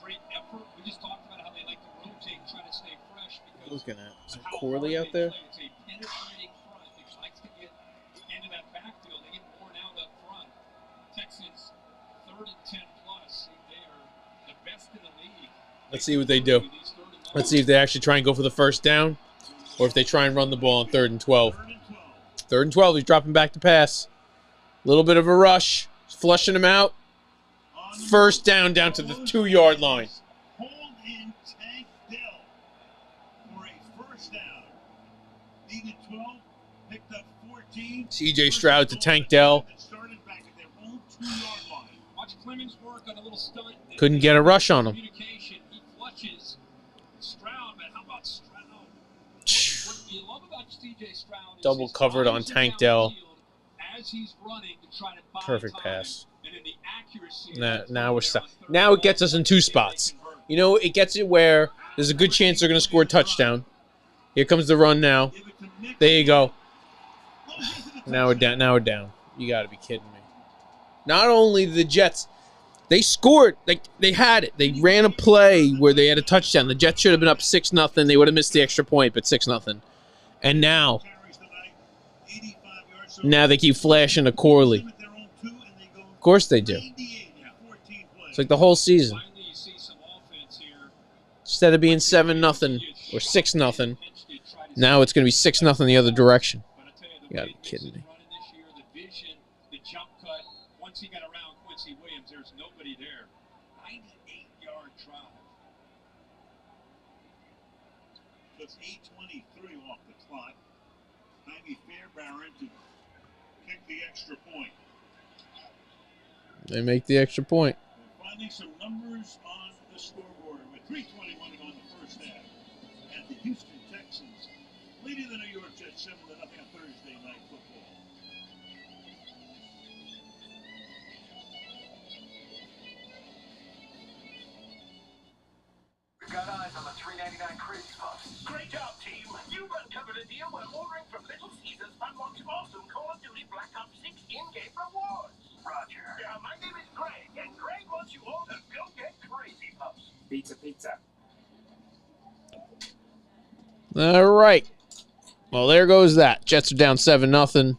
S8: Great effort. We just talked about how they like to rotate, try to stay fresh.
S5: Looking at is it Corley out there?
S8: It's a penetrating front. He likes to get into that backfield. They get worn out up front. Texans 3rd and 10 plus. They are the best in the league.
S5: Let's see what they do. Let's see if they actually try and go for the first down or if they try and run the ball on 3rd and 12. 3rd and 12, he's dropping back to pass. A little bit of a rush. Flushing him out. First down to the 2-yard line.
S3: Hold in Tank Dell for a first down. Needed 12, picked up 14.
S5: C.J. Stroud to Tank Dell.
S3: Started back at their own 2-yard line.
S8: Watch Clemens work on a little stunt.
S5: Couldn't get a rush on him.
S8: Communication. He clutches Stroud, but how about Stroud? What you love about C.J. Stroud is
S5: Double
S8: his
S5: covered on
S8: eyes are
S5: Tank
S8: down
S5: Dell.
S8: the field as he's running to try to buy
S5: Perfect
S8: time.
S5: pass.
S8: And then the accuracy
S5: Now we're stuck. Now it gets us in 2 spots. You know, it gets it where there's a good chance they're going to score a touchdown. Here comes the run now. There you go. Now we're down. Now we're down. You got to be kidding me. Not only the Jets, they scored. Like they had it. They ran a play where they had a touchdown. The Jets should have been up 6-0. They would have missed the extra point, but 6-0. And now they keep flashing to Corley. Of course they do. It's like the whole season. Instead of being 7-0 or 6-0, now it's going to be 6-0 the other direction. You got to be kidding me.
S8: The jump cut, once he got around Quincy Williams, there's nobody there. 98-yard drive.
S3: So it's 8:23 off the clock. Jaime Fairbairn to kick the extra point.
S5: They make the extra point.
S3: We're finding some numbers on the scoreboard with 3:21 to go in the first half. And the Houston Texans leading the New York Jets 7-0 on Thursday Night Football.
S9: We've got eyes on the $3.99 Crazy Puffs. Great job, team. You've uncovered a deal where ordering from Little Caesars unlocks awesome Call of Duty Black Ops 6 in-game rewards. Roger. Yeah, my name is Greg, and Greg wants you all to go get Crazy Puffs. Pizza, pizza.
S5: All right. Well, there goes that. Jets are down 7-0.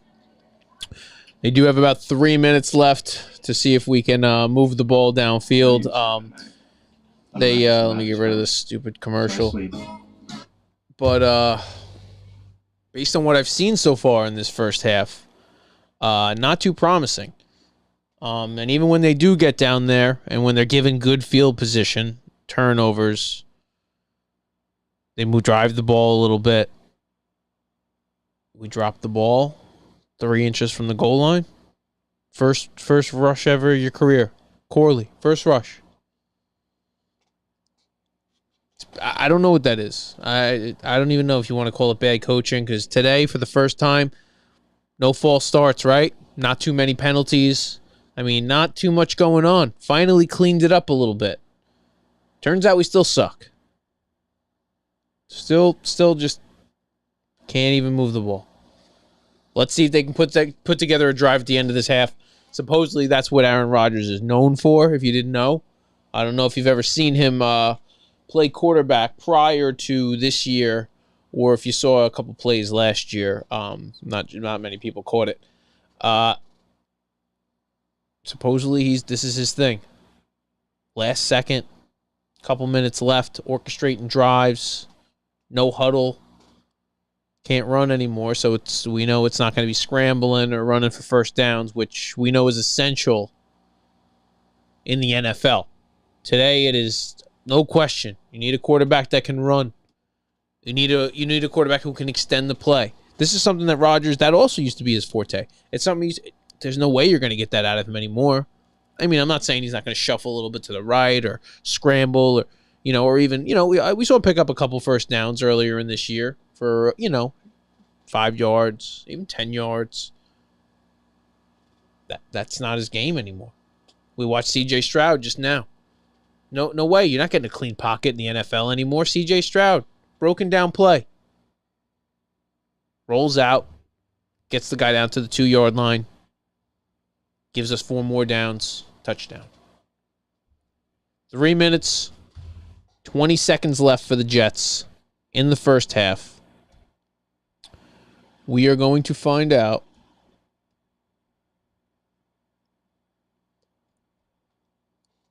S5: They do have about 3 minutes left to see if we can move the ball downfield. Let me get rid of this stupid commercial. But based on what I've seen so far in this first half, not too promising. And even when they do get down there and when they're given good field position, turnovers, they drive the ball a little bit. We drop the ball 3 inches from the goal line. First rush ever of your career. Corley, first rush. I don't know what that is. I don't even know if you want to call it bad coaching, because today, for the first time, no false starts, right? Not too many penalties. I mean, not too much going on. Finally cleaned it up a little bit. Turns out we still suck. Still just can't even move the ball. Let's see if they can put together a drive at the end of this half. Supposedly, that's what Aaron Rodgers is known for, if you didn't know. I don't know if you've ever seen him play quarterback prior to this year, or if you saw a couple plays last year. Not many people caught it. Supposedly, this is his thing. Last second, couple minutes left, orchestrating drives, no huddle. Can't run anymore, so we know it's not going to be scrambling or running for first downs, which we know is essential in the NFL. Today, it is no question. You need a quarterback that can run. You need a quarterback who can extend the play. This is something that also used to be his forte. It's something there's no way you're going to get that out of him anymore. I mean, I'm not saying he's not going to shuffle a little bit to the right or scramble or even, we saw him pick up a couple first downs earlier in this year for, 5 yards, even 10 yards. That's not his game anymore. We watched C.J. Stroud just now. No way. You're not getting a clean pocket in the NFL anymore. C.J. Stroud, broken down play. Rolls out, gets the guy down to the 2-yard line, gives us 4 more downs, touchdown. 3 minutes, 20 seconds left for the Jets in the first half. We are going to find out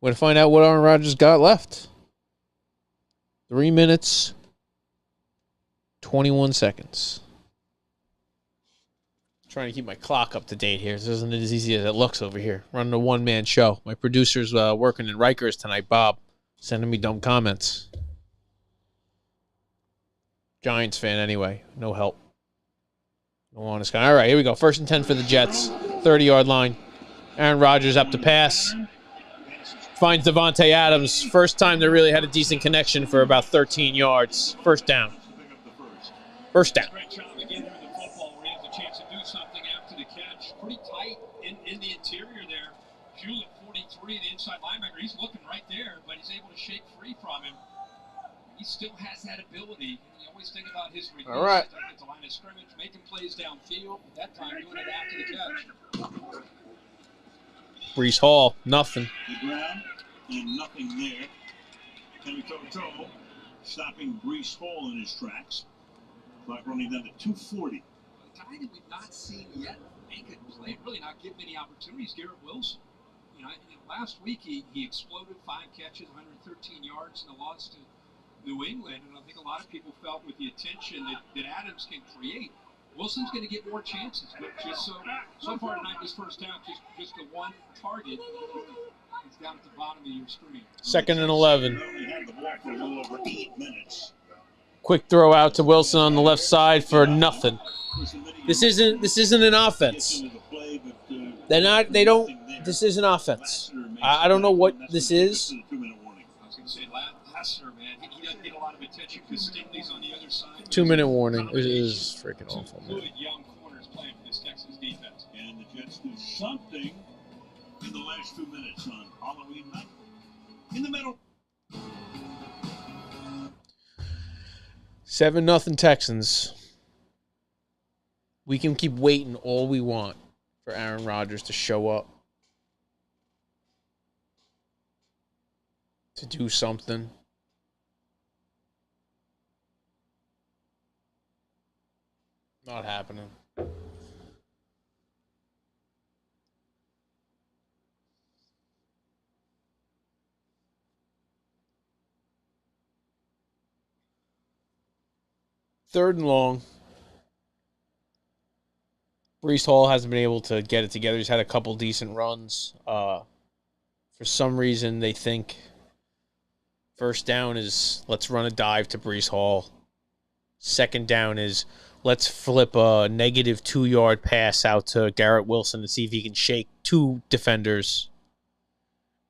S5: We're going to find out what Aaron Rodgers got left. 3 minutes, 21 seconds. Trying to keep my clock up to date here. This isn't as easy as it looks over here. Running a one-man show. My producer's working in Rikers tonight, Bob. Sending me dumb comments. Giants fan anyway. No help. No honest guy. All right, here we go. 1st and 10 for the Jets. 30-yard line. Aaron Rodgers up to pass. Finds Devontae Adams. First time they really had a decent connection for about 13 yards. First down. First down.
S8: Great job again during the football where he has a chance to do something after the catch. Pretty tight in the interior there. Jewell at 43, the inside linebacker. He's looking right there, but he's able to shake free from him. He still has that ability. You always think about his release.
S5: All right.
S8: At the line of scrimmage, making plays downfield. That time doing it after the catch.
S5: Brees Hall, nothing.
S3: The ground and nothing there. Kenny Toto stopping Brees Hall in his tracks. Clock running down to 2:40.
S8: A guy that we've not seen yet make a play, really not give many opportunities, Garrett Wilson. Last week he exploded, 5 catches, 113 yards in the loss to New England, and I think a lot of people felt with the attention that Adams can create, Wilson's going to get more chances. But just so far tonight, this first down, just the one target. It's down at the bottom of your screen.
S5: 2nd and 11.
S3: They only had the ball for a little over 8 minutes.
S5: Quick throw out to Wilson on the left side for nothing. This isn't an offense. This isn't offense. I don't know what this is.
S8: I was going to say Lasser, man. He doesn't get a lot of attention because Stingley's on the other side.
S5: 2-minute warning. It is freaking awful, man.
S8: Good young corners playing for this Texans defense.
S3: And the Jets do something in the last 2 minutes on Halloween night. In the middle.
S5: 7-0 Texans. We can keep waiting all we want for Aaron Rodgers to show up. To do something. Not happening. Third and long. Brees Hall hasn't been able to get it together. He's had a couple decent runs. For some reason, they think first down is let's run a dive to Brees Hall. Second down is let's flip a negative 2-yard pass out to Garrett Wilson to see if he can shake 2 defenders.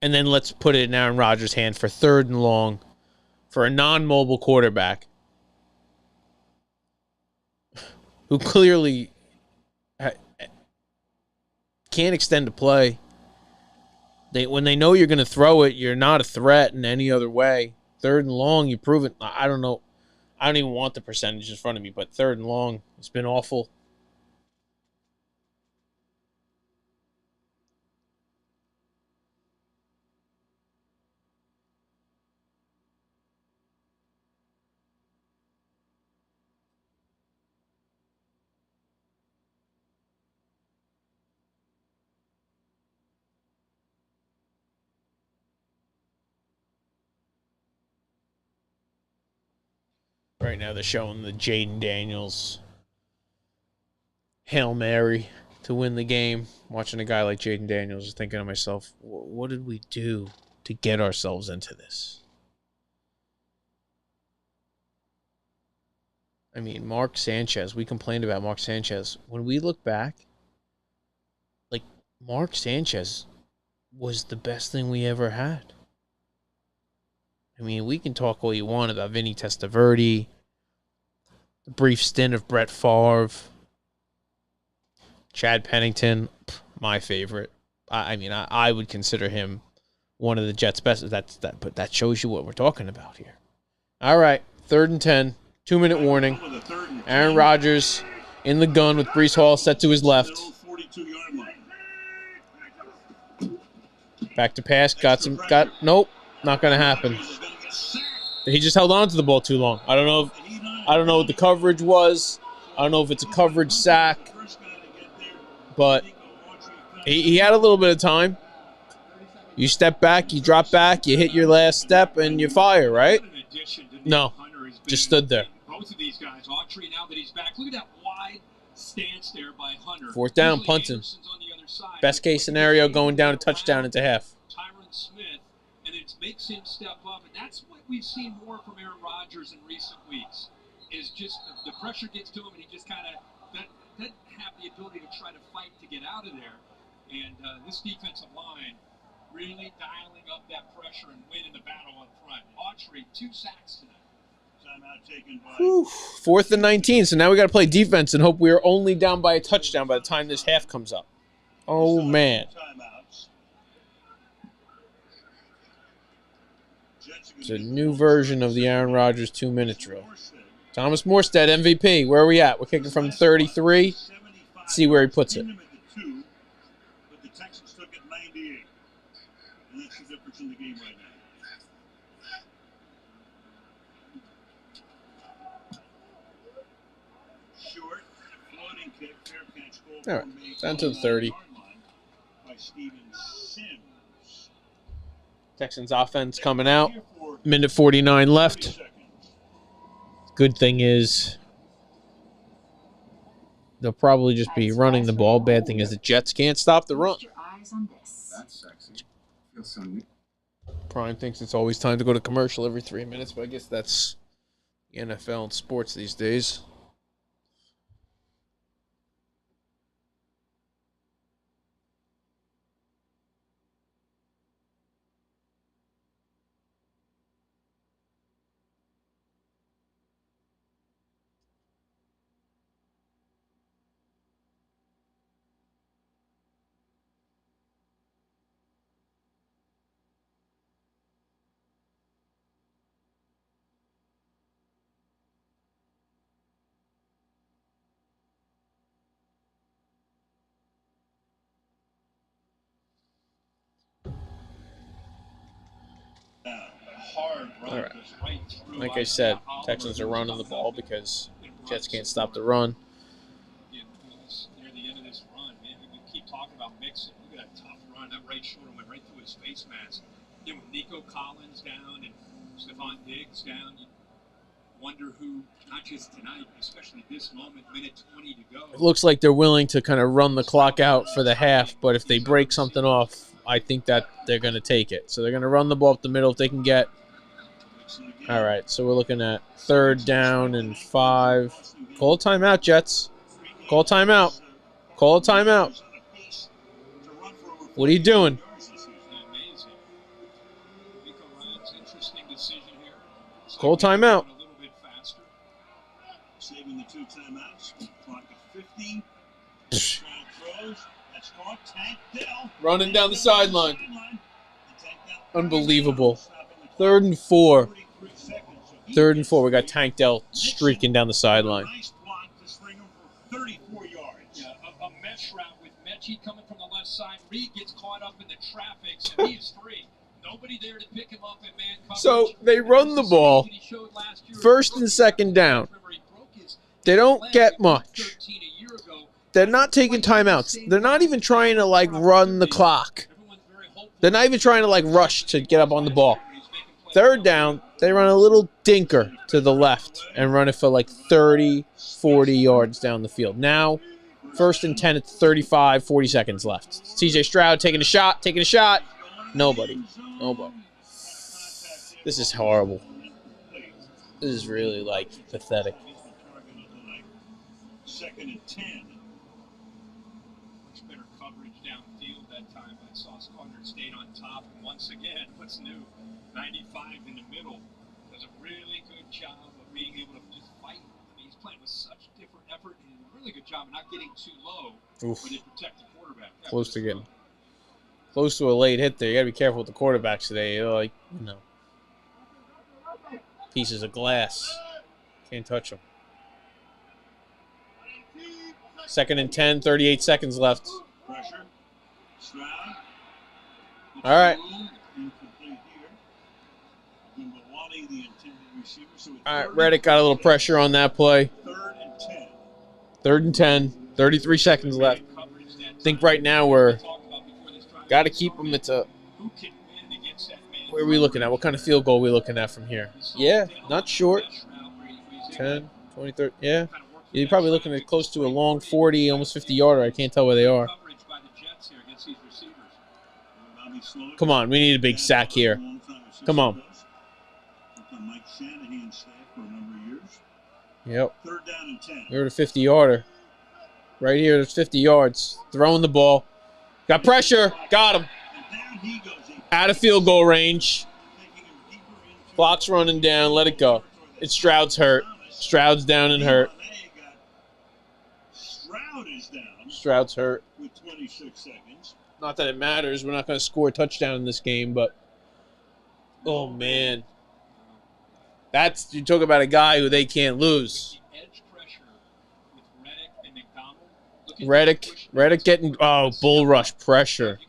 S5: And then let's put it in Aaron Rodgers' hand for 3rd and long for a non-mobile quarterback who clearly can't extend a play. When they know you're going to throw it, you're not a threat in any other way. 3rd and long, you prove it. I don't know. I don't even want the percentage in front of me, but 3rd and long, it's been awful. Right now they're showing the Jaden Daniels Hail Mary to win the game. Watching a guy like Jaden Daniels, thinking to myself, what did we do to get ourselves into this? I mean, Mark Sanchez, we complained about Mark Sanchez. When we look back, like, Mark Sanchez was the best thing we ever had. I mean, we can talk all you want about Vinny Testaverde, the brief stint of Brett Favre, Chad Pennington, my favorite. I would consider him one of the Jets' best. But that shows you what we're talking about here. All right, 3rd and 10, 2-minute warning. Aaron Rodgers in the gun with Brees Hall set to his left. Back to pass, nope, not going to happen. He just held on to the ball too long. I don't know what the coverage was. I don't know if it's a coverage sack. But he had a little bit of time. You step back, you drop back, you hit your last step, and you fire, right? No, just stood there.
S8: Both of these guys, Autry, now that he's back, look at that wide stance there by Hunter.
S5: Fourth down, punting. Best case scenario, going down a touchdown into half.
S8: Tyron Smith, and it makes him step up, and that's what we've seen more from Aaron Rodgers in recent weeks. Is just the pressure gets to him, and he just kind of doesn't have the ability to try to fight to get out of there. And this defensive line really dialing up that pressure and winning the battle up front. Autry, 2 sacks tonight.
S3: Timeout taken by.
S5: Whew. 4th and 19, so now we got to play defense and hope we are only down by a touchdown by the time this half comes up. Oh, man. It's a new version of the Aaron Rodgers 2-minute drill. Thomas Morstead, MVP. Where are we at? We're kicking from 33. Let's see where he puts it.
S3: But the Texans took it 98. And that's the difference in the game right now. Short, floating kick, fair catch, goal.
S5: All right, down to the 30.
S3: By Steven Sims.
S5: Texans offense coming out. Minute 49 left. Good thing is they'll probably just be running the ball. Bad thing is the Jets can't stop the run.
S10: That's sexy. Feels so neat.
S5: Prime thinks it's always time to go to commercial every 3 minutes, but I guess that's the NFL and sports these days. All right. Like I said, Texans are running the ball because Jets can't stop the run.
S8: Near the end of this run, man, we keep talking about Mixon. Look at that tough run. That right shoulder went right through his face mask. Then with Nico Collins down and Stephon Diggs down, you wonder who, not just tonight, especially this moment, minute 20 to go.
S5: It looks like they're willing to kind of run the clock out for the half, but if they break something off, I think that they're going to take it. So they're going to run the ball up the middle if they can get. All right, so we're looking at 3rd down and 5. Call a timeout, Jets. Call a timeout. Call a timeout. What are you doing? Call a timeout.
S3: Saving the 2 timeouts. Clock at 50. That's caught. Tank Dell.
S5: Running down the sideline. Unbelievable. 3rd and 4. 3rd and 4. We got Tank Dell streaking down the sideline.
S3: Nice block to string him for 34 yards.
S8: Yeah, a mesh route with Mechie coming from the left side. Reed gets caught up in the traffic, and he is free. Nobody there to pick him up in man coverage.
S5: So they run the ball. 1st and 2nd down. They don't get much. They're not taking timeouts. They're not even trying to, like, run the clock. They're not even trying to, like, rush to get up on the ball. 3rd down, they run a little dinker to the left and run it for, like, 30, 40 yards down the field. Now, 1st and 10 at 35, 40 seconds left. C.J. Stroud taking a shot. Nobody. This is horrible. This is really, like, pathetic.
S3: 2nd and 10.
S8: Much better coverage downfield that time. I saw Squadron stayed on top. And once again, what's new? 95 in the middle does a really good job of being able to just fight. I mean, he's playing with such different effort and a really good job of not getting too low when they protect the quarterback.
S5: Close to a late hit there. You got to be careful with the quarterbacks today. They're like, pieces of glass. Can't touch them. 2nd and 10, 38 seconds left.
S3: Pressure. Stroud.
S5: All right. All right, Reddick got a little pressure on that play. 3rd and 10, 33 seconds left. I think right now we're got to keep them. It's a
S8: who can win against that man.
S5: Where are we looking at? What kind of field goal are we looking at from here? Yeah, not short. 10, 20, 30. Yeah. You're probably looking at close to a long 40, almost 50-yarder. I can't tell where they are. Come on, we need a big sack here. Come on. Yep.
S3: Third down and 10.
S5: We're at a 50-yarder. Right here, there's 50 yards. Throwing the ball. Got pressure. Got him. Out of field goal range. Clock's running down. Let it go. It's Stroud's hurt. Stroud's down and hurt. Stroud's hurt.
S3: With 26 seconds.
S5: Not that it matters. We're not going to score a touchdown in this game, but oh man, you talk about a guy who they can't lose. Reddick getting bull rush pressure.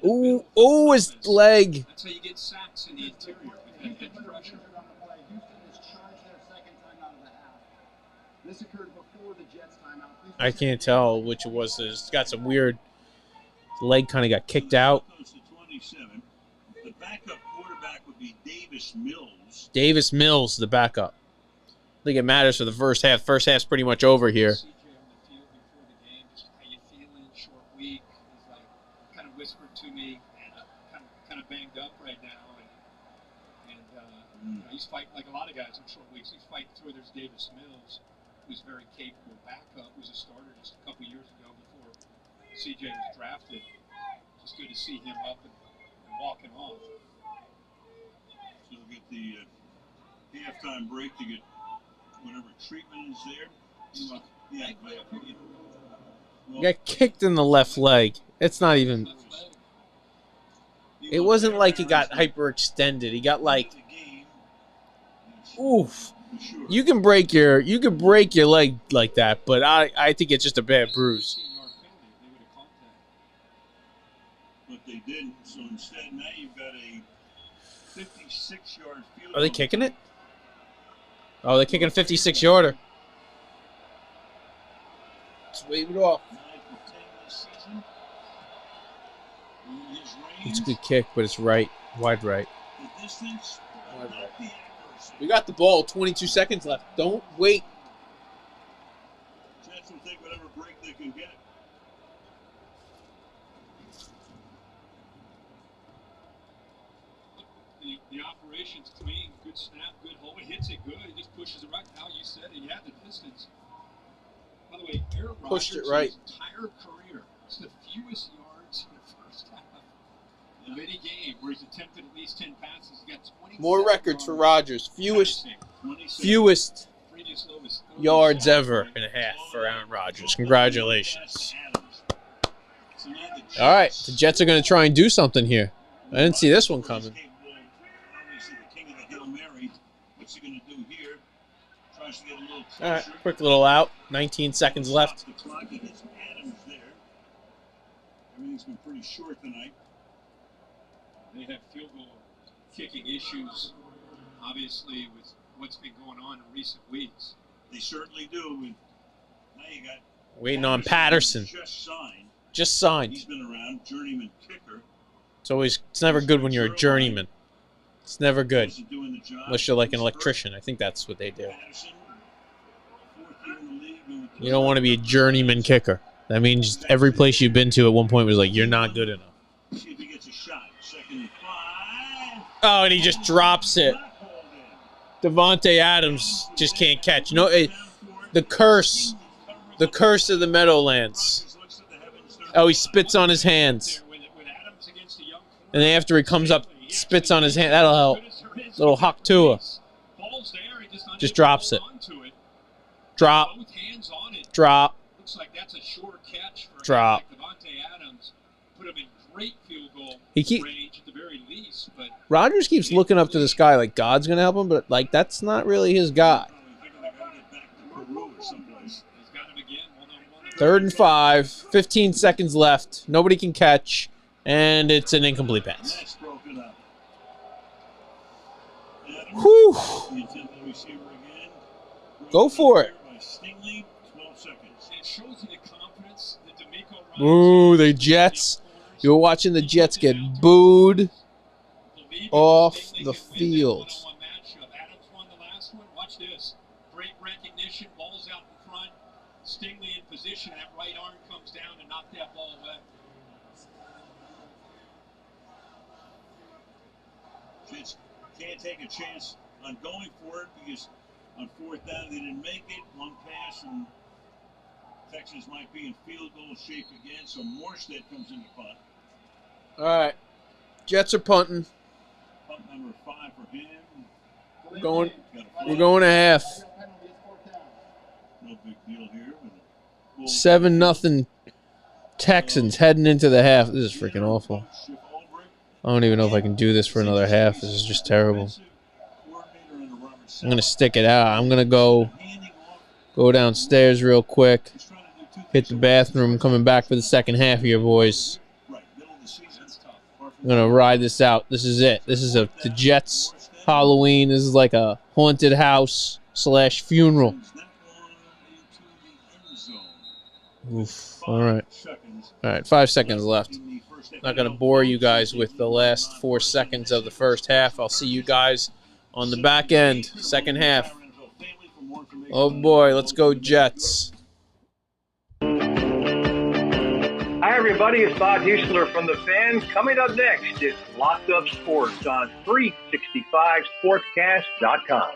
S5: Ooh, his leg.
S8: That's how you get sacks in the interior with that edge pressure.
S6: This occurred before the Jets timeout.
S5: I can't tell which it was. It's got some weird leg, kind of got kicked out.
S3: The backup quarterback would be Davis Mills.
S5: Davis Mills, the backup. I think it matters for the first half. First half's pretty much over here.
S8: To me, kind of banged up right now, and he's fighting like a lot of guys in short weeks. He's fighting through. There's Davis Mills, who's a very capable backup, who's a starter just a couple years ago before CJ was drafted. Just good to see him up and walking off.
S3: So we'll get the halftime break to get whatever treatment is there.
S5: He got kicked in the left leg. It's not even. It wasn't like he got hyperextended. He got like, oof. You can break your leg like that, but I think it's just a bad bruise.
S3: But they didn't. So instead, now you've got a 56-yard field.
S5: Are they kicking it? Oh, they're kicking a 56-yarder. Let's wave it off. It's a good kick, but it's right. Wide right. Wide right. We got the ball. 22 seconds left. Don't wait.
S3: Jets will take whatever break they can get.
S8: The operation's clean. Good snap. Good hole. He hits it good. He just pushes it right. How you said it. He had the distance. By the way, Aaron
S5: Pushed
S8: Rodgers,
S5: it right.
S8: His entire career, it's the fewest yards in the first half of any game where he's attempted at least 10 passes. He got 27
S5: More records for Rodgers. Fewest
S8: Previous lowest
S5: yards ever in a half for Aaron Rodgers. Congratulations. All right, the Jets are going to try and do something here. I didn't see this one coming.
S3: Obviously, the king of the Hail Mary. What's he going to do here? Tries to get a little
S5: All right,
S3: closer.
S5: quick little out. 19 seconds left.
S3: The clock. He gets Adams there. Everything's been pretty short tonight.
S8: They have field goal kicking issues, obviously, with what's been going on in recent weeks.
S3: They certainly do. And now you got
S5: Waiting on Patterson. Just signed.
S3: He's been around, journeyman kicker.
S5: It's never good when you're a journeyman. It's never good.
S3: Wasn't doing the job.
S5: Unless you're like an electrician. I think that's what they do.
S3: Patterson, fourth year in the league, and with
S5: You don't want to be a journeyman kicker. That means every place you've been to at one point was like, you're not good enough.
S3: see if he gets a shot. Second and 5.
S5: Oh, and he just drops it. Devontae Adams just can't catch. You know, the curse of the Meadowlands. Oh, he spits on his hands. And then after he comes up, spits on his hand. That'll help. Little Haktua. Just drops it. Drop. Drop.
S8: Looks like that's a sure catch for
S5: Drop.
S8: Devontae Adams. Put him in great field goal range at the very least. But
S5: Rodgers keeps looking up to the sky like God's going to help him, but like that's not really his guy. 3rd and 5. 15 seconds left. Nobody can catch. And it's an incomplete pass. Whew. Go for it. Ooh, the Jets. You were watching the Jets get booed off the field.
S8: Adams won the last one. Watch this. Great recognition. Ball's out in front. Stingley in position. That right arm comes down and knocked that ball away.
S3: Jets can't take a chance on going for it because on fourth down they didn't make it. One pass and Texans might be in field goal shape again. So Morstead comes in the punt.
S5: All right. Jets are punting.
S3: Punt number 5 for him.
S5: We're going to half.
S3: No big deal here.
S5: 7-0 Texans heading into the half. This is freaking awful. I don't even know if I can do this for another half. This is just terrible. I'm going to stick it out. I'm going to go downstairs real quick. Hit the bathroom. Coming back for the second half here, boys. I'm going to ride this out. This is it. This is the Jets Halloween. This is like a haunted house / funeral. Oof. All right. All right, 5 seconds left. Not going to bore you guys with the last 4 seconds of the first half. I'll see you guys on the back end, second half. Oh, boy, let's go Jets.
S11: Hi, everybody. It's Bob Huesler from The Fan. Coming up next, it's Locked Up Sports on 365sportscast.com.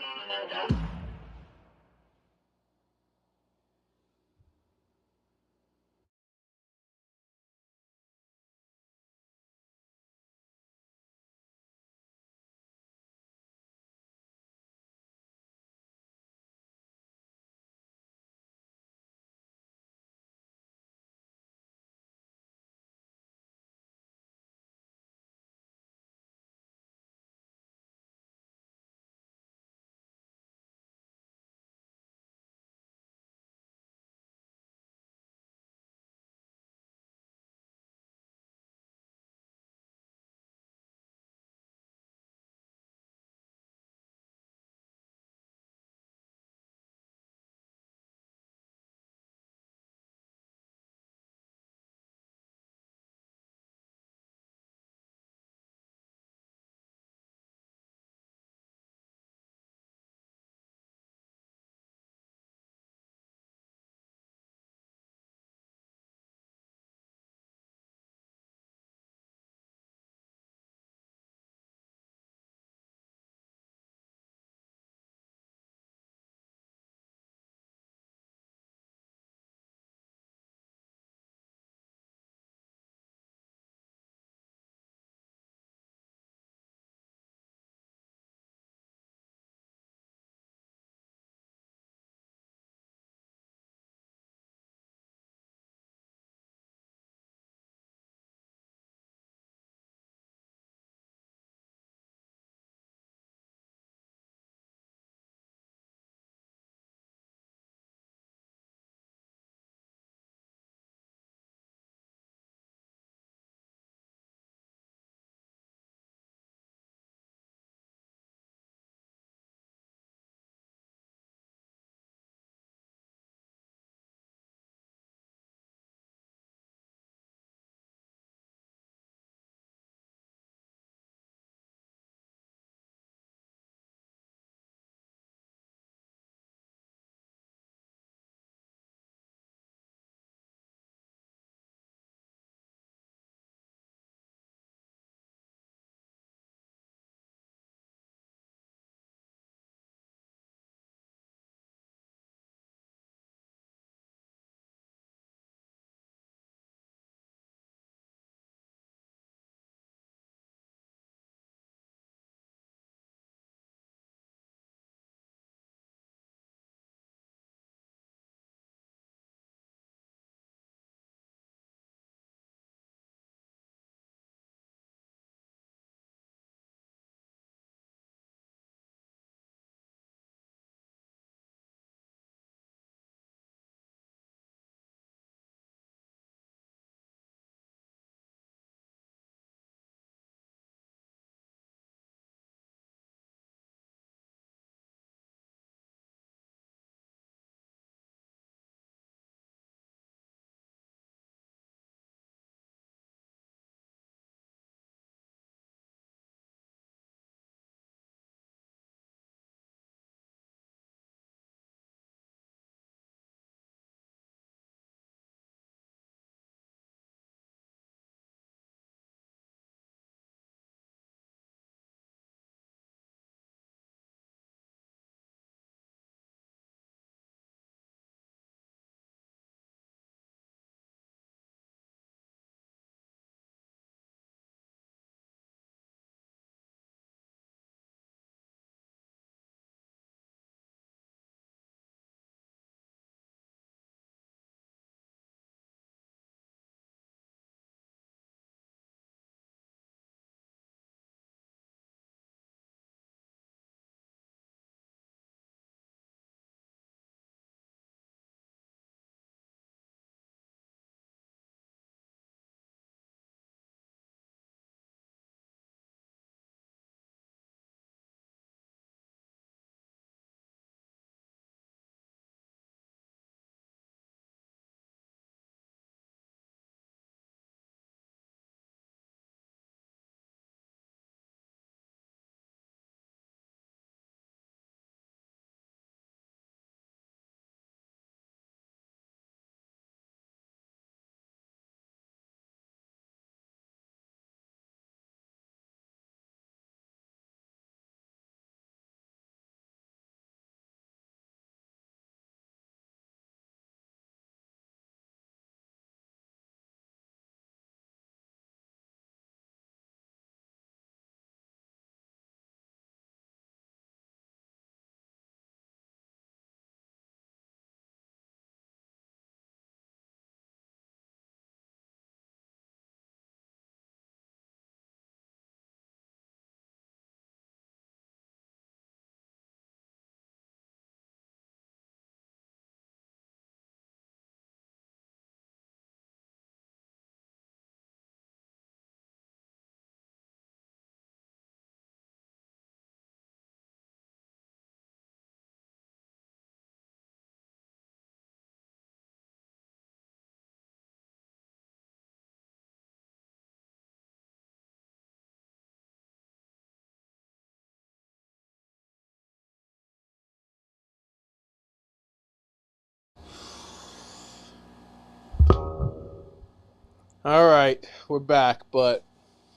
S5: All right, we're back, but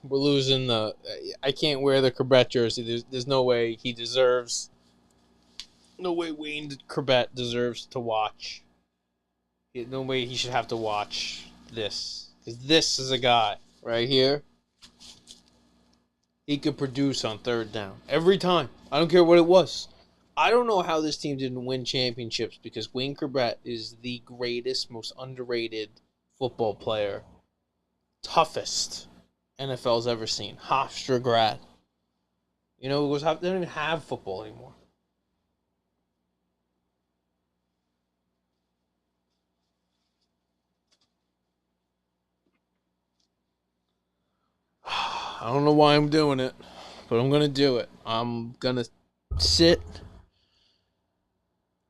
S5: we're losing the. I can't wear the Corbett jersey. There's no way he deserves. No way Wayne Corbett deserves to watch. No way he should have to watch this. Because this is a guy right here. He could produce on third down every time. I don't care what it was. I don't know how this team didn't win championships because Wayne Corbett is the greatest, most underrated football player. Toughest NFL's ever seen. Hofstra grad. You know, they don't even have football anymore. I don't know why I'm doing it, but I'm going to do it. I'm going to sit.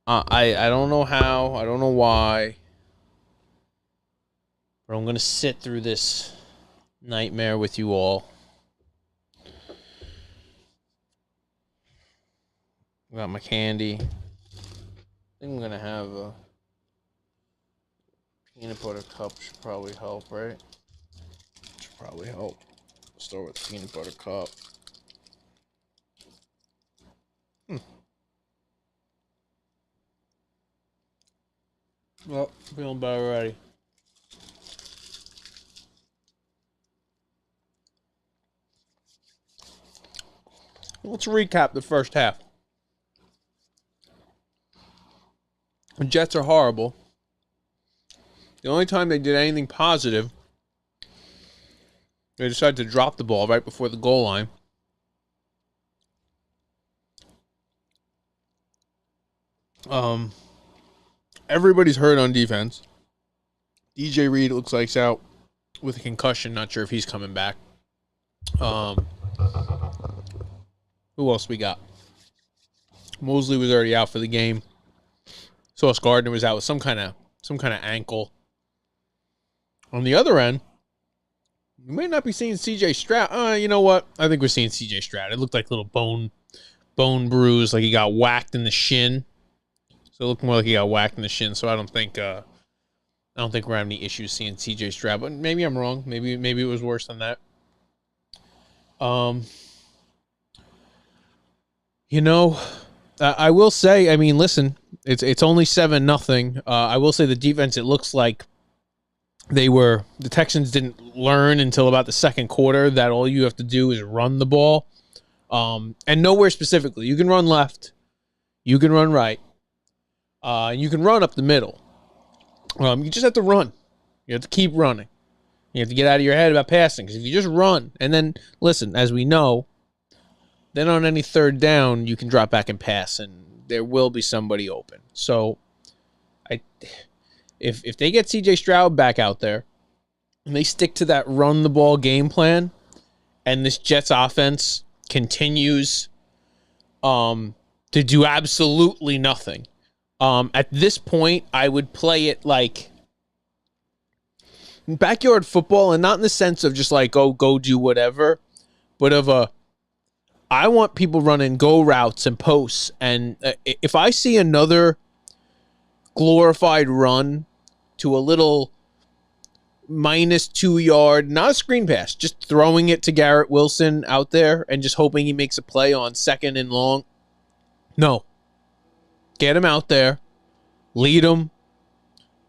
S5: I don't know how. I don't know why. But I'm going to sit through this nightmare with you all. Got my candy. I think I'm going to have a peanut butter cup. Should probably help, right? Should probably help. Start with peanut butter cup. Well, feeling better already. Let's recap the first half. The Jets are horrible. The only time they did anything positive, they decided to drop the ball right before the goal line. Everybody's hurt on defense. DJ Reed looks like he's out with a concussion. Not sure if he's coming back. Who else we got? Mosley was already out for the game. Sauce Gardner was out with some kind of ankle. On the other end, we may not be seeing C.J. Stroud. You know what? I think we're seeing C.J. Stroud. It looked like a little bone bruise, like he got whacked in the shin. So it looked more like he got whacked in the shin. So I don't think we're having any issues seeing C.J. Stroud. But maybe I'm wrong. Maybe it was worse than that. I will say. I mean, listen, it's only 7-0. I will say the defense. It looks like the Texans didn't learn until about the second quarter that all you have to do is run the ball. And nowhere specifically. You can run left. You can run right. You can run up the middle. You just have to run. You have to keep running. You have to get out of your head about passing. Because if you just run, and then, listen, as we know, then on any third down, you can drop back and pass, and there will be somebody open. So, if they get C.J. Stroud back out there, and they stick to that run-the-ball game plan, and this Jets offense continues to do absolutely nothing, at this point, I would play it like backyard football, and not in the sense of just like, go do whatever, but I want people running go routes and posts, and if I see another glorified run to a little -2 yard, not a screen pass, just throwing it to Garrett Wilson out there and just hoping he makes a play on 2nd and long. No. Get him out there, lead him,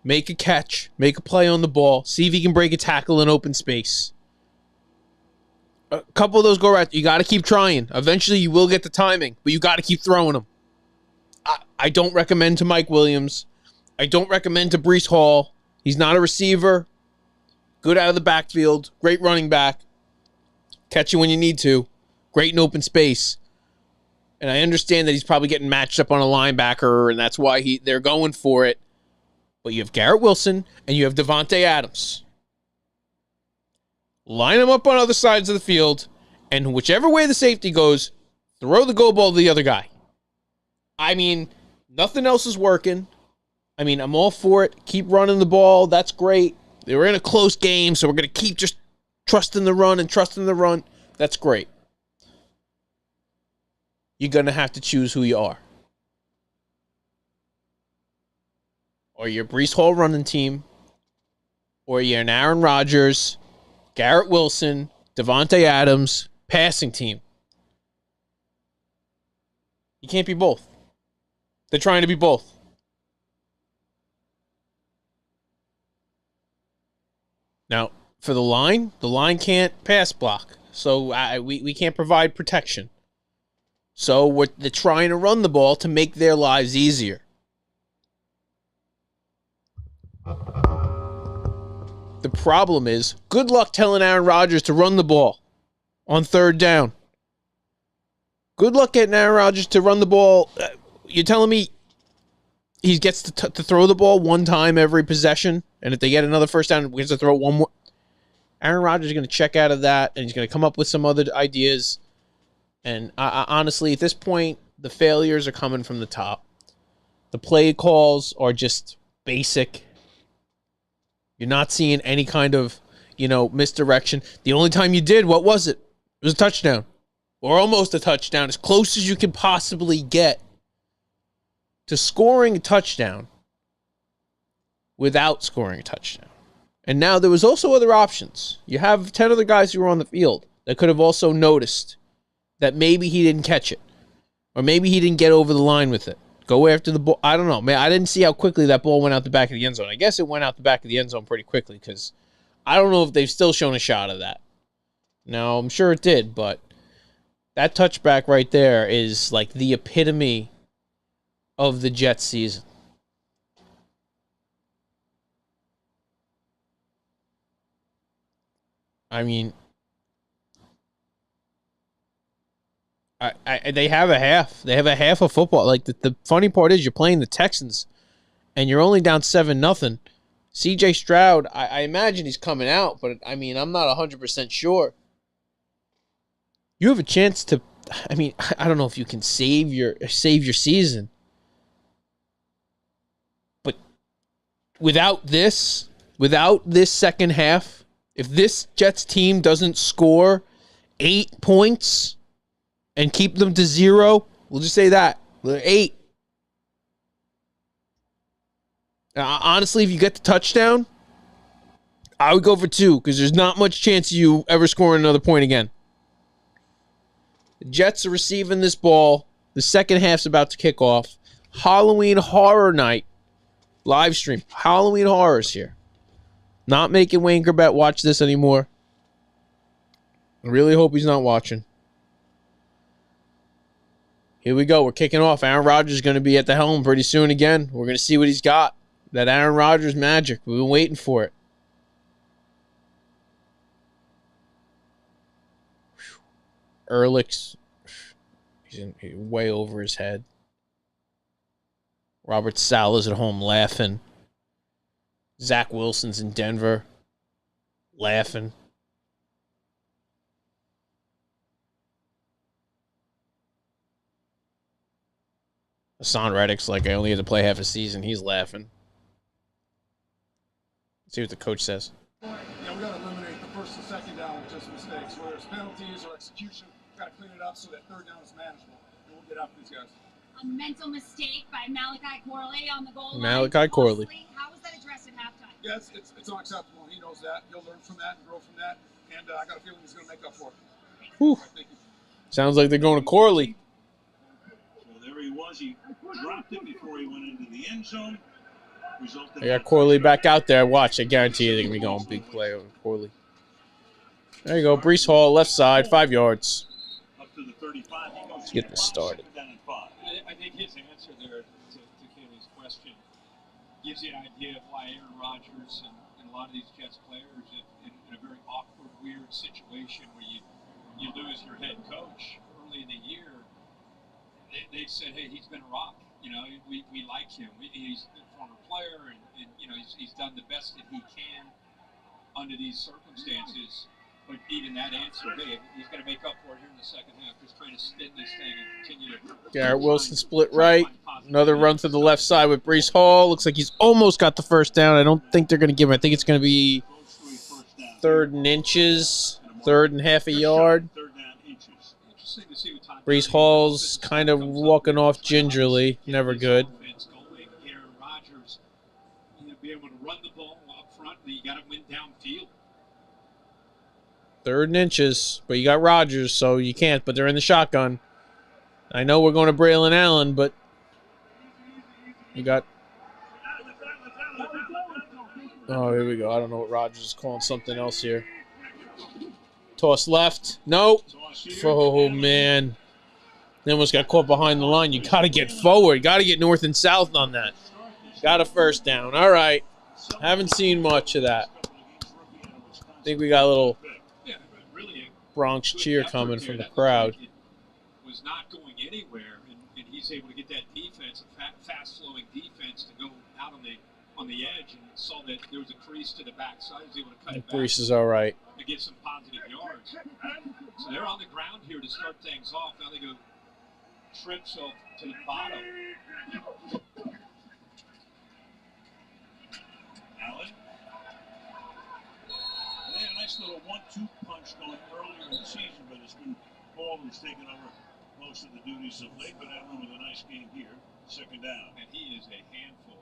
S5: make a catch, make a play on the ball, see if he can break a tackle in open space. A couple of those go right. You got to keep trying. Eventually, you will get the timing, but you got to keep throwing them. I don't recommend to Mike Williams. I don't recommend to Breece Hall. He's not a receiver. Good out of the backfield. Great running back. Catch you when you need to. Great in open space. And I understand that he's probably getting matched up on a linebacker, and that's why they're going for it. But you have Garrett Wilson, and you have Devontae Adams. Line them up on other sides of the field, and whichever way the safety goes, throw the go ball to the other guy. I mean, nothing else is working. I mean, I'm all for it. Keep running the ball. That's great. They were in a close game, so we're going to keep just trusting the run and trusting the run. That's great. You're going to have to choose who you are. Or your Breece Hall running team, or you're an Aaron Rodgers, Garrett Wilson, Devontae Adams passing team. You can't be both. They're trying to be both. Now, for the line can't pass block. So we can't provide protection. So they're trying to run the ball to make their lives easier. The problem is, good luck telling Aaron Rodgers to run the ball on third down. Good luck getting Aaron Rodgers to run the ball. You're telling me he gets to throw the ball one time every possession, and if they get another first down, he gets to throw one more. Aaron Rodgers is going to check out of that, and he's going to come up with some other ideas. And honestly, at this point, the failures are coming from the top. The play calls are just basic. You're not seeing any kind of, misdirection. The only time you did, what was it? It was a touchdown. Or almost a touchdown, as close as you can possibly get to scoring a touchdown without scoring a touchdown. And now there was also other options. You have 10 other guys who were on the field that could have also noticed that maybe he didn't catch it. Or maybe he didn't get over the line with it. Go after the ball. I don't know. Man, I didn't see how quickly that ball went out the back of the end zone. I guess it went out the back of the end zone pretty quickly because I don't know if they've still shown a shot of that. Now, I'm sure it did, but that touchback right there is like the epitome of the Jets season. I mean, they have a half. They have a half of football. Like the funny part is you're playing the Texans and you're only down 7-0. CJ Stroud, I imagine he's coming out, but I mean, I'm not 100% sure. You have a chance to, I mean, I don't know if you can save your season. But without this second half, if this Jets team doesn't score 8 points and keep them to 0, we'll just say that. 8. Honestly, if you get the touchdown, I would go for 2 because there's not much chance of you ever scoring another point again. The Jets are receiving this ball. The second half's about to kick off. Halloween Horror Night live stream. Halloween Horrors here. Not making Wayne Gerbett watch this anymore. I really hope he's not watching. Here we go. We're kicking off. Aaron Rodgers is going to be at the helm pretty soon again. We're going to see what he's got. That Aaron Rodgers magic. We've been waiting for it. Ehrlich's he's way over his head. Robert Saleh's at home laughing. Zach Wilson's in Denver laughing. Hassan Reddick's like, I only had to play half a season. He's laughing. See what the coach says.
S12: Yeah, we got to eliminate the first and second down with just mistakes. Whether it's penalties or execution, we got to clean it up so that third down is manageable. And we'll get after these guys.
S7: A mental mistake by Malachi Corley on the goal line.
S5: Malachi Corley.
S7: How was that addressed at halftime?
S12: Yeah, it's unacceptable. He knows that. He'll learn from that and grow from that. And I got a feeling he's going to make up for it.
S5: Whew. Sounds like they're going to Corley.
S3: So there he was. He dropped it before he went into the end zone.
S5: They got Corley back out there. Watch, I guarantee you they're going to be going big play on Corley. There you go. Brees Hall, left side, 5 yards.
S3: Up to the 35.
S5: Let's get this started.
S8: I think his answer there to Kenny's question gives you an idea of why Aaron Rodgers and a lot of these Jets players in a very awkward, weird situation where you lose your head coach early in the year. They said, hey, he's been a rock. You know, we like him. He's a former player, and you know, he's done the best that he can under these circumstances. But even that answer, hey, he's going to make up for it here in the second half. Just trying to spin this thing and continue to.
S5: Garrett Wilson split right. Another run to the left side with Brees Hall. Looks like he's almost got the first down. I don't think they're going to give him. I think it's going to be 3rd and inches, 3rd and half a yard. Brees Hall's kind of walking off gingerly. Never good.
S8: Aaron Rodgers, be able to run the ball up front. You got to win deal.
S5: 3rd and inches, but you got Rodgers, so you can't. But they're in the shotgun. I know we're going to Braylon Allen, but we got. Oh, here we go. I don't know what Rodgers is calling something else here. Toss left. Nope. Oh, man. They almost got caught behind the line. You got to get forward. Got to get north and south on that. Got a first down. All right. Haven't seen much of that. I think we got a little Bronx cheer coming from the crowd.
S8: Was not going anywhere, and he's able to get that defense, a fast-flowing defense, to go out on the edge, and saw that there was a crease to the backside. He was able to cut it back.
S5: Crease is all right.
S8: To get some positive yards. So they're on the ground here to start things off. Now they go trips off to the bottom.
S3: Allen. They had a nice little 1-2 punch going earlier in the season, but it's been Paul who's taken over most of the duties of late. But Allen with a nice game here, 2nd down.
S8: And he is a handful.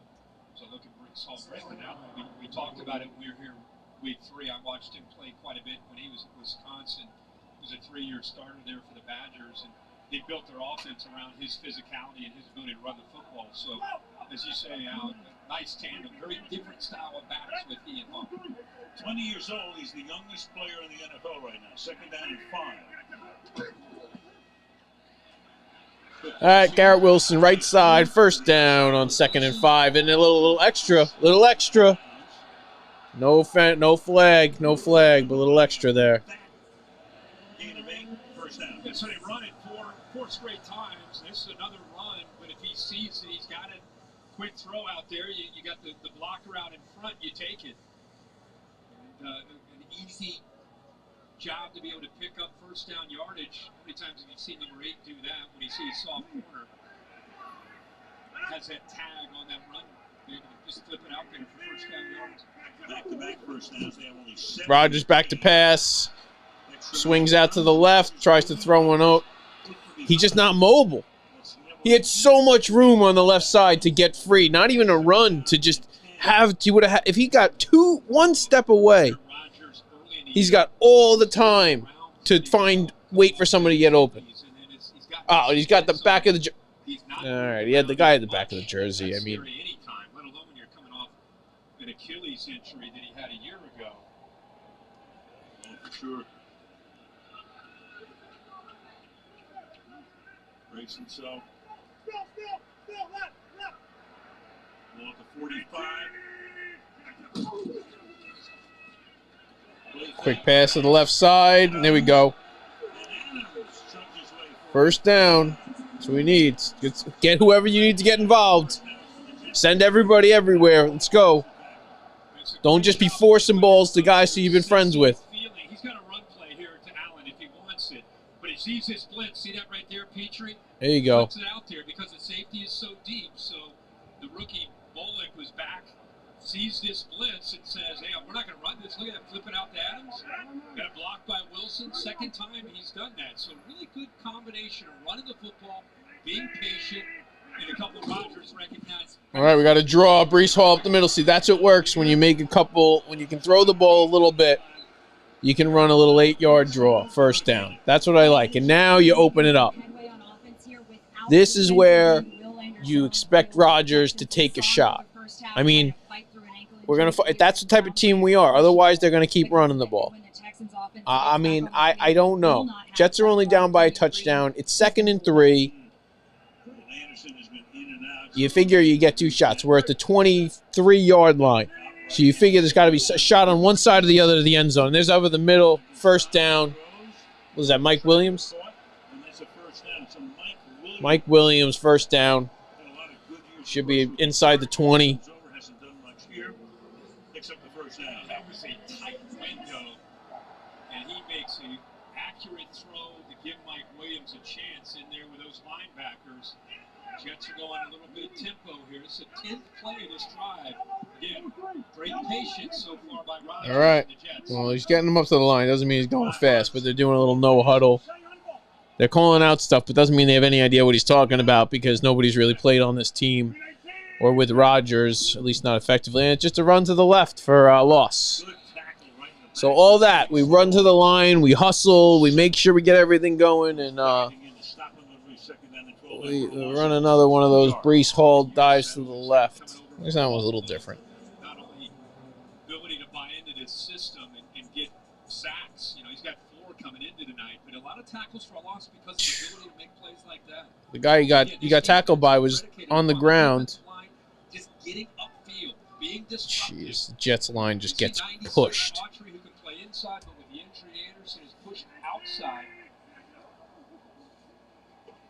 S8: So look at Saul Franklin now. We talked about it when we were here week 3. I watched him play quite a bit when he was at Wisconsin. He was a 3-year starter there for the Badgers, and they built their offense around his physicality and his ability to run the football. So, as you say, Al, nice tandem, very different style of backs with he and Hall.
S3: 20 years old, he's the youngest player in the NFL right now. 2nd down and 5.
S5: All right, Garrett Wilson, right side, first down on 2nd and 5, and a little extra. No flag, but a little extra there.
S3: Gain of 8, first down.
S8: And so they run it four straight times. This is another run, but if he sees it, he's got a quick throw out there. You got the blocker out in front, you take it. And, an easy job to be able to pick up first down yardage. How many times have you seen number 8 do that when he sees soft corner? Has that tag on that run. They just flip it out there for first down yards.
S3: Back-to-back first downs. They have only 7.
S5: Rodgers back to pass. Swings out to the left. Tries to throw one out. He's just not mobile. He had so much room on the left side to get free. Not even a run to just have. He would have. If he got one step away, he's got all the time to wait for somebody to get open. Oh, he's got the back of the. All right, he had the guy at the back of the jersey. I mean.
S8: An Achilles injury that he had a year ago.
S3: Oh, for sure. Brace himself. Ball at the 45.
S5: Quick pass to the left side, and there we go. First down. That's what we need. Get whoever you need to get involved. Send everybody everywhere. Let's go. Don't just be forcing balls to guys who you've been friends with.
S8: He's got a run play here to Allen if he wants it. But he sees his blitz. See that right there, Petrie?
S5: There you go.
S8: Puts it out there because the safety is so deep. So the rookie Bullock was back, sees this blitz and says, hey, we're not going to run this. Look at that. Flip it out to Adams. Got a block by Wilson. 2nd time he's done that. So really good combination of running the football, being patient, and a couple of Rodgers recognized.
S5: All right, we got to draw Breece Hall up the middle. See, that's what works when you make a couple, when you can throw the ball a little bit, you can run a little 8-yard draw, first down. That's what I like. And now you open it up. This is where you expect Rodgers to take a shot. I mean, we're going to. That's the type of team we are. Otherwise, they're going to keep running the ball. I mean, I don't know. Jets are only down by a touchdown. It's 2nd and 3. You figure you get 2 shots. We're at the 23-yard line. So you figure there's got to be a shot on one side or the other of the end zone. There's over the middle, first down. Was that Mike Williams? Mike Williams, first down. Should be inside the 20.
S8: That was a tight window, and he makes an accurate throw to give Mike Williams a chance in there with those linebackers. Jets are going a little bit of tempo here. It's the 10th play of this drive. Again, great patience so far by Rodgers.
S5: All right.
S8: And the Jets.
S5: Well, he's getting them up to the line. Doesn't mean he's going fast, but they're doing a little no huddle. They're calling out stuff, but doesn't mean they have any idea what he's talking about because nobody's really played on this team or with Rodgers, at least not effectively. And it's just a run to the left for a loss. So all that, we run to the line, we hustle, we make sure we get everything going, and we run another one of those Brees Hall dives to the left. This one was a little different.
S8: Not only ability to buy into this system and get sacks. You know, he's got 4 coming into tonight, but a lot of tackles for a loss because of the ability to make plays like that.
S5: The guy he got tackled by was on the ground.
S8: Just getting upfield, being disruptive.
S5: Jeez, the Jets line just gets pushed.
S8: Autry, who can play inside, but with the injury, Anderson is pushed outside.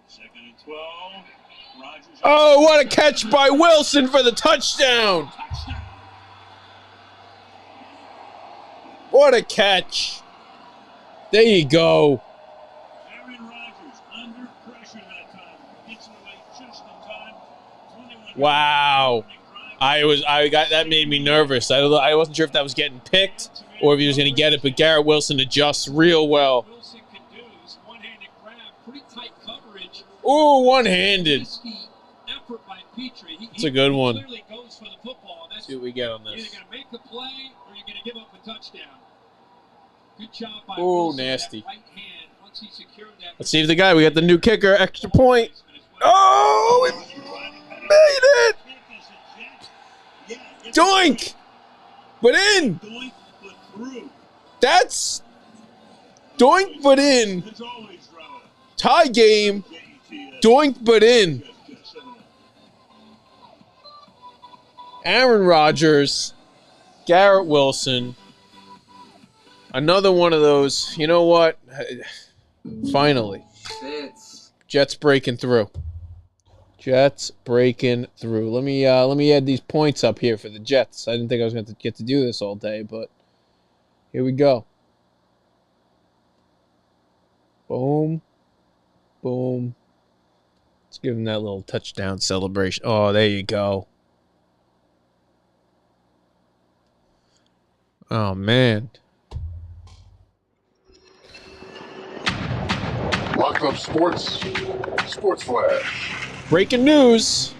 S3: 2nd and 12. Rodgers.
S5: Oh, what a catch by Wilson for the touchdown! What a catch! There you go.
S3: Aaron Rodgers under pressure that time. Gets it away just in time. 21.
S5: Wow. That made me nervous. I wasn't sure if that was getting picked or if he was going to get it, but Garrett Wilson adjusts real well.
S8: Wilson can do this one-handed grab, pretty tight coverage.
S5: Ooh, one-handed.
S8: Effort by Petrie.
S5: That's a good one.
S8: Clearly goes for the football. That's
S5: see what we get on
S8: You're
S5: this.
S8: either going to make a play or you're going to give up a touchdown. Good job by
S5: Ooh,
S8: Wilson.
S5: nasty.
S8: That right hand, once he secured that.
S5: Let's see if the guy, we got the new kicker, extra point. Oh, we made it! Doink! But in! That's doink but in. Tie game. Doink but in. Aaron Rodgers, Garrett Wilson. Another one of those. You know what? Finally. Jets breaking through. Jets breaking through. Let me add these points up here for the Jets. I didn't think I was going to get to do this all day, but here we go. Boom. Boom. Let's give him that little touchdown celebration. Oh, there you go. Oh, man.
S4: Locked Up Sports, Sports Flash.
S5: Breaking news.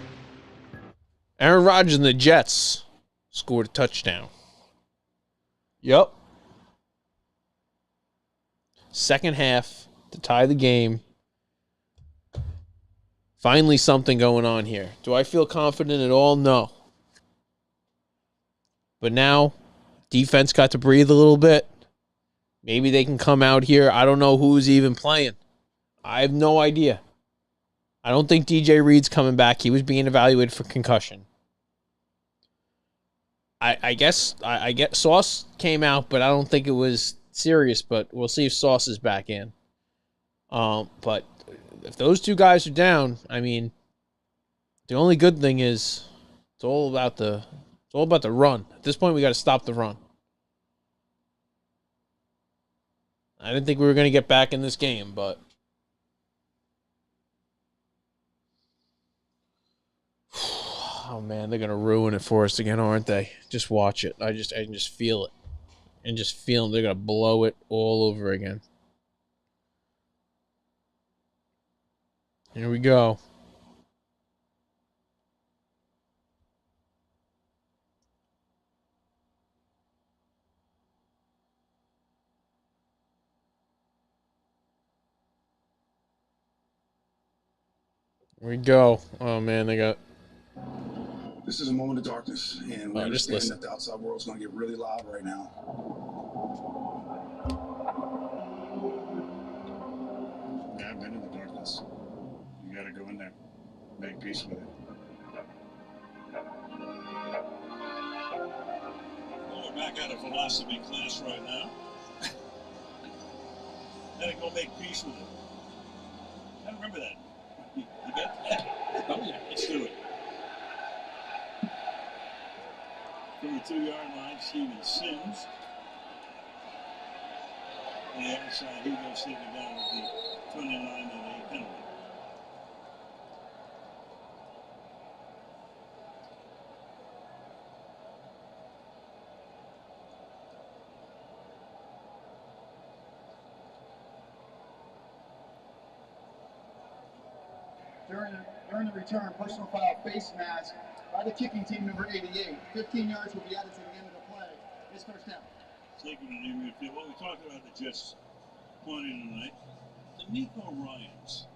S5: Aaron Rodgers and the Jets scored a touchdown. Yup. Second half to tie the game. Finally something going on here. Do I feel confident at all? No. But now, defense got to breathe a little bit. Maybe they can come out here. I don't know who's even playing. I have no idea. I don't think DJ Reed's coming back. He was being evaluated for concussion. I guess Sauce came out, but I don't think it was serious. But we'll see if Sauce is back in. But if those two guys are down, I mean, the only good thing is it's all about the run. At this point, we got to stop the run. I didn't think we were going to get back in this game, but. Oh man, they're gonna ruin it for us again, aren't they? Just watch it. I can just feel it, and just feel they're gonna blow it all over again. Here we go. Here we go. Oh man, they got.
S12: This is a moment of darkness, and we
S5: just
S12: understand
S5: listen.
S12: that the outside world's going to get really loud right now. Yeah, I've been in the darkness. You got to go in there, make peace with it.
S3: Well, we're back at a philosophy class right now. Gotta go make peace with it. I remember that. You get that? Oh yeah, let's do it. From the 2-yard line, Steven Sims. On the other side, he goes taking down with the 29 and a penalty.
S6: During the return, personal foul face mask by the kicking team, number 88. 15 yards will be added to the end of the play. It's first down.
S3: Taking an in midfield. Well, we talked about the Jets pointing tonight. The Nico Ryans.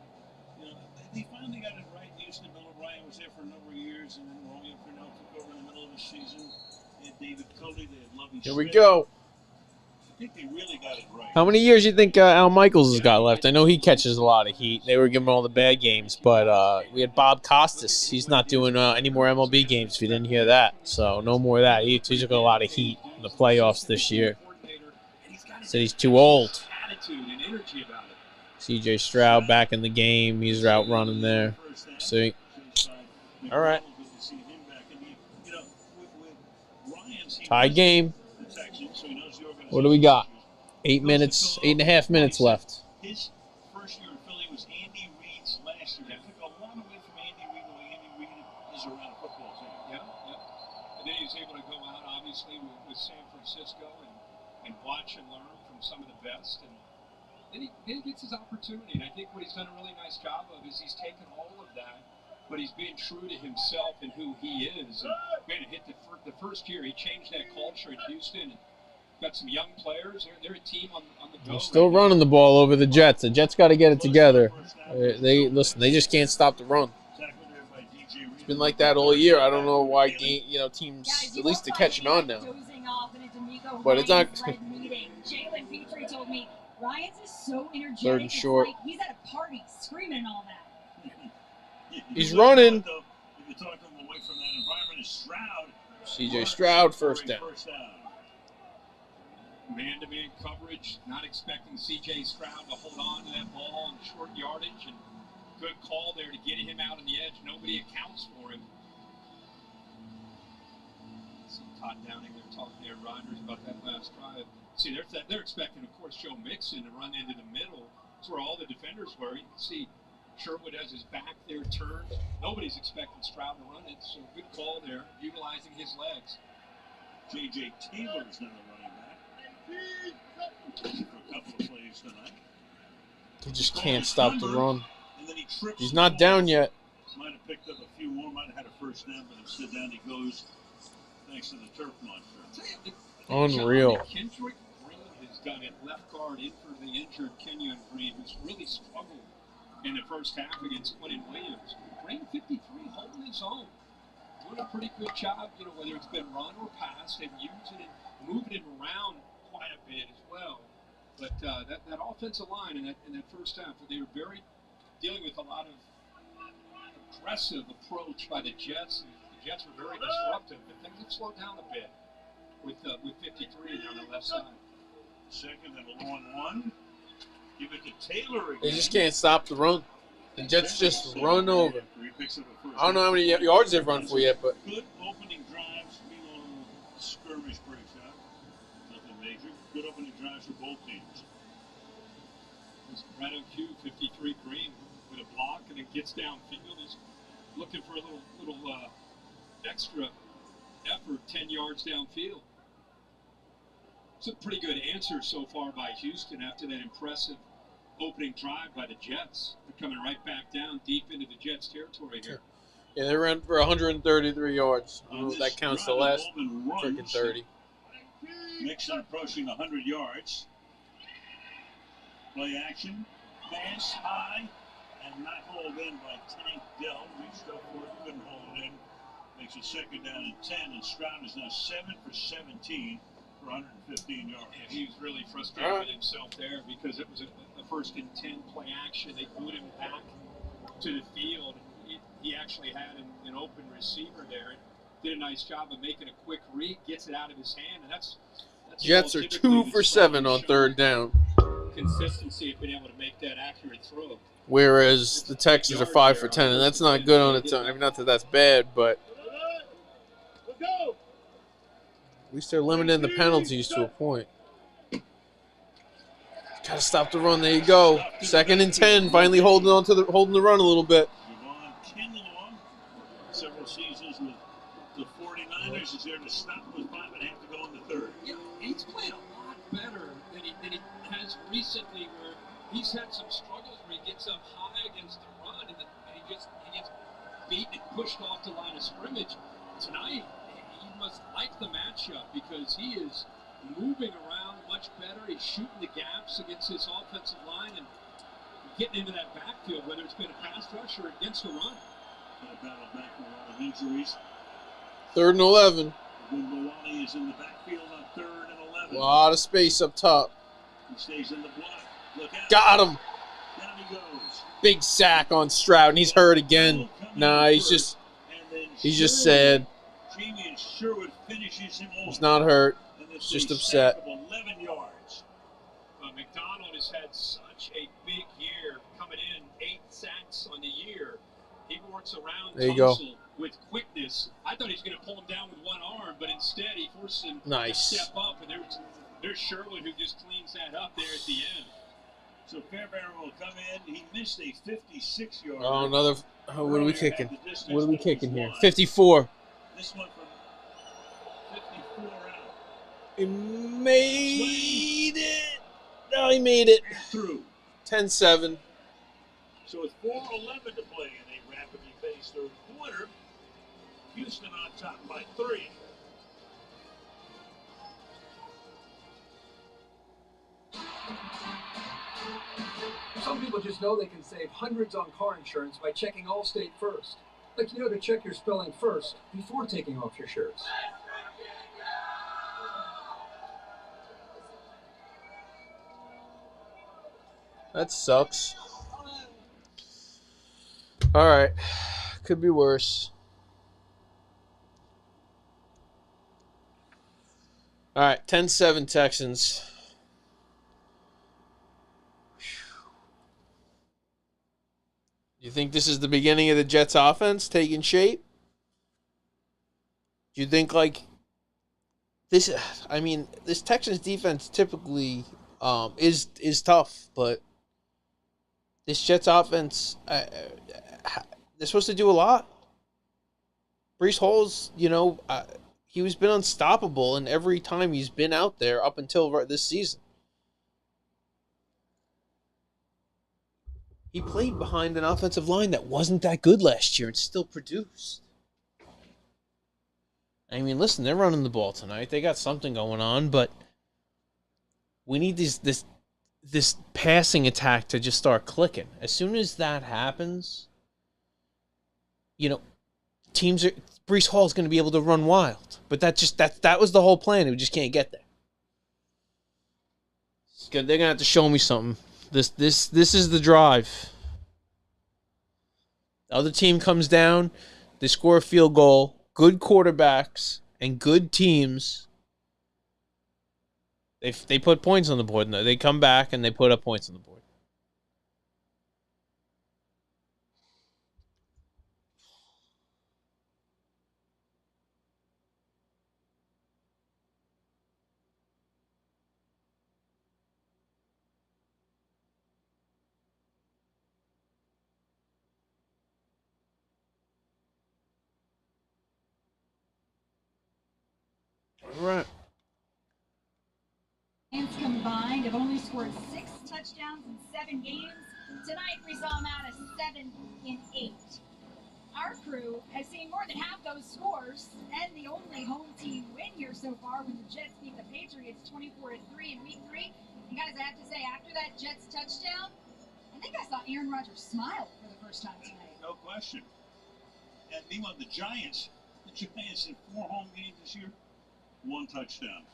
S3: You know, they finally got it right. Houston, Bill O'Brien was there for a number of years, and then Romeo Purnell took over in the middle of the season. They had David Cody, they had Lovie
S5: Here
S3: Smith.
S5: we go.
S3: I think they really got it right.
S5: How many years do you think Al Michaels has got left? I know he catches a lot of heat. They were giving him all the bad games, but we had Bob Costas. He's not doing any more MLB games if you didn't hear that. So no more of that. He took a lot of heat in the playoffs this year. Said he's too old. C.J. Stroud back in the game. He's out running there. See? All right. Tie game. What do we got? 8 minutes, 8.5 minutes left.
S3: His first year in Philly was Andy Reid's last year. They took a lot away from Andy Reid, the way Andy Reid is around a football team.
S8: Yeah. And then he was able to go out, obviously, with San Francisco and watch and learn from some of the best. And then he gets his opportunity. And I think what he's done a really nice job of is he's taken all of that, but he's being true to himself and who he is. And man, it hit the first year. He changed that culture in Houston. And got some young players. They're a team on the go.
S5: They're still running the ball over the Jets. The Jets got to get it together. They just can't stop the run. It's been like that all year. I don't know why teams at least they're catching on now. But it's not.
S7: Jalen Petrie told me Ryans is so energetic.
S5: Third and short.
S7: Like he's at a party screaming and all that.
S5: He's running.
S3: You talk him away from that environment is Stroud.
S5: C.J. Stroud first down.
S8: Man-to-man coverage, not expecting C.J. Stroud to hold on to that ball in short yardage, and good call there to get him out on the edge. Nobody accounts for him. See Todd Downing, they're talking to Rodgers about that last drive. See, they're expecting, of course, Joe Mixon to run into the middle. That's where all the defenders were. You can see Sherwood has his back there turned. Nobody's expecting Stroud to run it, so good call there, utilizing his legs.
S3: J.J. Taylor's not a running back. For a couple of plays tonight.
S5: He just can't stop the run. He's not down yet.
S3: Might have picked up a few more, might have had a first down, but instead down he goes thanks to the turf monster.
S5: Unreal.
S8: Kendrick Green has done it, left guard in for the injured Kenyon Green, who's really struggled in the first half against Quentin Williams. Green 53 holding his own. Doing a pretty good job, whether it's been run or passed, and using it, moving it around quite a bit as well. But that offensive line in that first half, they were dealing with a lot of aggressive approach by the Jets. And the Jets were very disruptive, but things have slowed down a bit with 53 on the left side.
S3: Second and a long one. Give it to Taylor again.
S5: They just can't stop the run. The Jets just run over. I don't know how many yards they've run for yet, but
S3: good opening drives. Little skirmish breaks out. Nothing major. Good opening drives for both teams.
S8: It's right on cue, 53 Green with a block, and it gets downfield. He's looking for a little extra effort, 10 yards downfield. It's a pretty good answer so far by Houston after that impressive opening drive by the Jets. They're coming right back down deep into the Jets' territory here.
S5: Yeah, they ran for 133 yards. I don't know if that counts the last freaking 30.
S3: Mixon approaching 100 yards. Play action. Pass high and not hauled in by Tank Dell. Reached up for it, couldn't hold it in. Makes it second down and 10, and Stroud is now 7 for 17 for 115 yards.
S8: Yeah, he was really frustrated with himself there because it was a first and 10 play action. They moved him back to the field. He actually had an open receiver there. Did a nice job of making a quick read, gets it out of his hand, and that's
S5: Jets are 2 for 7 on third down.
S8: Consistency of being able to make that accurate throw.
S5: Whereas the Texans are 5 for 10, and that's not good on its own. I mean, not that that's bad, but at least they're limiting the penalties to a point. Gotta stop the run. There you go. Second and 10. Finally holding the run a little bit.
S3: Several seasons with the 49ers is there to stop with 5.5 to go in the third.
S8: Yeah, he's played a lot better than he has recently, where he's had some struggles where he gets up high against the run and he gets beat and pushed off the line of scrimmage. Tonight, he must like the matchup because he is moving around much better. He's shooting the gaps against his offensive line and getting into that backfield, whether it's been a pass rush or against a run.
S3: Battle back with a lot of injuries.
S5: 3rd and 11.
S3: Maloney is in the backfield on 3rd and 11.
S5: A lot of space up top.
S3: He stays in the block. Look out.
S5: Got him.
S3: Down he goes.
S5: Big sack on Stroud, and he's hurt again. Nah, he's just sad.
S3: Jamie Sherwood finishes him off.
S5: He's not hurt. He's just upset.
S3: 11 yards.
S8: McDonald has had such a big year coming in, 8 sacks on the year. He works around
S5: there you go.
S8: With quickness. I thought he was going to pull him down with one arm, but instead he forced him
S5: to
S8: step up, and there's Sherwood who just cleans that up there at the end.
S3: So Fairbairn will come in. He missed a 56-yard.
S5: Oh, another. What are we kicking? What are we kicking here? 54.
S3: This one from 54 out.
S5: He made it. No, he made it.
S3: Through.
S5: 10-7.
S3: So with 4:11 to play in a rapidly paced third quarter, Houston on top by 3.
S13: Some people just know they can save hundreds on car insurance by checking Allstate first. Like, to check your spelling first before taking off your shirts.
S5: That sucks. All right. Could be worse. All right, 10-7 Texans. You think this is the beginning of the Jets' offense taking shape? Do you think this? I mean, this Texans defense typically is tough, but this Jets offense, they're supposed to do a lot. Breece Hall's, he's been unstoppable in every time he's been out there up until this season. He played behind an offensive line that wasn't that good last year and still produced. I mean, listen, they're running the ball tonight. They got something going on, but we need this passing attack to just start clicking. As soon as that happens, Breece Hall's going to be able to run wild. But that was the whole plan. We just can't get there. They're going to have to show me something. This is the drive. The other team comes down, they score a field goal, good quarterbacks and good teams. They put points on the board. They come back and they put up points on the board. Right.
S7: Combined have only scored 6 touchdowns in 7 games. Tonight we saw them out of 7 in 8. Our crew has seen more than half those scores, and the only home team win here so far when the Jets beat the Patriots 24-3 in Week 3. And guys, I have to say, after that Jets touchdown, I think I saw Aaron Rodgers smile for the first time tonight.
S3: No question. And meanwhile, the Giants in 4 home games this year, 1 touchdown.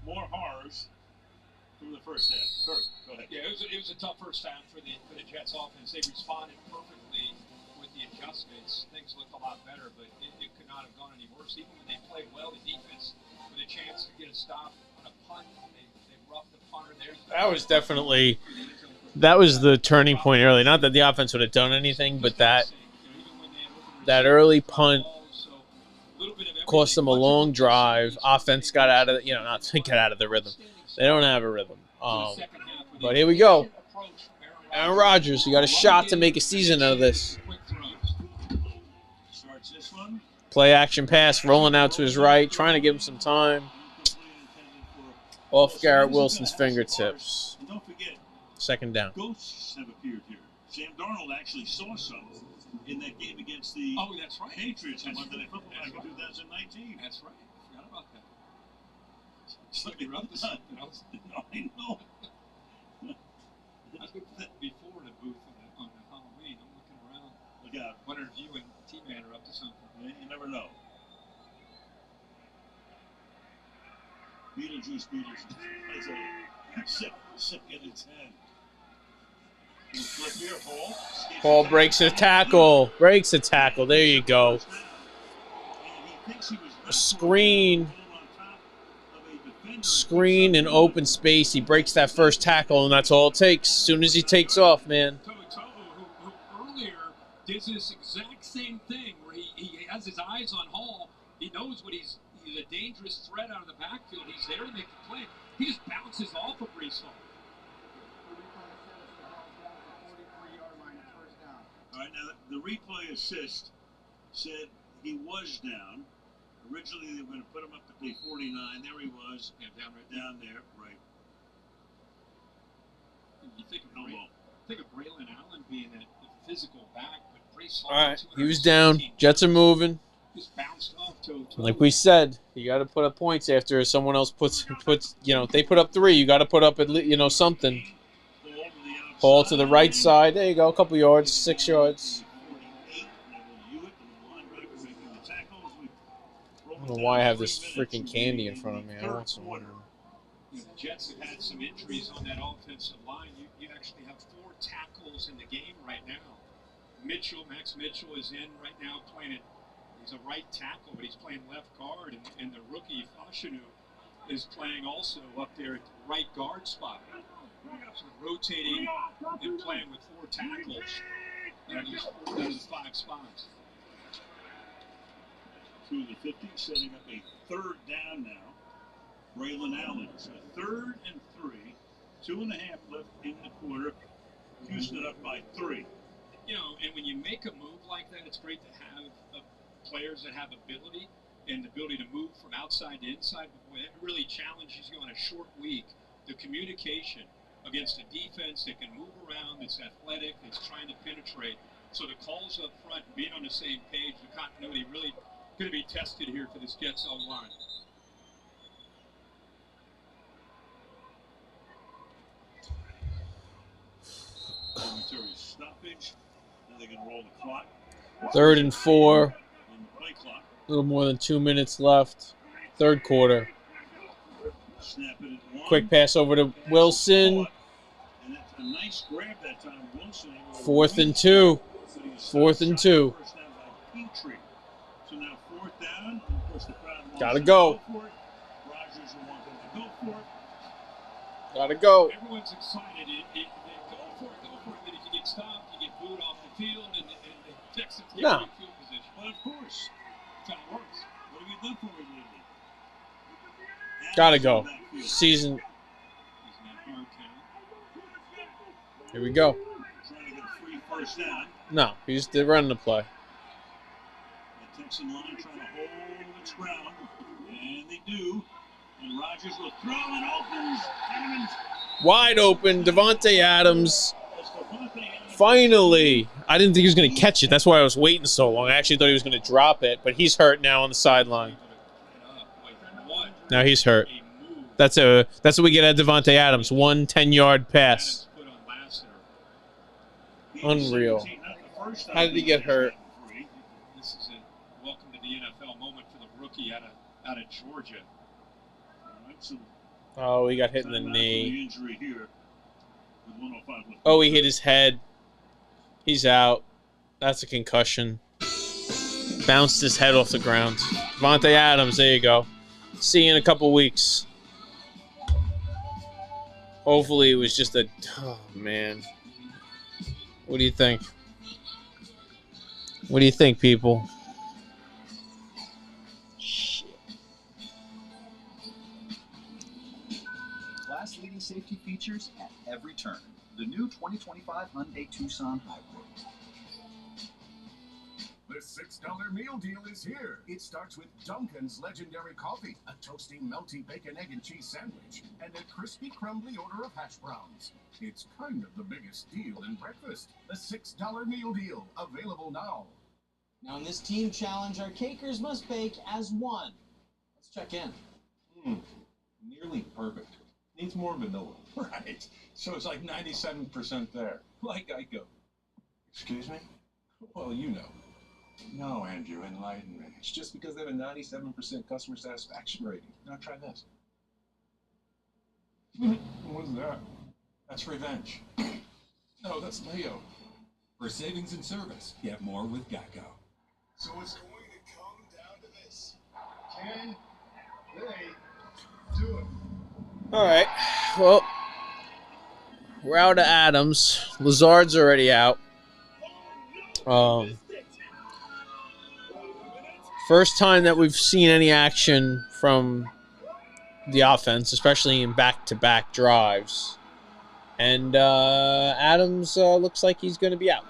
S3: More horrors from the first half. Kirk, go ahead.
S8: Yeah, it was a tough first half for the Jets offense. They responded perfectly with the adjustments. Things looked a lot better, but it could not have gone any worse. Even when they played well, the defense with a chance to get a stop on a punt, they roughed the punter there.
S5: That was the turning point early. Not that the offense would have done anything, but that early punt cost them a long drive. Offense got out of not to get out of the rhythm. They don't have a rhythm. But here we go. Aaron Rodgers, you got a shot to make a season out of this. Play action pass, rolling out to his right, trying to give him some time. Off Garrett Wilson's fingertips. Second down.
S3: Ghosts have appeared here. Sam Darnold actually saw some in that game against the Patriots on Monday Night Football back in 2019.
S8: That's right. I forgot about that. Like you're up to something else.
S3: No, I know.
S8: I looked at that before in the booth on the Halloween. I'm looking around.
S3: Look out.
S8: Wondering if you and T-Man are up to something.
S3: Yeah, you never know. Beetlejuice. That's a second and 10. Flip here, Paul.
S5: Paul breaks a tackle. Breaks a tackle. There you go. Screen and open space. He breaks that first tackle, and that's all it takes. As soon as he takes off, man.
S8: Who earlier did this exact same thing where he has his eyes on Hall. He knows what he's a dangerous threat out of the backfield. He's there to make the play. He just bounces off of Brees Hall.
S3: All right, now the replay assist said he was down. Originally, they were going to put him up to the 49. There he was.
S8: Yeah,
S3: down there. Right.
S8: You think of Braylon Allen being the physical back, but Brees Hall.
S5: All right, he was down. Jets are moving.
S8: Just bounced off to
S5: Like we said, you got to put up points after someone else puts. If they put up 3, you got to put up at least, something. Ball to the right side. There you go. A couple yards, 6 yards. I don't know why I have this freaking candy in front of me. I want some.
S8: The Jets have had some injuries on that offensive line. You actually have 4 tackles in the game right now. Max Mitchell is in right now playing it. He's a right tackle, but he's playing left guard, and the rookie Fashanu is playing also up there at the right guard spot. So rotating and playing with 4 tackles. That is 4 out of the 5 spots.
S3: To the 50, setting up a 3rd down now. Braylon Allen. So 3rd and 3. 2.5 left in the quarter. Houston up by 3.
S8: And when you make a move like that, it's great to have players that have ability and the ability to move from outside to inside. But boy, that really challenges you on a short week. The communication against a defense that can move around, that's athletic, that's trying to penetrate. So the calls up front, being on the same page, the continuity really going to be tested here for this Jets O-line.
S3: Momentary stoppage. Now they're going to roll the clock.
S5: 3rd and 4.
S3: On the play clock.
S5: A little more than 2 minutes left. 3rd quarter.
S3: Snap it at 1.
S5: Quick pass over to Wilson.
S3: And that's a nice grab that time. Wilson.
S5: 4th and 2. 4th and 2.
S3: First down by Petrie. So now 4th down. And of course the crowd wants
S5: Gotta
S3: to
S5: go.
S3: for it. Rodgers will want them to go for it.
S5: Gotta go.
S8: Everyone's excited. Go for it. Then if you get stopped, you get booed off the field, and the Texans get in field position.
S3: Well, of course.
S8: That's how it works.
S3: What have you done for me lately?
S5: Gotta go. Season. Here we go.
S3: Trying to get a free first down.
S5: No, they're running the play.
S3: The Texan line trying to hold its ground. And they do. And Rodgers will throw and opens. Adams.
S5: Wide open. Devontae Adams. Finally. I didn't think he was going to catch it. That's why I was waiting so long. I actually thought he was going to drop it, but he's hurt now on the sideline. Now he's hurt. That's what we get at Devontae Adams. 1 10-yard pass. Unreal. How did he get hurt?
S8: This is a welcome to the NFL moment for the rookie out of Georgia.
S5: Oh, he got hit in the knee.
S3: Injury here.
S5: Oh, he hit his head. He's out. That's a concussion. Bounced his head off the ground. Devontae Adams, there you go. See you in a couple weeks. Hopefully it was just a... Oh, man. What do you think? What do you think, people?
S14: Class-leading safety features at every turn. The new 2025 Hyundai Tucson Hybrid.
S4: The $6 meal deal is here. It starts with Dunkin's legendary coffee, a toasty, melty bacon, egg, and cheese sandwich, and a crispy, crumbly order of hash browns. It's kind of the biggest deal in breakfast. The $6 meal deal, available now.
S15: Now in this team challenge, our cakers must bake as one. Let's check in. Nearly perfect. Needs more vanilla. Right. So it's like 97% there. Like Geico. Excuse me? Well, you know. No, Andrew, enlighten me. It's just because they have a 97% customer satisfaction rating. Now try this. What's that? That's revenge. No, that's Leo.
S16: For savings and service, get more with Geico.
S4: So it's going to come down to this. Can they do it?
S5: All right. Well, we're out of Adams. Lazard's already out. First time that we've seen any action from the offense, especially in back-to-back drives. And Adams looks like he's going to be out.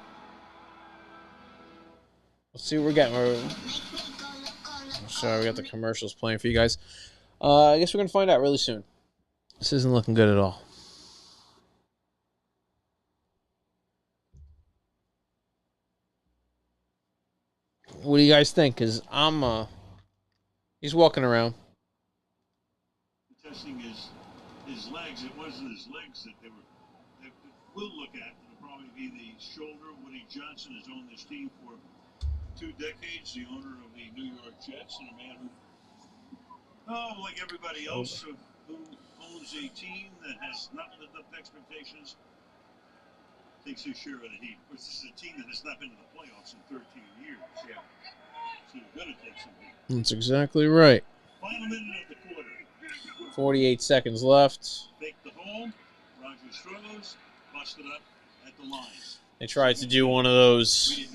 S5: Let's see what we're getting. Sorry, we got the commercials playing for you guys. I guess we're going to find out really soon. This isn't looking good at all. What do you guys think? Because he's walking around.
S3: Testing his legs. It wasn't his legs that we'll look at. It'll probably be the shoulder. Woody Johnson has owned this team for 2 decades. The owner of the New York Jets and a man who, like everybody else, who owns a team that has not lived up to expectations, takes his share of the heat. This is a team that has not been to the playoffs in 13 years. Yeah. So you're going to take some heat.
S5: That's exactly right.
S3: Final minute of the quarter.
S5: 48 seconds left.
S3: Fake the hole. Roger struggles. Busted up at the line.
S5: They tried to do one of those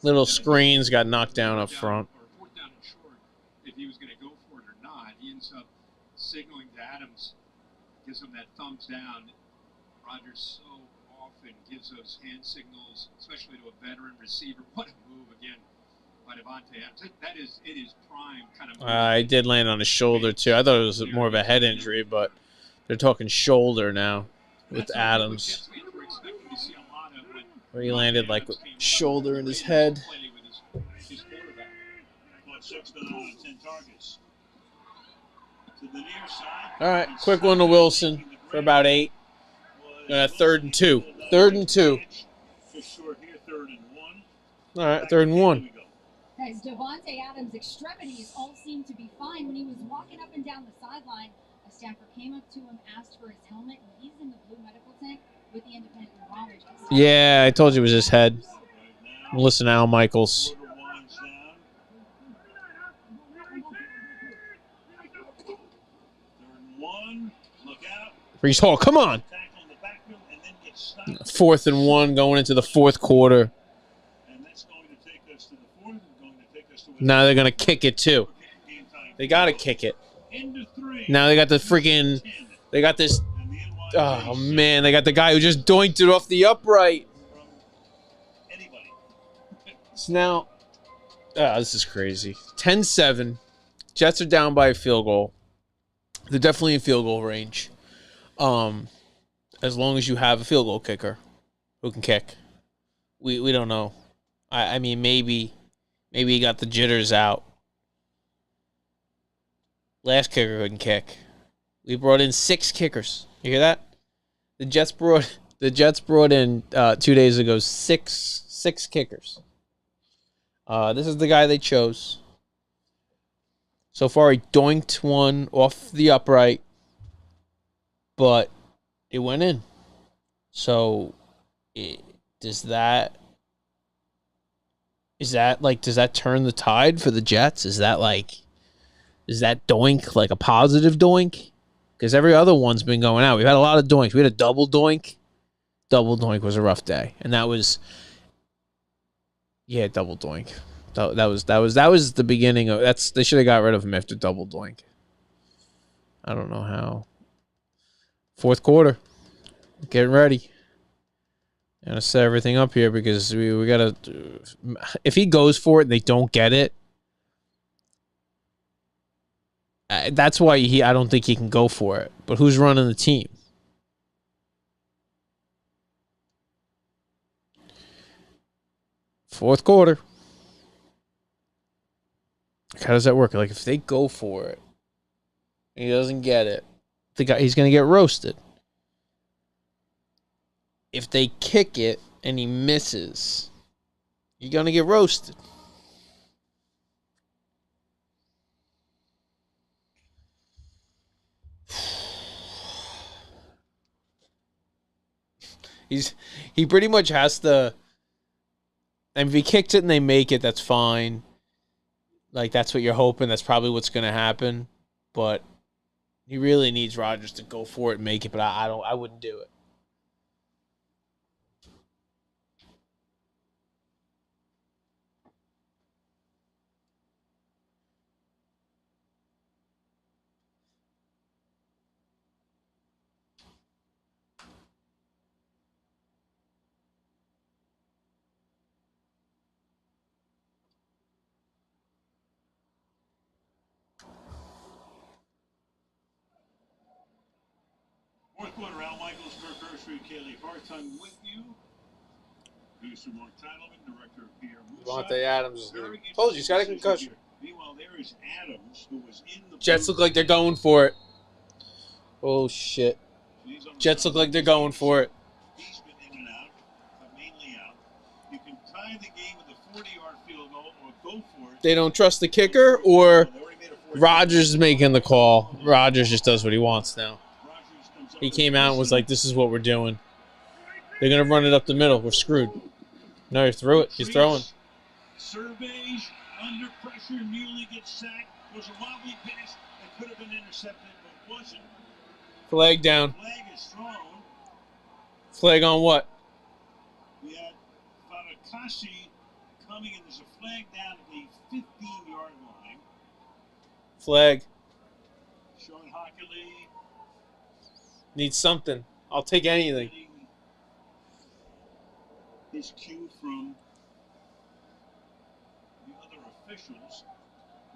S5: little screens, got knocked down up front.
S8: Or 4th down and short, if he was going to go for it or not. He ends up signaling to Adams, gives him that thumbs down. Rogers so often gives those hand signals, especially to a veteran receiver. What a move again by Devontae Adams. It is prime kind of move.
S5: I did land on his shoulder too. I thought it was more of a head injury, but they're talking shoulder now with Adams. Where he landed like with shoulder in his head. All right, quick one to Wilson for about 8. 3rd and 2. 3rd and 2. All right, 3rd and 1.
S7: Guys, Devontae Adams' extremities all seemed to be fine when he was walking up and down the sideline. A staffer came up to him, asked for his helmet, and he's in the blue medical tent with the independent neurologist.
S5: Yeah, I told you it was his head. Listen to Al Michaels. Brees Hall, come on. 4th and 1 going into the 4th quarter. Now they're going to kick it too. They got to kick it. Now they got the freaking, they got this, oh man, they got the guy who just doinked it off the upright. So now, this is crazy. 10-7. Jets are down by a field goal. They're definitely in field goal range. As long as you have a field goal kicker who can kick. We don't know. I mean, maybe he got the jitters out. Last kicker couldn't kick. We brought in 6 kickers. You hear that? The Jets brought in 2 days ago 6 kickers. This is the guy they chose. So far, he doinked one off the upright, but it went in. So, does that turn the tide for the Jets? Is that doink like a positive doink? Because every other one's been going out. We've had a lot of doinks. We had a double doink. Double doink was a rough day, and that was double doink. That was the beginning of that's. They should have got rid of him after double doink. I don't know how. 4th quarter, getting ready. Gonna set everything up here because we gotta. If he goes for it and they don't get it, that's why I don't think he can go for it. But who's running the team? Fourth quarter. How does that work? Like if they go for it, He doesn't get it. He's going to get roasted. If they kick it and he misses, you're going to get roasted. He pretty much has to. And if he kicks it and they make it, that's fine. Like, that's what you're hoping. That's probably what's going to happen. But he really needs Rodgers to go for it and make it. But I wouldn't do it.
S3: Fourth quarter, Al Michaels, Kirk Hersey, Kaylee Hartung with you. Producer Mark Titleman, director Pierre Musa.
S5: Devontae Adams. Told you, he's got a concussion.
S3: Meanwhile, there is Adams, who was in the
S5: Jets look like they're going for it. Oh, shit. Jets look like they're going for it.
S3: He's been in and out, but mainly out. You can tie the game with a 40-yard field goal or go for it.
S5: They don't trust the kicker, or Rodgers is making the call. Rodgers just does what he wants now. He came out and was like, this is what we're doing. They're going to run it up the middle. We're screwed. No, he threw it. He's throwing.
S3: Surveys, under pressure, Muley gets sacked. Was a wobbly pass that could have been intercepted, but wasn't.
S5: Flag down.
S3: Flag is thrown.
S5: Flag on what?
S3: We had Fatakasi coming, and there's a flag down at the 15-yard line.
S5: Flag.
S3: Sean Hockley.
S5: Needs something. I'll take anything.
S3: His cue from the other officials.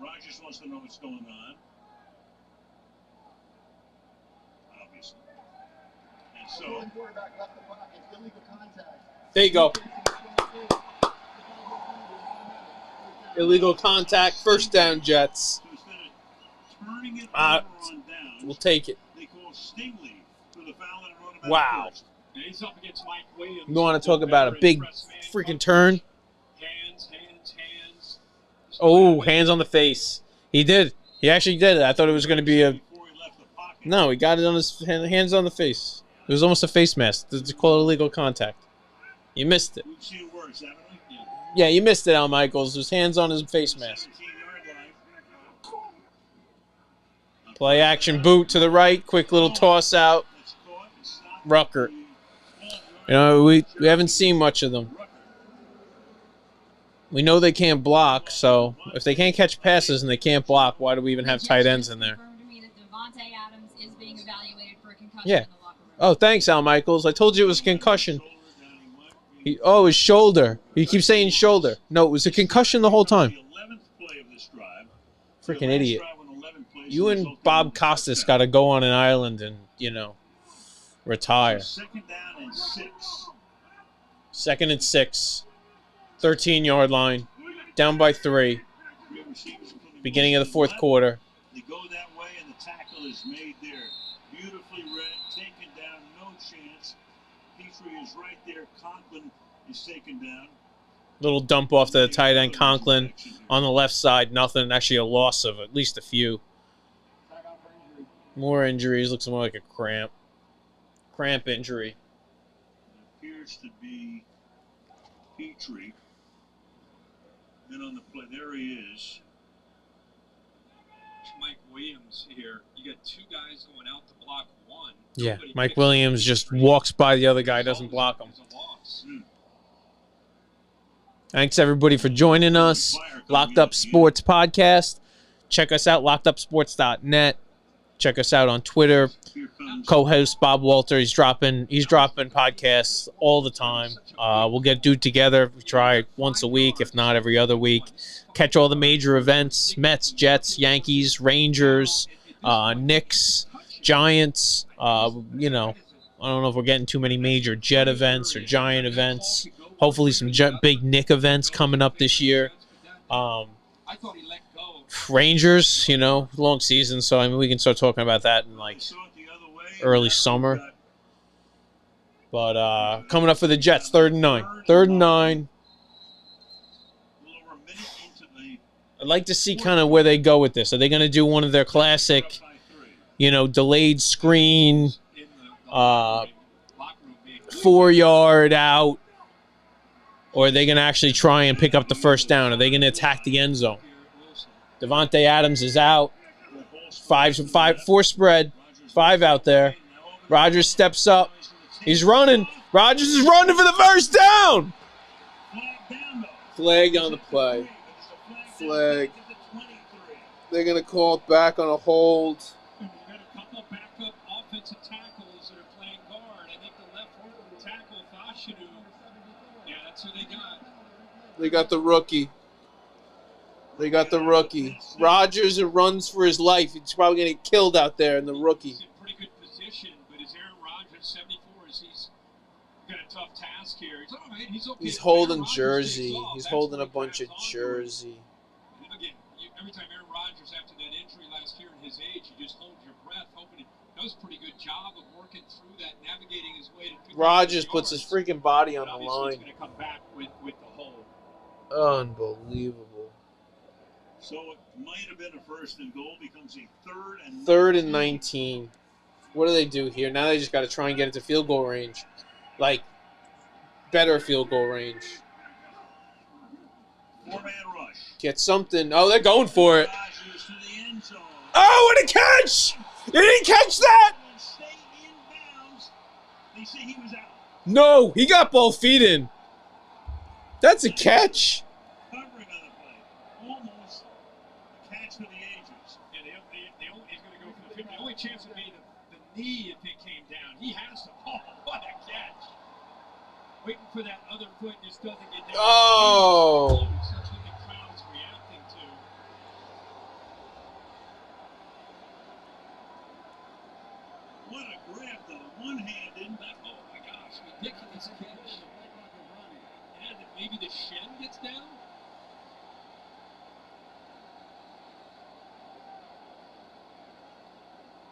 S3: Rodgers wants to know what's going on. Obviously. And so.
S5: There you go. Illegal contact. First down, Jets. We'll take it.
S3: They call Stingley for the foul and run him out
S5: wow.
S3: first. He's up against Mike Williams.
S5: You want to talk about a big freaking turn?
S3: Hands.
S5: Oh, hands on the face. He did. He actually did it. I thought it was going to be a... No, he got it on his hands on the face. It was almost a face mask. It's called illegal contact. You missed it.
S3: We've seen worse, haven't we?
S5: Yeah, you missed it, Al Michaels. His hands on his face mask. Play action boot to the right. Quick little toss out. Rucker. You know, we haven't seen much of them. We know they can't block, so if they can't catch passes and they can't block, why do we even have tight ends in there? Yeah. Oh, thanks, Al Michaels. I told you it was a concussion. His shoulder. He keeps saying shoulder. No, it was a concussion the whole time. Freaking idiot. You and Bob Costas got to go on an island and, retire.
S3: Second down and 6.
S5: Second and 6. 13-yard line. Down by 3. Beginning of the fourth quarter.
S3: They go that way, and the tackle is made there. Beautifully read, taken down, no chance. Petrie is right there. Conklin is taken down.
S5: Little dump off to the tight end, Conklin. On the left side, nothing. Actually, a loss of at least a few. More injuries. Looks more like a cramp. Cramp injury.
S3: It appears to be Petrie. Then on the play, there he is.
S8: Mike Williams here. You got two guys going out to block one.
S5: Yeah, Mike Williams just walks by the other guy, doesn't block him. Thanks, everybody, for joining us. Locked Up Sports Podcast. Check us out, lockedupsports.net. Check us out on Twitter. Co-host Bob Walter. He's dropping podcasts all the time. We'll do it together. We try once a week, if not every other week. Catch all the major events: Mets, Jets, Yankees, Rangers, Knicks, Giants. I don't know if we're getting too many major Jet events or Giant events. Hopefully some big Knick events coming up this year. Rangers, you know, long season, so I mean we can start talking about that in like early summer. But coming up for the Jets, 3rd and 9. 3rd and 9. I'd like to see kind of where they go with this. Are they going to do one of their classic, you know, delayed screen, 4-yard out, or are they going to actually try and pick up the first down? Are they going to attack the end zone? Devontae Adams is out. 4 spread. 5 out there. Rodgers steps up. He's running. Rodgers is running for the first down. Flag on the play. Flag. They're going to call it back on a hold.
S8: You got a couple of backup offensive tackles that are playing guard. I think the left tackle, Fashanu. Yeah, that's who they got.
S5: They got the rookie. Rodgers runs for his life. He's probably going to get killed out there in the rookie.
S8: He's in pretty good position, but is Aaron Rodgers 74? He's got a tough task here. He's all right. He's okay.
S5: He's holding jersey. He's holding a bunch of jersey.
S8: And again, every time Aaron Rodgers, after that injury last year at his age, you just hold your breath, hoping he does a pretty good job of working through that, navigating his way to.
S5: Rodgers puts his freaking body on the line.
S8: He's going to come back with the hold.
S5: Unbelievable.
S3: So it might have been a 1st and goal, becomes a
S5: 3rd and 19. What do they do here? Now they just got to try and get it to field goal range. Like, better field goal range.
S3: 4-man rush.
S5: Get something. Oh, they're going for it. Oh, what a catch! He didn't catch that!
S3: They say he was out.
S5: No, he got both feet in. That's a catch.
S3: Covering on the play. Almost a catch for the ages.
S8: Yeah, he's going to go for the 50. The only chance would be the knee if it came down. He has to. Oh, what a catch. Waiting for that other foot just doesn't get down.
S5: Oh.
S8: That's what the crowd's reacting to.
S3: What a grab, though. One-handed.
S8: Oh, my gosh. Ridiculous catch. And maybe the shin gets down?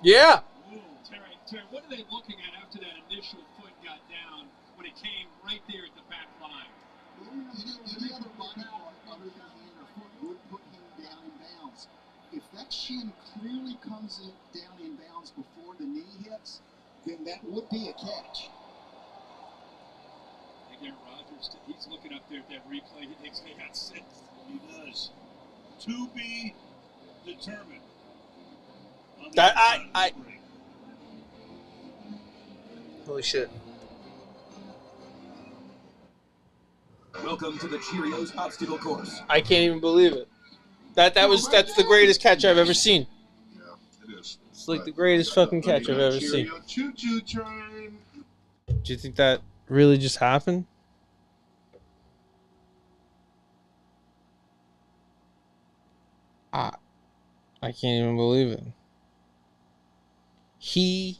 S5: Yeah.
S8: Ooh, Terry, what are they looking at after that initial foot got down when it came right there at the back line?
S6: Any other body part other than hand or foot would put him down in bounds. If that shin clearly comes down in bounds before the knee hits, then that would be a catch.
S8: Aaron Rodgers, he's looking up there at that replay. He thinks they got 6.
S3: He does. To be determined.
S5: Holy shit.
S17: Welcome to the Cheerios obstacle course.
S5: I can't even believe it. That's the greatest catch I've ever seen.
S10: Yeah, it is.
S5: It's like the greatest fucking catch I've ever seen.
S10: Choo-choo train.
S5: Do you think that really just happened? I can't even believe it. He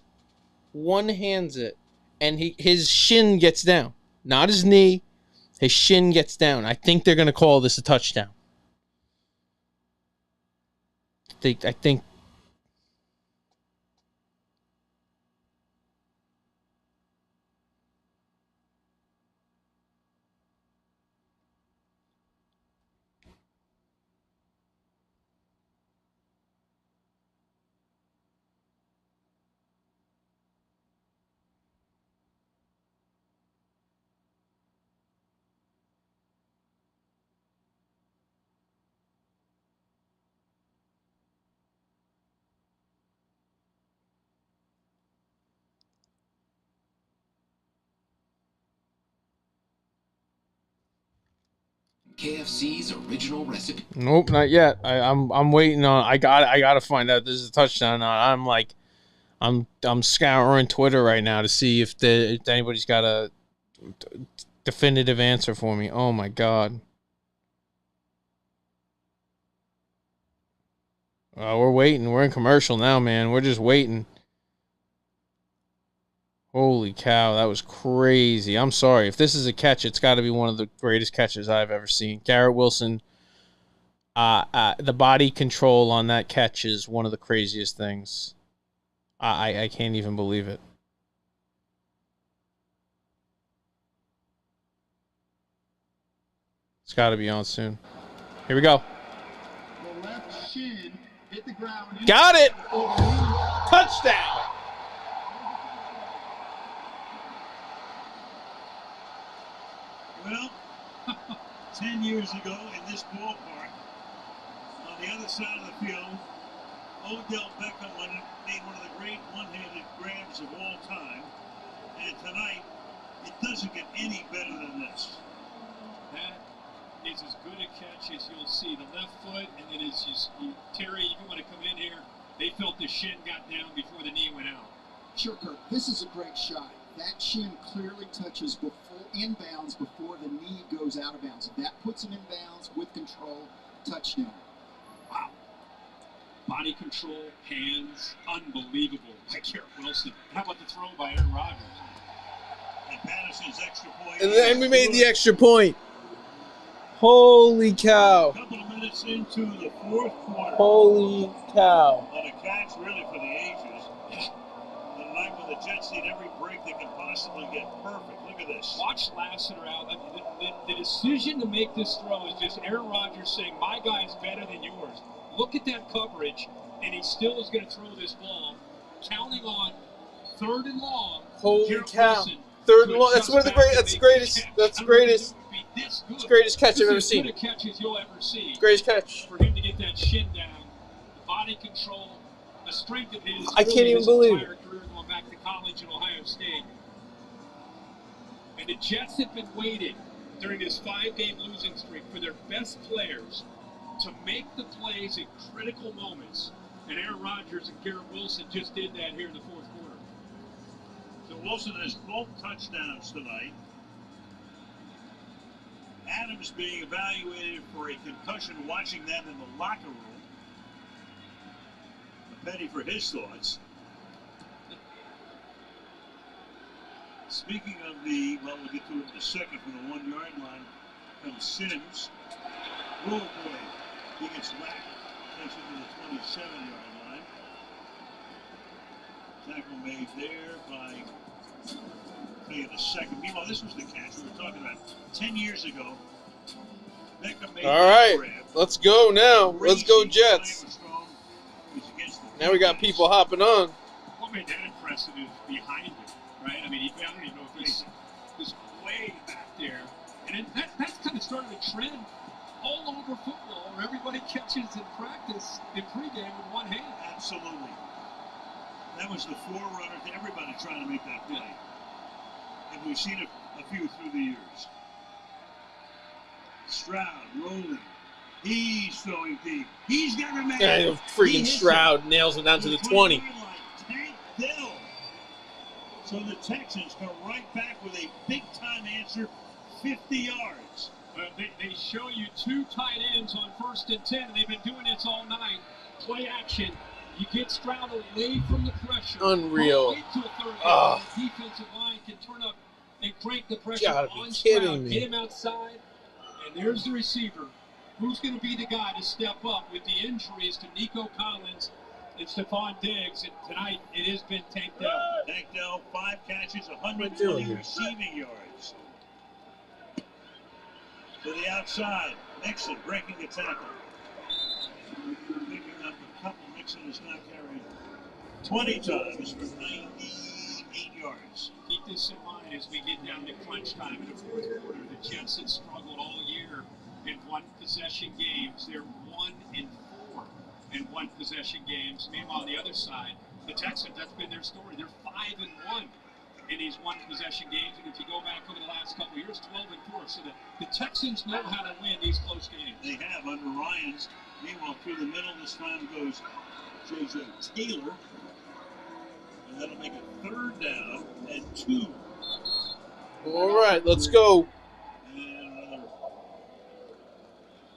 S5: one-hands it, and his shin gets down. Not his knee. His shin gets down. I think they're going to call this a touchdown. I think.
S17: KFC's original recipe.
S5: Nope, not yet. I'm waiting on. I gotta find out if this is a touchdown. I'm scouring Twitter right now to see if anybody's got a definitive answer for me. Oh my god. We're waiting. We're in commercial now, man. We're just waiting. Holy cow, that was crazy. I'm sorry. If this is a catch, it's got to be one of the greatest catches I've ever seen. Garrett Wilson, The body control on that catch is one of the craziest things. I can't even believe it. It's got to be on soon. Here we go.
S6: The left shin hit the ground.
S5: Got it! Touchdown!
S3: Well, 10 years ago in this ballpark, on the other side of the field, Odell Beckham made one of the great one-handed grabs of all time. And tonight, it doesn't get any better than this.
S8: That is as good a catch as you'll see. The left foot, and then as Terry, if you want to come in here, they felt the shin got down before the knee went out.
S6: Sure, Kirk. This is a great shot. That shin clearly touches inbounds before the knee goes out of bounds. That puts him in bounds with control. Touchdown.
S8: Wow. Body control, hands, unbelievable by Garrett Wilson. How about the throw by Aaron Rodgers?
S3: And Patterson's extra point.
S5: And then we made the extra point. Holy cow.
S3: A couple of minutes into the fourth quarter.
S5: Holy cow.
S3: On a catch really for the ages. The night when the Jets need every break they can possibly get perfect. Look at this.
S8: Watch Lassiter out. I mean, the decision to make this throw is just Aaron Rodgers saying, my guy's better than yours. Look at that coverage, and he still is going to throw this ball, counting on 3rd and long.
S5: Holy
S8: Garrett
S5: cow.
S8: Wilson
S5: 3rd and long. That's one of the greatest catch I've ever seen.
S8: As good a catch as you'll ever see.
S5: Greatest catch.
S8: For him to get that shin down, the body control, a strength of his.
S5: I can't even believe it.
S8: Career going back to college at Ohio State. And the Jets have been waiting during this 5-game losing streak for their best players to make the plays at critical moments. And Aaron Rodgers and Garrett Wilson just did that here in the fourth quarter.
S3: So Wilson has both touchdowns tonight. Adams being evaluated for a concussion, watching them in the locker room. Petty for his thoughts. Speaking of we'll get to it in a second from the 1-yard line. Comes Sims. Oh boy, he gets whacked. Takes it to the 27-yard line. Tackle made there by, I'll tell you in a second. Meanwhile, this was the catch we were talking about 10 years ago. Beckham made
S5: all right,
S3: grab.
S5: let's go now. Let's go Jets. Now we got people hopping on.
S8: What made that impressive is behind him, right? I mean, I don't even know if he's way back there. And that's kind of started a trend all over football where everybody catches in practice in pregame with one hand.
S3: Absolutely. That was the forerunner to everybody trying to make that play. And we've seen a few through the years. Stroud rolling. He's throwing deep. He's got to make it.
S5: Freaking Stroud nails it down to the 20.
S3: Tank Dell. So the Texans come right back with a big-time answer, 50 yards.
S8: They show you 2 tight ends on 1st and 10, and they've been doing this all night. Play action. You get Stroud away from the pressure.
S5: Unreal.
S8: Wait till 3rd down. The defensive line can turn up and crank the pressure on Stroud. Get him outside, and there's the receiver. Who's going to be the guy to step up with the injuries to Nico Collins and Stephon Diggs? And tonight, it has been Tank Dell.
S3: Tank Dell, 5 catches, 120 receiving yards. To the outside, Nixon breaking the tackle. Picking up a couple, Nixon is not carried 20 times for 98 yards.
S8: Keep this in mind as we get down to crunch time in the fourth quarter. The Jets have struggled all year in one-possession games. They're 1-4 in one-possession games. Meanwhile, on the other side, the Texans, that's been their story. They're 5-1 in these one-possession games. And if you go back over the last couple of years, 12-4. So the Texans know how to win these close games.
S3: They have under Ryans. Meanwhile, through the middle this time goes J.J. Taylor. And that'll make it 3rd down and 2.
S5: All right, let's go.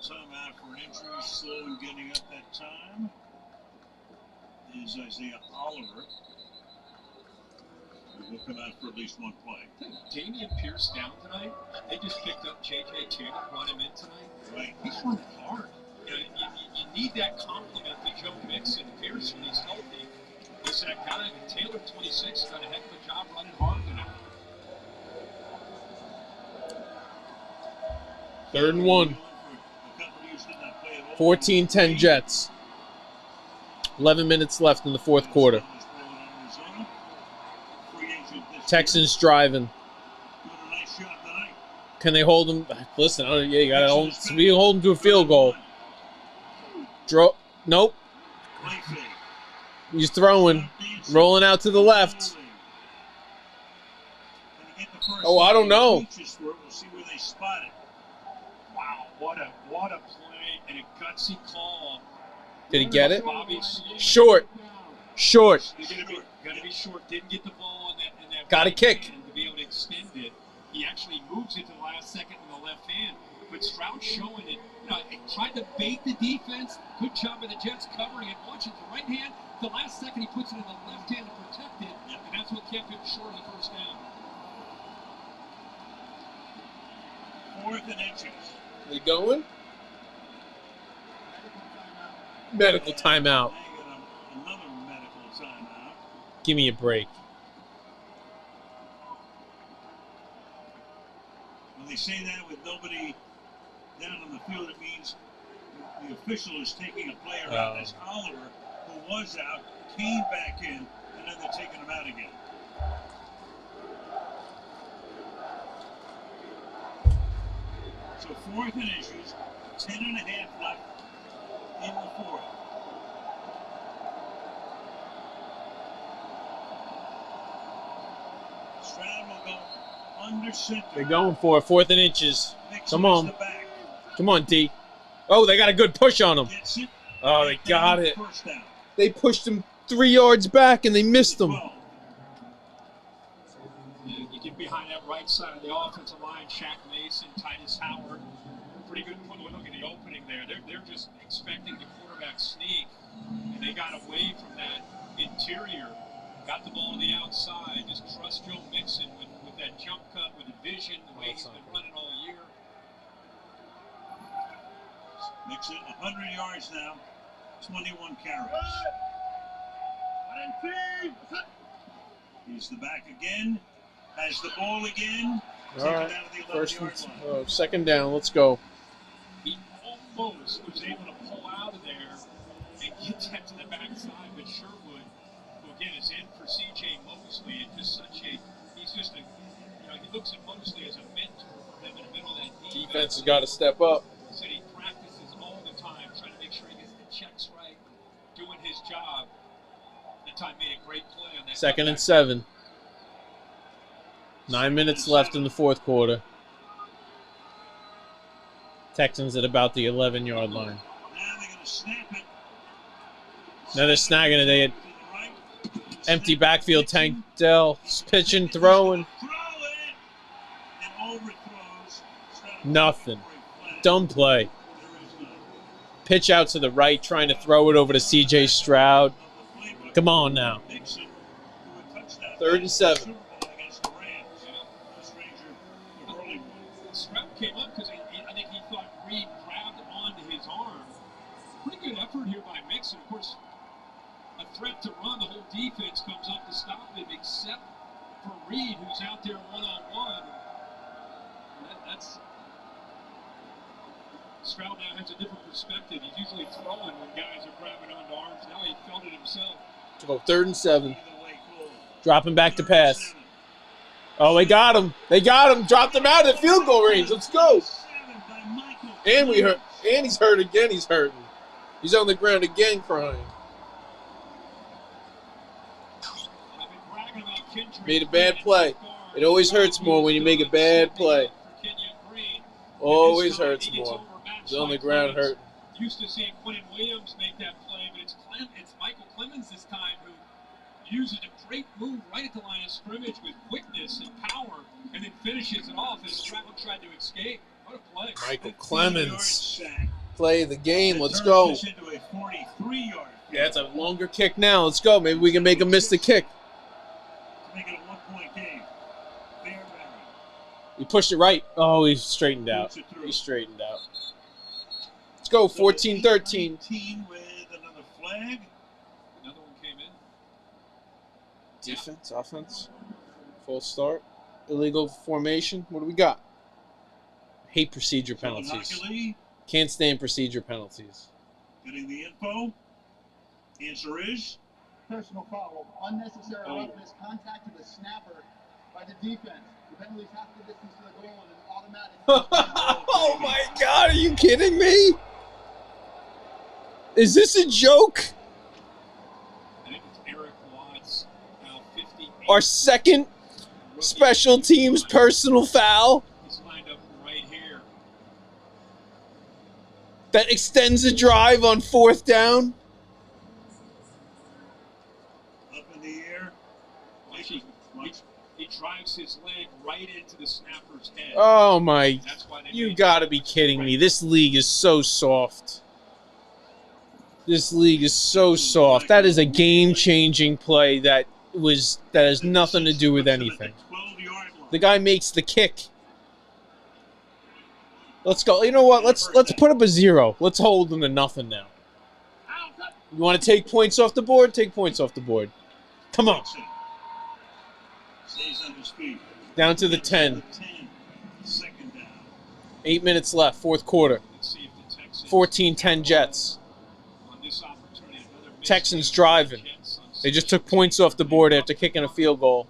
S3: Timeout for an injury, slow in getting up that time, is Isaiah Oliver. He will come out for at least one play.
S8: Damian Pierce down tonight. They just picked up J.J. Taylor, brought him in tonight.
S3: Right.
S8: He's running hard. need that compliment to Joe Mixon. Pierce, when he's healthy, is that guy. And Taylor, 26, done a heck of a job running hard tonight.
S5: 3rd and 1. 14-10 Jets. 11 minutes left in the 4th quarter. Texans driving. Can they hold him? Listen, you got to hold him to a field goal. Nope. He's throwing. Rolling out to the left. Oh, I don't know.
S8: Wow, what a play and a gutsy call.
S5: Did he get it? Short. Short.
S8: Gotta be short. Didn't get the ball on that
S5: Got a kick.
S8: to be able to extend it. He actually moves it to the last second in the left hand. But Stroud showing it. It tried to bait the defense. Good job of the Jets covering it. Watch it, the right hand. The last second he puts it in the left hand to protect it. And that's what kept him short of the first down.
S3: 4th and inches.
S5: Are you going? Medical timeout.
S3: Another medical timeout.
S5: Give me a break.
S3: When they say that with nobody down on the field, it means the official is taking a player out. That's Oliver, who was out, came back in, and then they're taking him out again. So 4th and inches, 10.5 left in the 4th. Stroud will go under center.
S5: They're going for it. 4th and inches. Come on. Come on, D. Oh, they got a good push on him. Oh, they got it. They pushed him 3 yards back, and they missed him.
S8: You get behind that right side of the offensive line, Shaq Mason, Titus Howard. Pretty good look at the opening there. They're just expecting the quarterback sneak, and they got away from that interior. Got the ball on the outside. Just trust Joe Mixon with that jump cut, with the vision, the way he's been running all year.
S3: Mixon, 100 yards now, 21 carries. He's the back again. Has the ball again.
S5: All right. Second down. Let's go.
S8: He almost was able to pull out of there and get that to the backside, but Sherwood, who again is in for C.J. Mosley, and just he's just he looks at Mosley as a mentor for him in the middle of that defense.
S5: Defense has got to step up.
S8: He said he practices all the time, trying to make sure he gets the checks right, doing his job. That time made a great play on that.
S5: 2nd and 7. 9 minutes left in the 4th quarter. Texans at about the 11-yard line.
S3: Now they're going to snap it.
S5: Now they're snagging it. They had empty backfield. Tank Dell pitching, throwing. Nothing. Dumb play. Pitch out to the right, trying to throw it over to C.J. Stroud. Come on now. 3rd and 7.
S8: Stroud came up because I think he thought Reed grabbed onto his arm. Pretty good effort here by Mixon. Of course, a threat to run. The whole defense comes up to stop him, except for Reed, who's out there one-on-one. That's Stroud now has a different perspective. He's usually throwing when guys are grabbing onto arms. Now he felt it himself.
S5: To go 3rd and 7. Dropping back to pass. Oh, they got him. They got him. Dropped him out of the field goal range. Let's go. And he's hurt again. He's hurting. He's on the ground again crying. Made a bad play. It always hurts more when you make a bad play. Always hurts more. He's on the ground hurting.
S8: Used to seeing Quentin Williams make that play, but it's Michael Clemens this time who uses a great move right at the line of scrimmage with quickness and power, and then finishes it off as Stroud tried to escape. What a play.
S5: Michael Clemens. Play the game. Let's go. Yeah, it's a longer kick now. Let's go. Maybe we can make him miss the kick.
S3: Make it a 1-point game.
S5: He pushed it right. Oh, he's straightened out. He's straightened out. go. 14-13.
S3: 19 with another flag.
S8: Another one came in.
S5: Defense, offense, full start, illegal formation. What do we got? Hate procedure penalties.
S3: Luckily,
S5: Can't stand procedure penalties.
S3: getting the info. Answer is
S6: Personal foul, unnecessary roughness, contact to the snapper by the defense. The penalties half the distance to the goal and an automatic.
S5: Oh my God, are you kidding me? Is this a joke?
S8: I think it's Eric Watts, now 58.
S5: Our second special teams personal foul
S8: He's lined up right here.
S5: that extends a drive on 4th down.
S3: up in the air.
S8: He drives his leg right into the snapper's head.
S5: Oh my,
S8: That's why they
S5: you
S8: made
S5: gotta be kidding me. This league is so soft. This league is so soft. That is a game-changing play that has nothing to do with anything. The guy makes the kick. Let's go. You know what? Let's put up a 0. Let's hold them to nothing now. You want to take points off the board? Take points off the board. Come on.
S3: Stays on his feet.
S5: Down to the 10.
S3: 2nd down.
S5: 8 minutes left, 4th quarter. 14-10 Jets. Texans driving. They just took points off the board after kicking a field goal.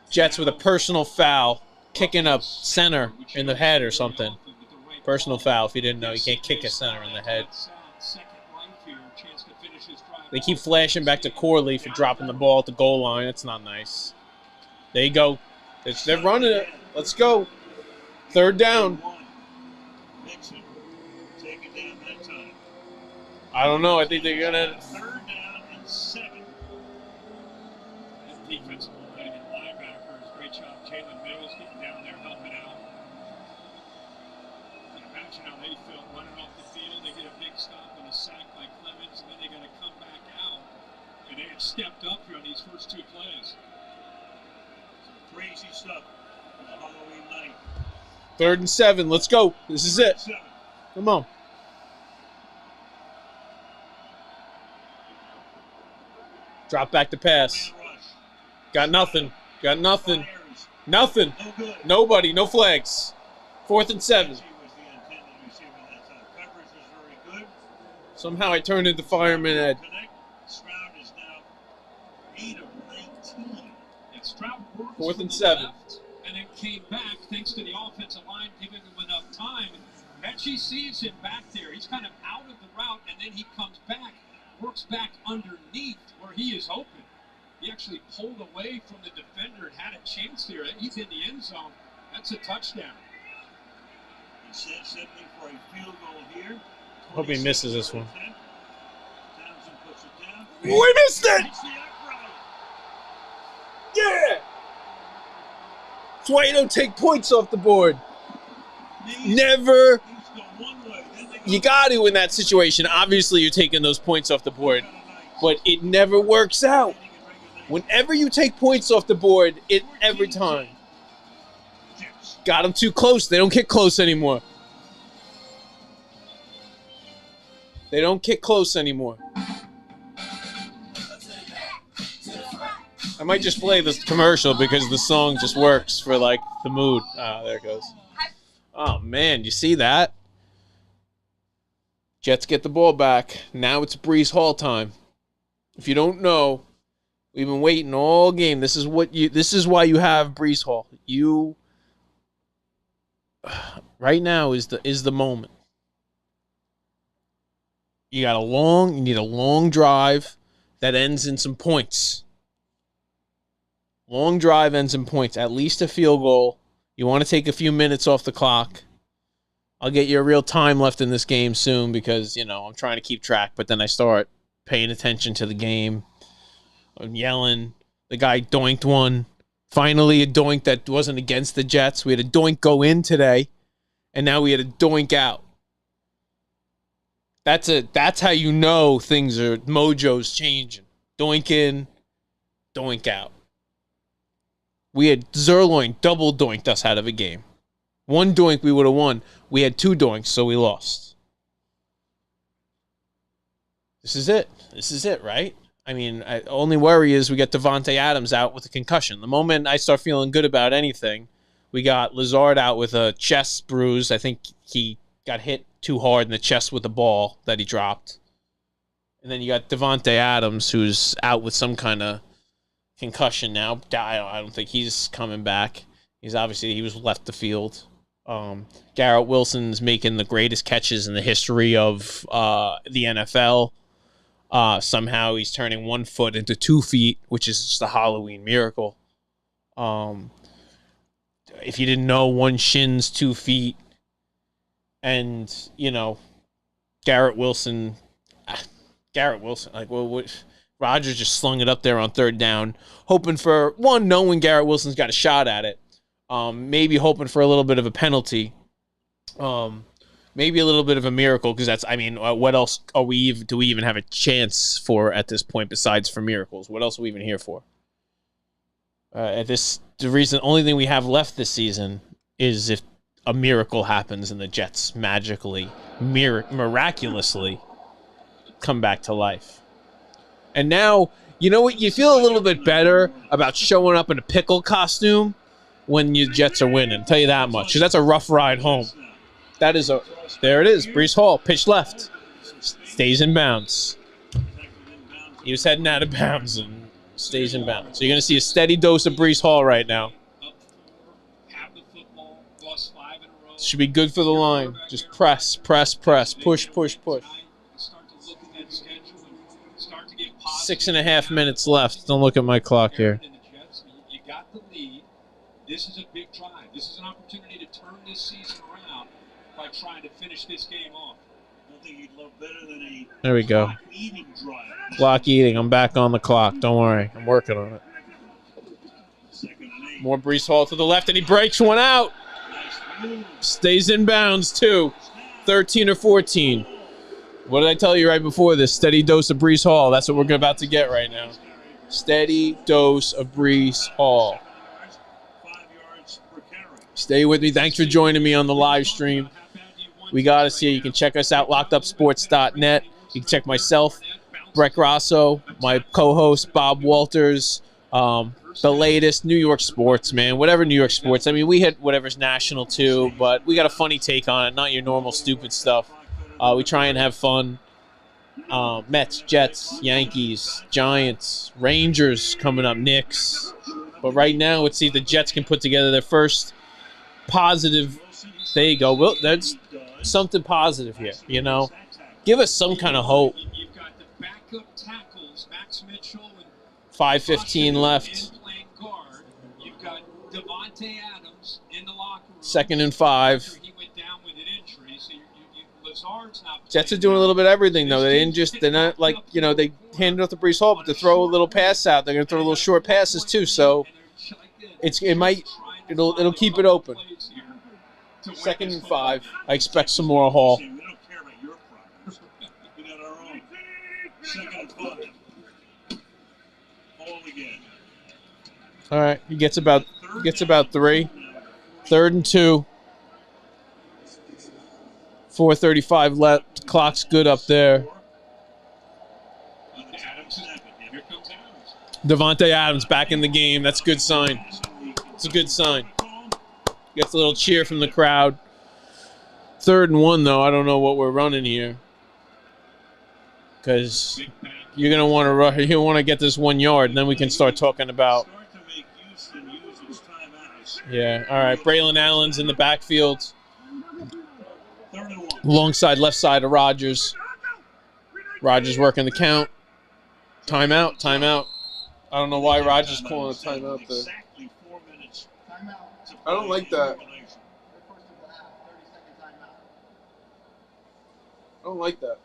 S5: Jets with a personal foul, kicking a center in the head or something. Personal foul, if you didn't know, you can't kick a center in the head. They keep flashing back to Corley for dropping the ball at the goal line. That's not nice. There you go. They're running it. Let's go. 3rd down.
S3: Mixon. Take it down that time.
S5: I don't know. I think they're going to...
S3: 3rd down and 7.
S8: That defensive line and linebackers, great job. Jalen Mills getting down there, helping out. Imagine how they felt running off the field. They get a big stop and a sack by Clemens, and then they got to come back out. And they had stepped up here on these first 2 plays.
S3: Some crazy stuff on a Halloween night.
S5: 3rd and 7. Let's go. This is it. Come on. Drop back to pass. Got nothing. Got nothing. Nothing. Nobody. No flags. 4th and 7. Somehow I turned into Fireman Ed.
S3: Stroud is now 8 of 19.
S8: And Stroud worked
S5: 4th
S8: from
S5: and
S8: the
S5: 7.
S8: left and then came back thanks to the offensive line giving him enough time. Mechie sees him back there. He's kind of out of the route, and then he comes back, works back underneath where he is open. He actually pulled away from the defender and had a chance there. He's in the end zone. That's a touchdown.
S3: He set 70 for a field goal here.
S5: Hope he misses this one.
S3: Townsend puts it down.
S5: We missed it!
S3: It's the upright.
S5: Yeah! That's why you don't take points off the board. Never. You got to in that situation. Obviously, you're taking those points off the board. But it never works out. Whenever you take points off the board, every time. Got them too close. They don't kick close anymore. They don't kick close anymore. I might just play this commercial because the song just works for, like, the mood. Ah, there it goes. Oh, man, you see that? Jets get the ball back. Now it's Breece Hall time. If you don't know, we've been waiting all game. This is why you have Breece Hall. Right now is the moment. You need a long drive that ends in some points. Long drive ends in points, at least a field goal. You want to take a few minutes off the clock. I'll get you a real time left in this game soon because, I'm trying to keep track, but then I start paying attention to the game. I'm yelling. The guy doinked one. Finally, a doink that wasn't against the Jets. We had a doink go in today, and now we had a doink out. That's how you know mojo's changing. Doink in, doink out. We had Zerloin double doinked us out of a game. One doink, we would have won. We had 2 doinks, so we lost. This is it. This is it, right? I mean, only worry is we got Davante Adams out with a concussion. The moment I start feeling good about anything, we got Lazard out with a chest bruise. I think he got hit too hard in the chest with the ball that he dropped. And then you got Davante Adams, who's out with some kind of concussion now. I don't think he's coming back. He was left the field. Garrett Wilson's making the greatest catches in the history of the NFL. Somehow he's turning 1 foot into 2 feet, which is just a Halloween miracle. If you didn't know, one shin's 2 feet. And, Garrett Wilson, like, Rodgers just slung it up there on 3rd down, hoping for, knowing Garrett Wilson's got a shot at it. Maybe hoping for a little bit of a penalty. Maybe a little bit of a miracle, because what else do we even have a chance for at this point besides for miracles? What else are we even here for? The only thing we have left this season is if a miracle happens and the Jets magically, miraculously come back to life. And now, you know what? You feel a little bit better about showing up in a pickle costume when your Jets are winning. I'll tell you that much. Because that's a rough ride home. There it is. Breece Hall, pitch left. Stays in bounds. He was heading out of bounds and stays in bounds. So you're going to see a steady dose of Breece Hall right now. Should be good for the line. Just press, push. 6.5 minutes left. Don't look at my clock here.
S8: You got the lead. This is a big drive. This is an opportunity to turn this season around by trying to finish this game off.
S3: I don't think you'd love better than a
S5: there we go.
S3: eating drive.
S5: Clock eating. I'm back on the clock. Don't worry. I'm working on it. More Breece Hall to the left, and he breaks one out. Stays in bounds, too. 13 or 14. What did I tell you right before this? Steady dose of Breece Hall. That's what we're about to get right now. Steady dose of Breece Hall. Stay with me. Thanks for joining me on the live stream. We got us here. You can check us out, lockedupsports.net. You can check myself, Brett Grasso, my co-host, Bob Walters, the latest New York sports, man. Whatever New York sports. I mean, we hit whatever's national, too, but we got a funny take on it, not your normal stupid stuff. We try and have fun. Mets, Jets, Yankees, Giants, Rangers coming up, Knicks. But right now, let's see if the Jets can put together their first positive. There you go. Well, that's something positive here, Give us some kind of hope.
S8: You've got the backup tackles, Max Mitchell and
S5: 5:15 left.
S8: You've got Davante Adams in the locker room.
S5: 2nd and 5.
S8: He went down with an injury, so Lazard's not.
S5: Jets are doing a little bit of everything, though. They're not like, they handed off to Breece Hall, but to throw a little pass out, they're going to throw little short passes, too. So it'll keep it open. 2nd and 5. I expect some more Hall.
S3: We don't care about your progress. We got our own. 2nd and 5. Hall again.
S5: All right, he gets about 3. 3rd and 2. 4:35 left. Clock's good up there. Davante Adams back in the game. That's a good sign. It's a good sign. Gets a little cheer from the crowd. 3rd and 1, though. I don't know what we're running here. Because you're going to want to run. You want to get this 1 yard, and then we can start talking about. Yeah, all right. Braylon Allen's in the backfield. Alongside left side of Rodgers. Rodgers working the count. Timeout. I don't know why Rodgers calling a timeout there. I don't like that. I don't like that.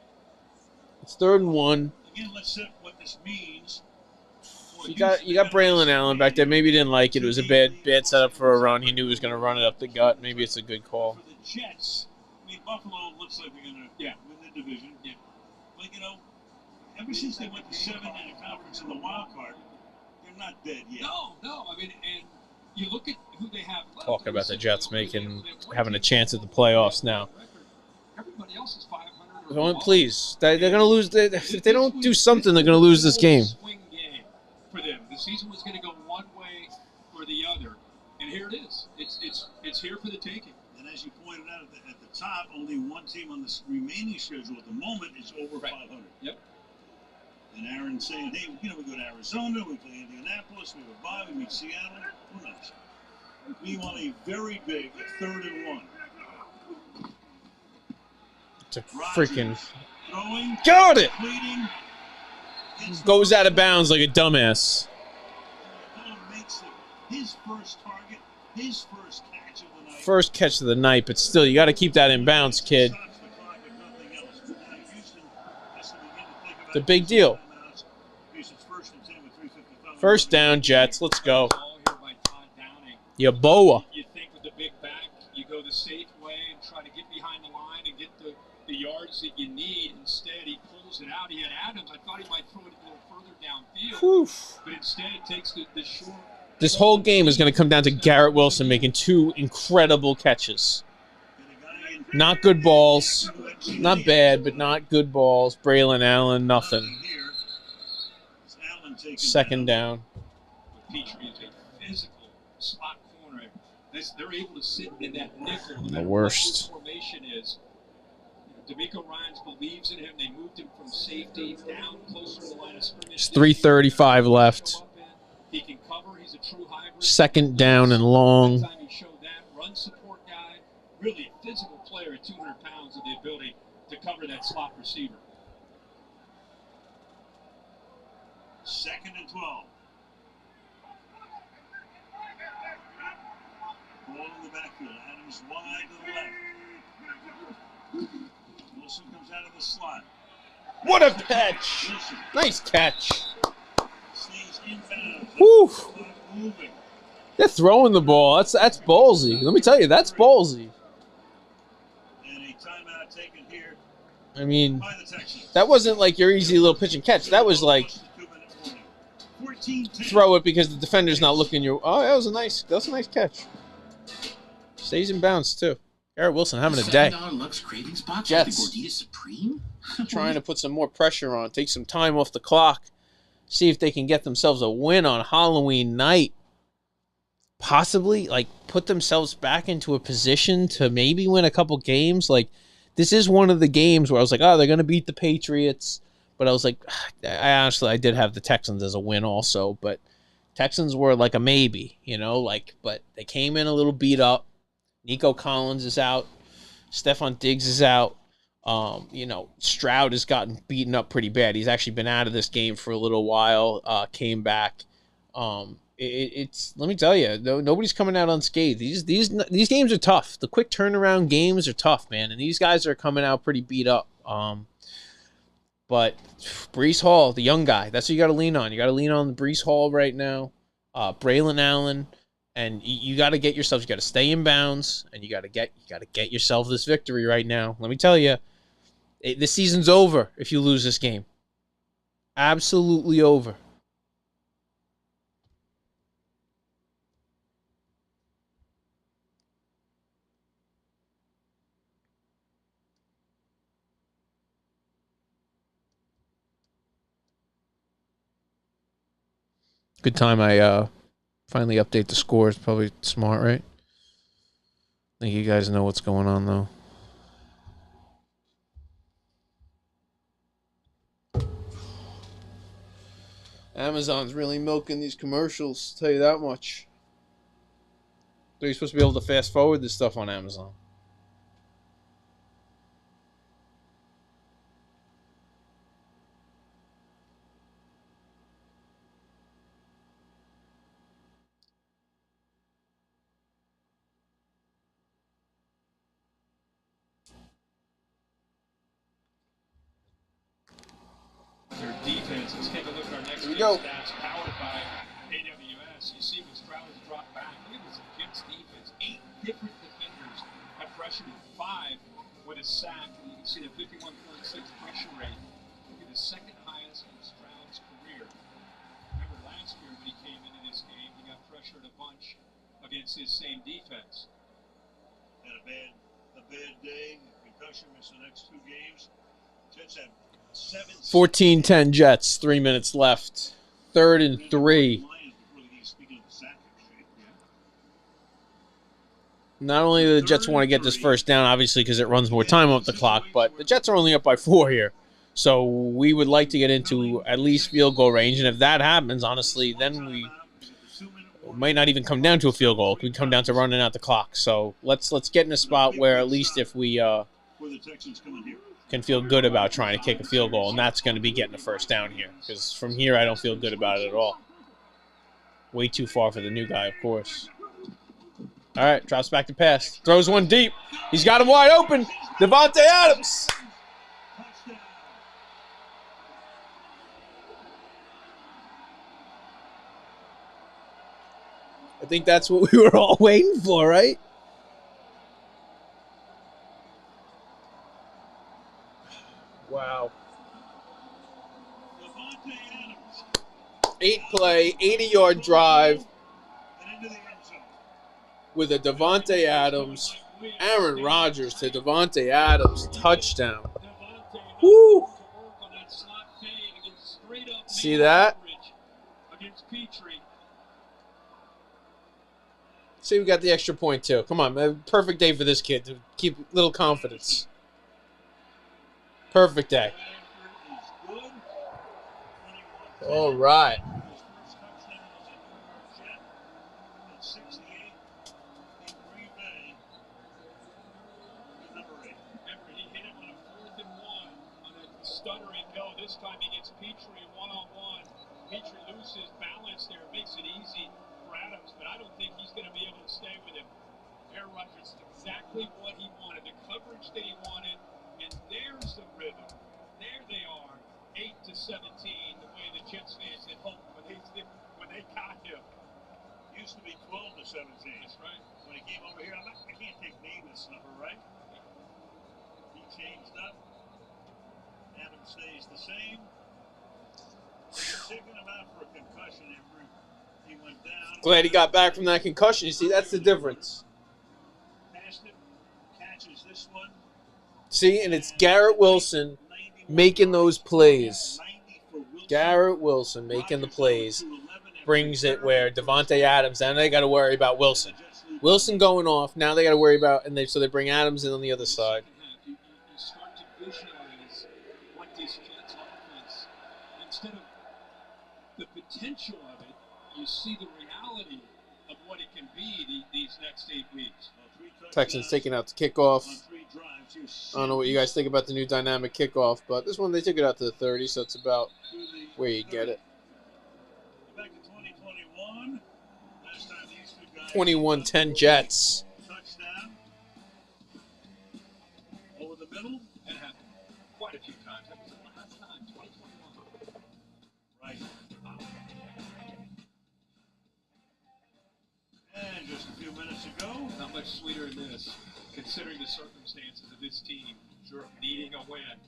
S5: It's 3rd and 1.
S3: Again, let's set what this means.
S5: You got Braylon Allen back there. Maybe he didn't like it. It was a bad setup for a run. He knew he was going to run it up the gut. Maybe it's a good call.
S3: For the Jets, Buffalo looks like they're going to win the division. Yeah. But, ever since they went to 7 in a conference in the wild card, they're not dead yet.
S8: No. I mean, and you look at who they have left.
S5: Talking about the Jets having a chance at the playoffs now.
S8: Everybody else is 500.
S5: Please, they're going to lose. If they don't do something, they're going to lose this game.
S8: Swing game for them. The season was going to go one way or the other, and here it is. It's here for the taking.
S3: And as you pointed out at the top, only one team on the remaining schedule at the moment is over 500.
S8: Yep.
S3: And Aaron's saying, hey, we go to Arizona, we play Indianapolis, we have a bye, we meet Seattle. Who knows? We want a very big 3rd and 1.
S5: It's a freaking...
S3: Throwing,
S5: got it!
S3: Leading,
S5: Goes out of bounds like a dumbass.
S3: makes his first target, his first catch of the night.
S5: First catch of the night, but still, you got to keep that in bounds, kid. It's a big deal. First down, Jets. Let's go. Ya boa.
S8: You think with the big back, you go the safe way and try to get behind the line and get the yards that you need. Instead, he pulls it out. He had Adams. I thought he might throw it a little further downfield.
S5: Whew.
S8: But instead, it takes the short.
S5: This whole game is going to come down to Garrett Wilson making 2 incredible catches. Not good balls. Not bad, but not good balls. Braylon Allen, nothing. Second down.
S8: Petrie is a physical slot corner. They're able to sit in that nickel. No
S5: The worst.
S8: What his formation is. D'Amico Ryans believes in him. They moved him from safety down closer to the line of scrimmage.
S5: There's 3:35 left.
S8: He can cover. He's a true hybrid.
S5: Second down and long.
S8: Time he showed that run support guy, really a physical player at 200 pounds with the ability to cover that slot receiver.
S3: 2nd and 12. Ball in the backfield. Adams wide to the left. Wilson comes out of the slot.
S5: What a catch! Nice catch.
S3: Stays inbound.
S5: Whew.
S3: Moving.
S5: They're throwing the ball. That's ballsy. Let me tell you, that's ballsy.
S3: And a timeout taken here
S5: I mean,
S3: by the Texans.
S5: that wasn't like your easy little pitch and catch. That was like throw it because the defender's not looking your. Oh, that was a nice catch. Stays in bounds too. Garrett Wilson having a day. Jets trying to put some more pressure on, take some time off the clock, see if they can get themselves a win on Halloween night. Possibly, like, put themselves back into a position to maybe win a couple games. Like, this is one of the games where I was like, oh, they're going to beat the Patriots. But I was like, I did have the Texans as a win also. But Texans were like a maybe, but they came in a little beat up. Nico Collins is out. Stephon Diggs is out. Stroud has gotten beaten up pretty bad. He's actually been out of this game for a little while. Came back. It's let me tell you, nobody's coming out unscathed. These games are tough. The quick turnaround games are tough, man, and these guys are coming out pretty beat up. But Breece Hall, the young guy, that's what you got to lean on. You got to lean on Breece Hall right now. Braylon Allen, and you got to get yourself. You got to stay in bounds, and you got to get yourself this victory right now. Let me tell you, this season's over if you lose this game. Absolutely over. Good time I finally update the scores. Probably smart, right? I think you guys know what's going on, though. Amazon's really milking these commercials, tell you that much. They're supposed to be able to fast forward this stuff on Amazon.
S8: Their defense. Let's take a look at our next
S5: Here we go.
S8: stats powered by AWS. You see when Stroud has dropped back. Look at this Jets defense. 8 different defenders have pressured him. 5 with a sack. And you can see the 51.6 pressure rate. Look at the second highest in Stroud's career. Remember last year when he came into this game, he got pressured a bunch. against his same defense.
S3: Had a bad day. Concussion, missed the next 2 games. Jets have
S5: 14-10 Jets, 3 minutes left. 3rd and 3. Not only do the Jets want to get this first down, obviously, because it runs more time off the clock, but the Jets are only up by 4 here. So we would like to get into at least field goal range. And if that happens, honestly, then we might not even come down to a field goal. It could come down to running out the clock. So let's get in a spot where at least if we can feel good about trying to kick a field goal, and that's going to be getting the first down here. Because from here, I don't feel good about it at all. Way too far for the new guy, of course. All right, drops back to pass. Throws one deep. He's got him wide open. Davante Adams. I think that's what we were all waiting for, right? Wow. 8-play, 80-yard drive with a Davante Adams, Aaron Rodgers to Davante Adams touchdown. Woo! See that? See, we got the extra point, too. Come on, man. Perfect day for this kid to keep a little confidence. Perfect day. All right.
S8: Stuttering go. This time he gets Petrie one-on-one. Petrie loses balance there. Makes it easy for Adams, but I don't think he's going to be able to stay with him. Aaron Rodgers is exactly what he wanted, the coverage that he wanted, and there's the rhythm. There they are, 8-17, the way the Jets fans had hoped when they got him.
S3: Used to be 12-17.
S8: That's right.
S3: When he came over here, I can't take Davis' number, right? He changed up. Adams stays the same. They're taking him out for a concussion after he went down.
S5: Glad he got back from that concussion. You see, that's the difference.
S3: Passed him, catches this one.
S5: See, and it's Garrett Wilson making those plays. Garrett Wilson making the plays. Brings it where Davante Adams, now they got to worry about Wilson. Wilson going off, now they got to worry about, so they bring Adams in on the other side.
S8: You start to visualize what this Jets offense, instead of the potential of it, you see the reality of what it can be these next 8 weeks.
S5: Texans taking out the kickoff. I don't know what you guys think about the new dynamic kickoff, but this one they took it out to the 30, so it's about where you get it. 21-10 Jets.
S3: Touchdown. Over the middle.
S8: That happened quite a few times. That was the last time, 2021.
S3: Right. And just a few minutes ago.
S8: Not much sweeter than this, considering the circumstances of this team needing a win.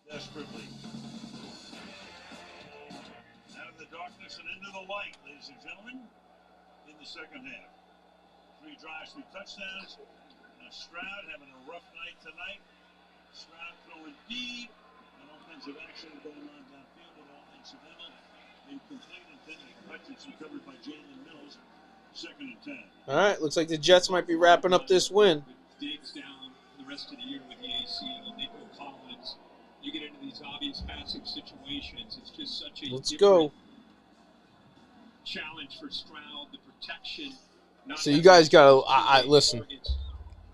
S3: Desperately. Out of the darkness and into the light, ladies and gentlemen, in the second half. 3 drives, 3 touchdowns. Now Stroud having a rough night tonight. Stroud throwing deep. An offensive action going on downfield with offensive middle. Incomplete intended touches recovered by Jalen Mills. 2nd and 10.
S5: All right, looks like the Jets might be wrapping up this win.
S8: Digs down the rest of the year with the ACL, Nico Collins. You get into these obvious passing situations. It's just such a different challenge for Stroud, the protection.
S5: So you guys got to listen.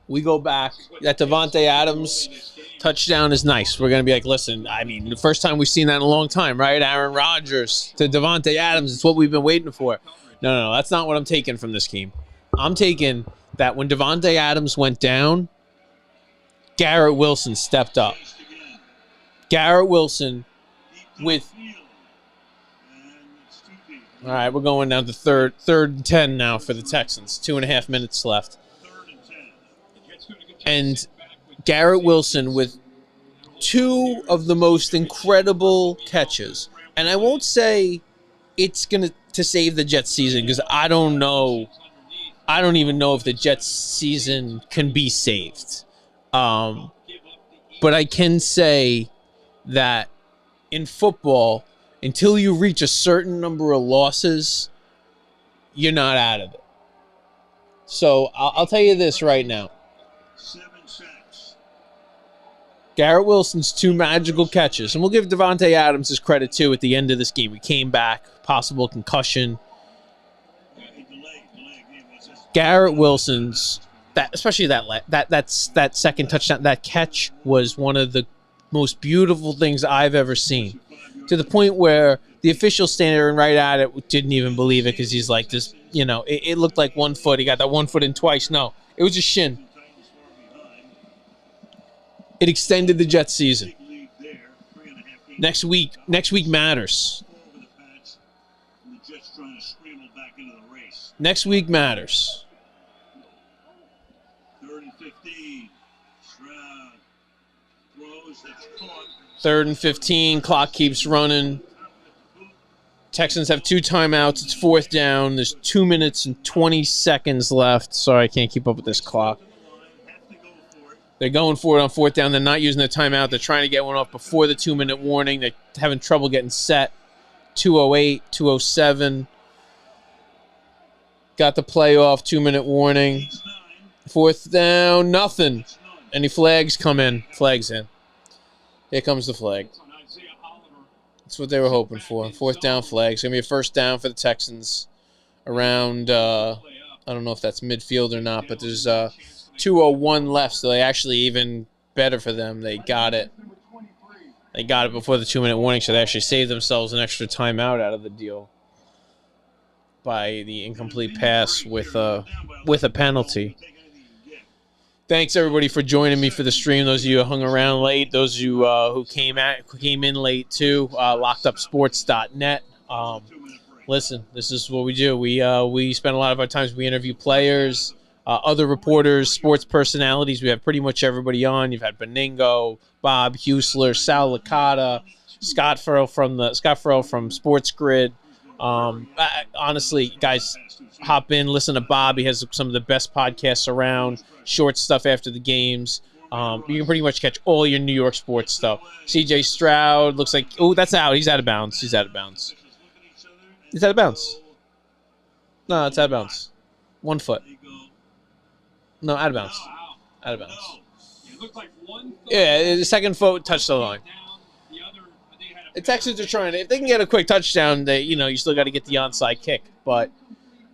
S5: We go back. That Davante Adams touchdown is nice. We're going to be like, listen, I mean, the first time we've seen that in a long time, right? Aaron Rodgers to Davante Adams. It's what we've been waiting for. No, that's not what I'm taking from this game. I'm taking that when Davante Adams went down, Garrett Wilson stepped up. Garrett Wilson with... All right, we're going down to third and 10 now for the Texans. 2.5 minutes left. And Garrett Wilson with 2 of the most incredible catches. And I won't say it's going to save the Jets season, because I don't know. I don't even know if the Jets season can be saved. But I can say that in football, until you reach a certain number of losses, you're not out of it. So I'll tell you this right now. Garrett Wilson's 2 magical catches, and we'll give Davante Adams his credit too at the end of this game. He came back, possible concussion. Garrett Wilson's, especially that second touchdown, that catch was one of the most beautiful things I've ever seen. To the point where the official standing right at it didn't even believe it, because he's like, this, it looked like 1 foot. He got that 1 foot in twice. No, it was a shin. It extended the Jets season. Next week matters. Next week matters. 3rd and 15. Clock keeps running. Texans have 2 timeouts. It's 4th down. There's 2 minutes and 20 seconds left. Sorry, I can't keep up with this clock. They're going for it on 4th down. They're not using the timeout. They're trying to get one off before the 2-minute warning. They're having trouble getting set. 2:08, 2:07. Got the play off. 2-minute warning. 4th down, nothing. Any flags come in? Flags in. Here comes the flag. That's what they were hoping for. 4th down flag. It's going to be a 1st down for the Texans around, I don't know if that's midfield or not, but there's 2:01 left, so they actually even better for them. They got it. They got it before the 2-minute warning, so they actually saved themselves an extra timeout out of the deal by the incomplete pass with a penalty. Thanks, everybody, for joining me for the stream. Those of you who hung around late, those of you who came in late, too, lockedupsports.net. Listen, this is what we do. We spend a lot of our times, we interview players, other reporters, sports personalities. We have pretty much everybody on. You've had Beningo, Bob Husler, Sal Licata, Scott Farrell from Sports Grid. Honestly, guys, hop in, listen to Bob. He has some of the best podcasts around, short stuff after the games. You can pretty much catch all your New York sports stuff. CJ Stroud looks like, oh, that's out. He's out of bounds. He's out of bounds. He's out of bounds. No, it's out of bounds. 1 foot. No, out of bounds. Out of bounds. Yeah, the second foot touched the line. The Texans are trying to, if they can get a quick touchdown, you still got to get the onside kick. But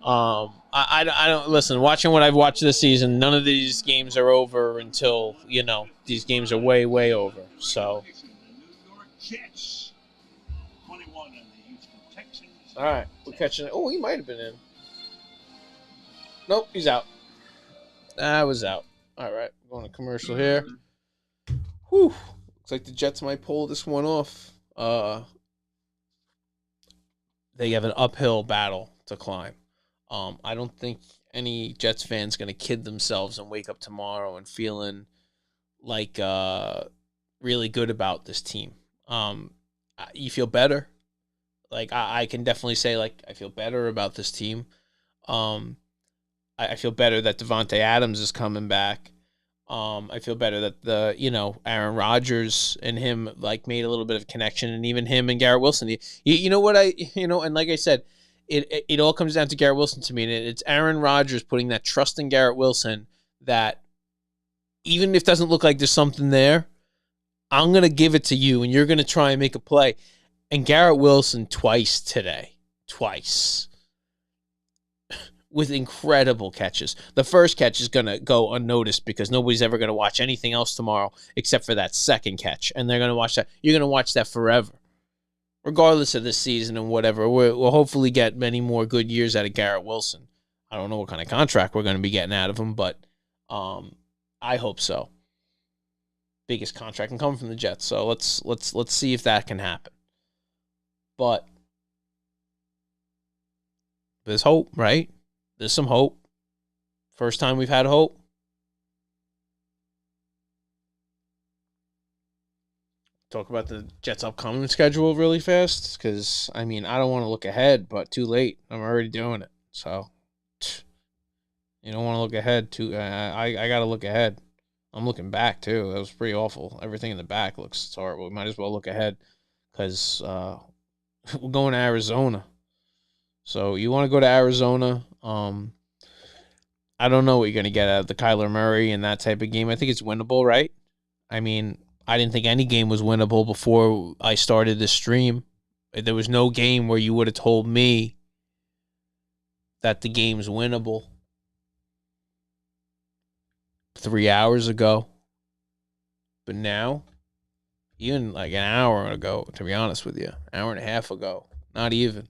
S5: I don't, listen, watching what I've watched this season, none of these games are over until, these games are way, way over. So. All right, we're catching it. Oh, he might have been in. Nope, he's out. I was out. All right, going to commercial here. Whew. Looks like the Jets might pull this one off. They have an uphill battle to climb. I don't think any Jets fan's going to kid themselves and wake up tomorrow and feeling like really good about this team. You feel better. Like, I can definitely say, like, I feel better about this team. I feel better that Davante Adams is coming back. I feel better that Aaron Rodgers and him, like, made a little bit of a connection, and even him and Garrett Wilson. You know what and like I said, it all comes down to Garrett Wilson to me, and it's Aaron Rodgers putting that trust in Garrett Wilson that even if it doesn't look like there's something there, I'm going to give it to you, and you're going to try and make a play. And Garrett Wilson twice today. Twice. With incredible catches. The first catch is going to go unnoticed because nobody's ever going to watch anything else tomorrow except for that second catch. And they're going to watch that. You're going to watch that forever. Regardless of this season and whatever, we'll hopefully get many more good years out of Garrett Wilson. I don't know what kind of contract we're going to be getting out of him, but I hope so. Biggest contract can come from the Jets. So let's see if that can happen. But there's hope, right? There's some hope. First time we've had hope. talk about the Jets' upcoming schedule really fast? Because, I mean, I don't want to look ahead, but too late. I'm already doing it. So, you don't want to look ahead. I got to look ahead. I'm looking back, too. That was pretty awful. Everything in the back looks horrible. We might as well look ahead because we're going to Arizona. So, you want to go to Arizona. I don't know what you're going to get out of the Kyler Murray and that type of game. I think it's winnable, right? I mean, I didn't think any game was winnable before I started this stream. There was no game where you would have told me that the game's winnable 3 hours ago. But now, even like an hour ago, to be honest with you, hour and a half ago, not even,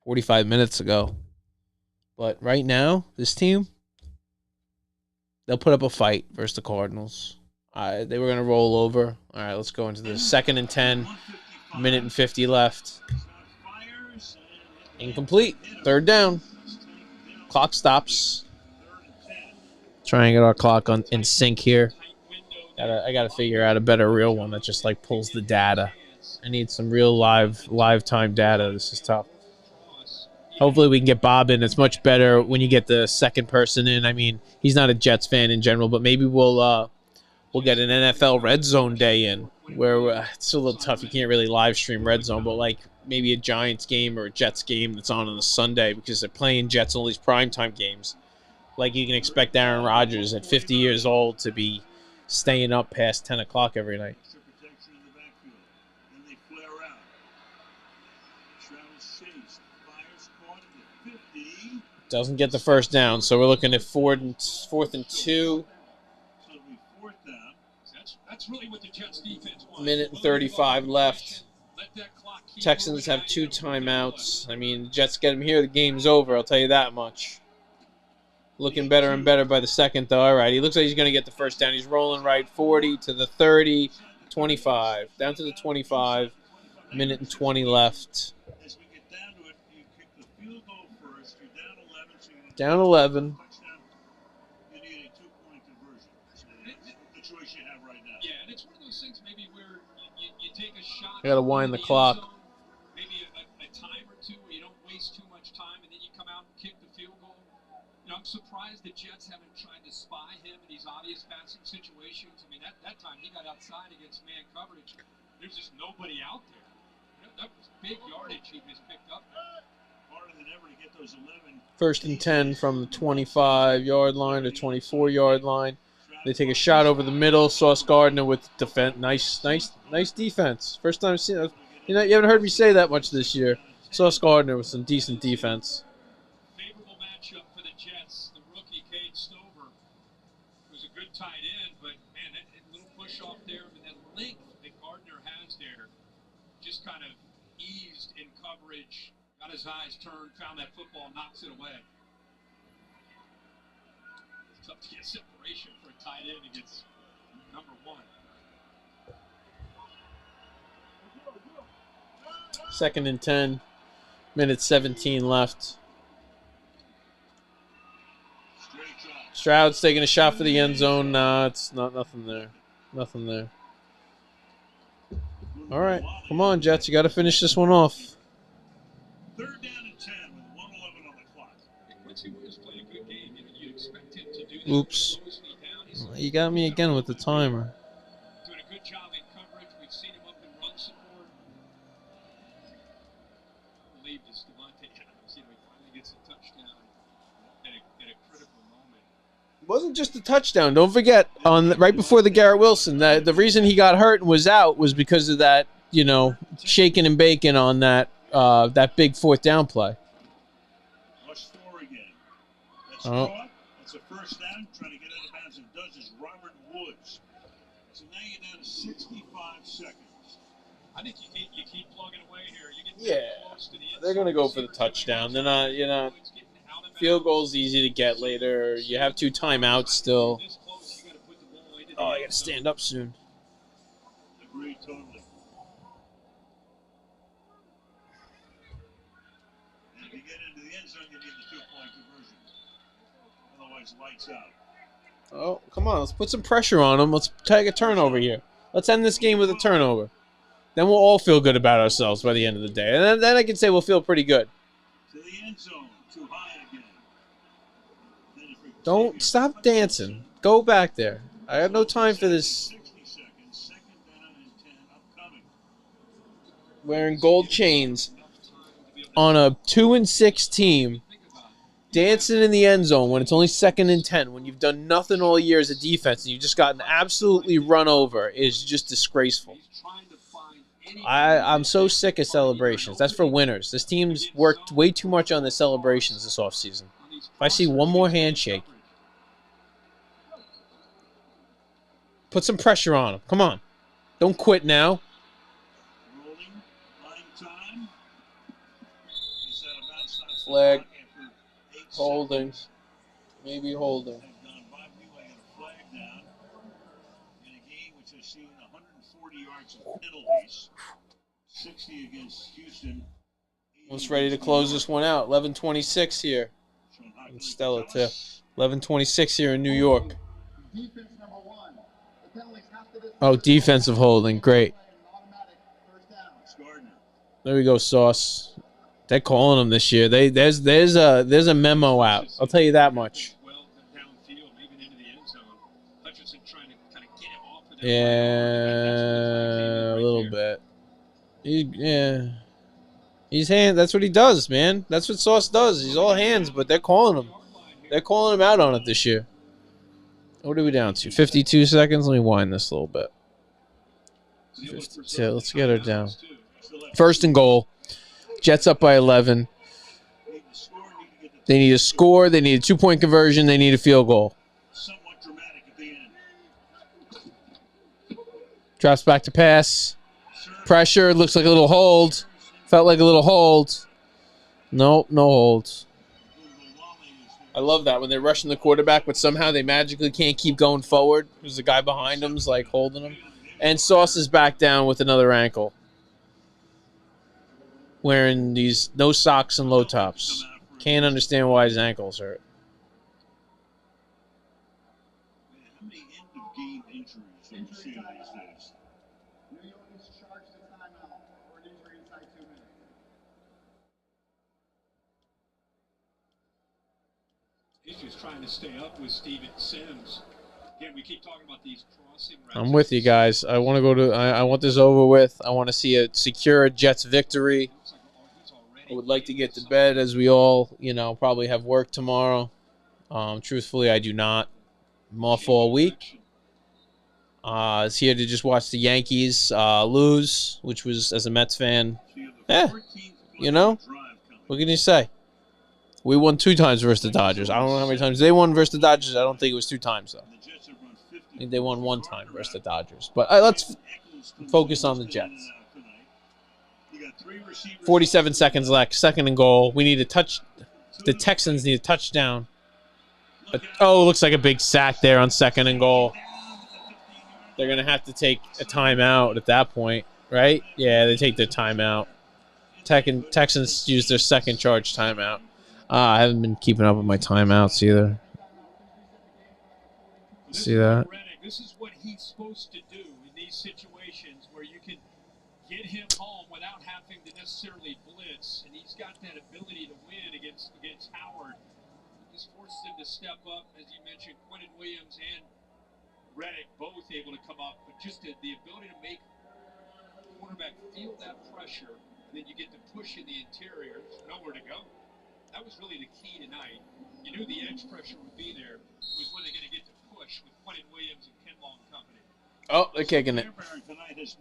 S5: 45 minutes ago. But right now, this team, they'll put up a fight versus the Cardinals. They were going to roll over. All right, let's go into the 2nd and 10, minute and 50 left. Incomplete. 3rd down. Clock stops. Try and get our clock in sync here. I got to figure out a better real one that just like pulls the data. I need some real live time data. This is tough. Hopefully we can get Bob in. It's much better when you get the second person in. I mean, he's not a Jets fan in general, but maybe we'll get an NFL Red Zone day in where it's a little tough. You can't really live stream Red Zone, but like maybe a Giants game or a Jets game that's on a Sunday because they're playing Jets all these primetime games. Like you can expect Aaron Rodgers at 50 years old to be staying up past 10 o'clock every night. Doesn't get the first down, so we're looking at 4th and 2.
S8: That's really what the Jets defense wants.
S5: Minute and 35 left. Texans have 2 timeouts. I mean, Jets get them here, the game's over, I'll tell you that much. Looking better and better by the second, though. All right, he looks like he's going to get the first down. He's rolling right, 40 to the 30, 25. Down to the 25, minute and 20 left. Down 11. I got to wind the clock.
S8: Maybe a time or two where you don't waste too much time, and then you come out and kick the field goal. You know, I'm surprised the Jets haven't tried to spy him in these obvious passing situations. I mean, that time he got outside against man coverage. There's just nobody out there. That was big yardage he just picked up. Harder than ever to get those 11.
S5: 1st and 10 from the 25-yard line or 24-yard line. They take a shot over the middle. Sauce Gardner with defense. Nice defense. First time I've seen it. You haven't heard me say that much this year. Sauce Gardner with some decent defense.
S8: Favorable matchup for the Jets. The rookie Cade Stover was a good tight end, but man, that little push off there and that length that Gardner has there just kind of eased in coverage. Got his eyes turned, found that football, knocks it away. It's tough to get separation for a tight end against number 1.
S5: 2nd and 10, minute 17 left. Stroud's taking a shot for the end zone. Nah, it's nothing there. Nothing there. All right, come on, Jets. You got to finish this one off.
S3: 3rd down and 10 with 1:11 on the clock.
S8: Quincy Williams played a good game. You'd expect him to do that.
S5: Oops. You got me again with the timer.
S8: Doing a good job in coverage. We've seen him up in run support. I believe this Devontae Adams, he finally gets a touchdown at a critical moment.
S5: It wasn't just a touchdown. Don't forget, right before the Garrett Wilson, the reason he got hurt and was out was because of that, shaking and baking on that big 4th down play.
S3: Rush 4 again. That's
S5: Oh.
S3: caught. That's a first down. Trying to get out of bounds and does is Robert Woods. So now you're down to 65 seconds.
S8: I think you keep plugging away here. You get
S5: Yeah,
S8: close to the end.
S5: they're gonna go for the touchdown. They're not. Field goal's easy to get later. You have 2 timeouts still. Oh, I gotta stand up soon.
S3: Agreed totally. And if you get into the end zone, you need the 2-point conversion. Otherwise, lights out.
S5: Oh, come on. Let's put some pressure on them. Let's take a turnover here. Let's end this game with a turnover. Then we'll all feel good about ourselves by the end of the day. And then I can say we'll feel pretty good.
S3: To the end zone, too high again.
S5: Don't stop dancing. Go back there. I have no time for this.
S3: 60 seconds, second down and 10 upcoming.
S5: Wearing gold chains on a 2-6 team, dancing in the end zone when it's only 2nd and 10, when you've done nothing all year as a defense and you've just gotten absolutely run over, is just disgraceful. I'm so sick of celebrations. That's for winners. This team's worked way too much on the celebrations this offseason. If I see one more handshake, put some pressure on him. Come on. Don't quit now. Flag. Holding. Maybe holding.
S3: Penalties. 60 against Houston.
S5: Almost ready to close this one out. 11:26 here. In Stella too. 11:26 here in New York. Oh, defensive holding. Great. There we go, Sauce. They're calling him this year. There's a memo out. I'll tell you that much. Yeah, a little bit. He's hand. That's what he does, man. That's what Sauce does. He's all hands, but they're calling him. They're calling him out on it this year. What are we down to? 52 seconds. Let me wind this a little bit. 52. Let's get her down. 1st and goal. Jets up by 11. They need a score. They need a 2-point conversion. They need a field goal. Drops back to pass. Pressure. Looks like a little hold. Felt like a little hold. Nope, no hold. I love that when they're rushing the quarterback, but somehow they magically can't keep going forward because the guy behind them's like holding him. And Sauce is back down with another ankle. Wearing these no socks and low tops. Can't understand why his ankles hurt.
S3: How many end-of-game injuries are you seeing these days?
S6: New York is charged a timeout for an injury inside 2 minutes.
S8: He's just trying to stay up with Steven Sims. Again, we keep talking about these crossing routes.
S5: I'm with you guys. I want to go to. I want this over with. I want to see a secure Jets victory. I would like to get to bed, as we all, probably have work tomorrow. Truthfully, I do not. I'm off all week. I was here to just watch the Yankees lose, which was, as a Mets fan, what can you say? We won 2 times versus the Dodgers. I don't know how many times they won versus the Dodgers. I don't think it was 2 times, though. I think they won 1 time versus the Dodgers. But let's focus on the Jets. 47 seconds left. 2nd and goal. We need a touch. The Texans need a touchdown. Looks like a big sack there on 2nd and goal. They're going to have to take a timeout at that point, right? Yeah, they take their timeout. Texans use their 2nd charge timeout. I haven't been keeping up with my timeouts either. See that?
S8: This is what he's supposed to do in these situations where you can get him home without having to necessarily blitz, and he's got that ability to win against Howard. This forces him to step up, as you mentioned. Quentin Williams and Reddick both able to come up, but just the ability to make the quarterback feel that pressure, and then you get to push in the interior. There's nowhere to go. That was really the key tonight. You knew the edge pressure would be there. It was when they're going to get to push with Quentin Williams and Ken Long company.
S5: Oh, they're kicking it.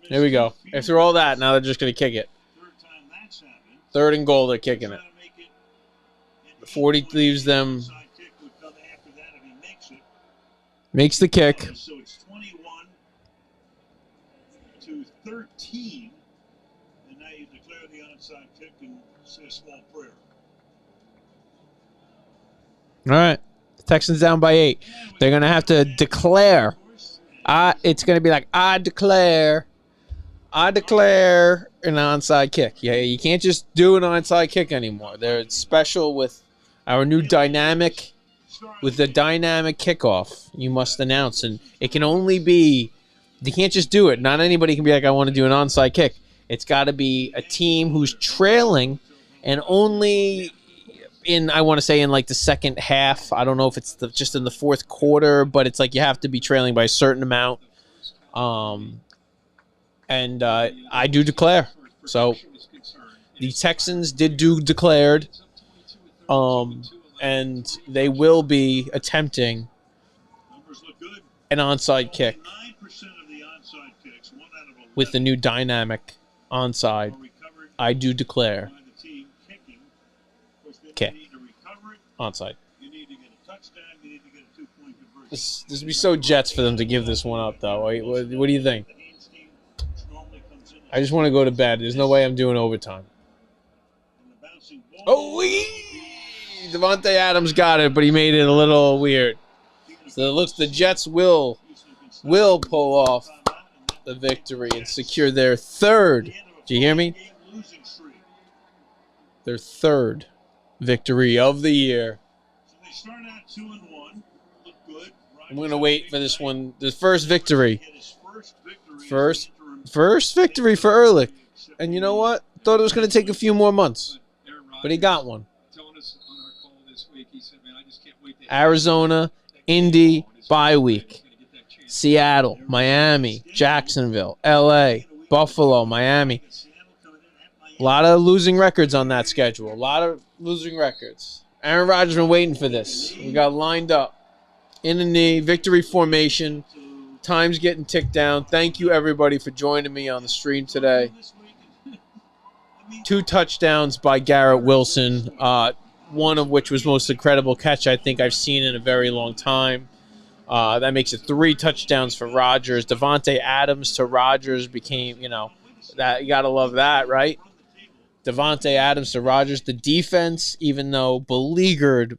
S5: There we go. After all that, now they're just going to kick it. 3rd and goal, they're kicking it. The 40 leaves them. Makes the kick.
S3: So it's 21-13, and now you declare the onside kick and say a small prayer.
S5: All right. The Texans down by 8. They're going to have to declare. It's going to be like, I declare an onside kick. Yeah, you can't just do an onside kick anymore. They're special with our new dynamic. With the dynamic kickoff, you must announce. And it can only be You can't just do it. Not anybody can be like, I want to do an onside kick. It's got to be a team who's trailing and only I want to say in like the second half. I don't know if it's just in the fourth quarter, but it's like you have to be trailing by a certain amount. And I do declare. So the Texans did declared, and they will be attempting an onside kick with the new dynamic onside. I do declare kick onside. This would be so Jets for them to give this one up, though. What do you think? I just want to go to bed. There's no way I'm doing overtime. Oh, Davante Adams got it, but he made it a little weird. So it looks the Jets will pull off the victory and secure their third. Do you hear me? Their third victory of the year. I'm going to wait for this one. The first victory. First victory for Ehrlich. And you know what? Thought it was going to take a few more months. But he got one. Arizona, Indy, bye week. Seattle, Miami, Jacksonville, L.A., Buffalo, Miami. A lot of losing records on that schedule. A lot of losing records. Aaron Rodgers been waiting for this. We got lined up. In the knee, victory formation. Time's getting ticked down. Thank you, everybody, for joining me on the stream today. 2 touchdowns by Garrett Wilson, one of which was most incredible catch I think I've seen in a very long time. That makes it 3 touchdowns for Rodgers. Davante Adams to Rodgers became, that you got to love that, right? Davante Adams to Rodgers. The defense, even though beleaguered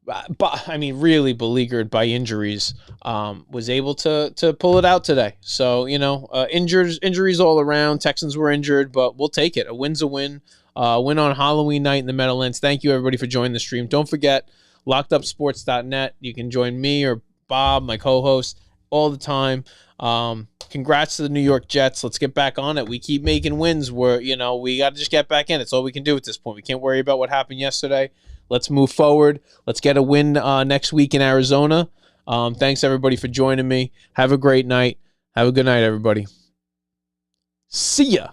S5: really beleaguered by injuries, was able to pull it out today. So, injuries all around. Texans were injured, but we'll take it. A win's a win. Win on Halloween night in the Meadowlands. Thank you, everybody, for joining the stream. Don't forget, lockedupsports.net. You can join me or Bob, my co-host, all the time. Congrats to the New York Jets. Let's get back on it. We keep making wins where, we got to just get back in. It's all we can do at this point. We can't worry about what happened yesterday. Let's move forward. Let's get a win next week in Arizona. Thanks, everybody, for joining me. Have a great night. Have a good night, everybody. See ya.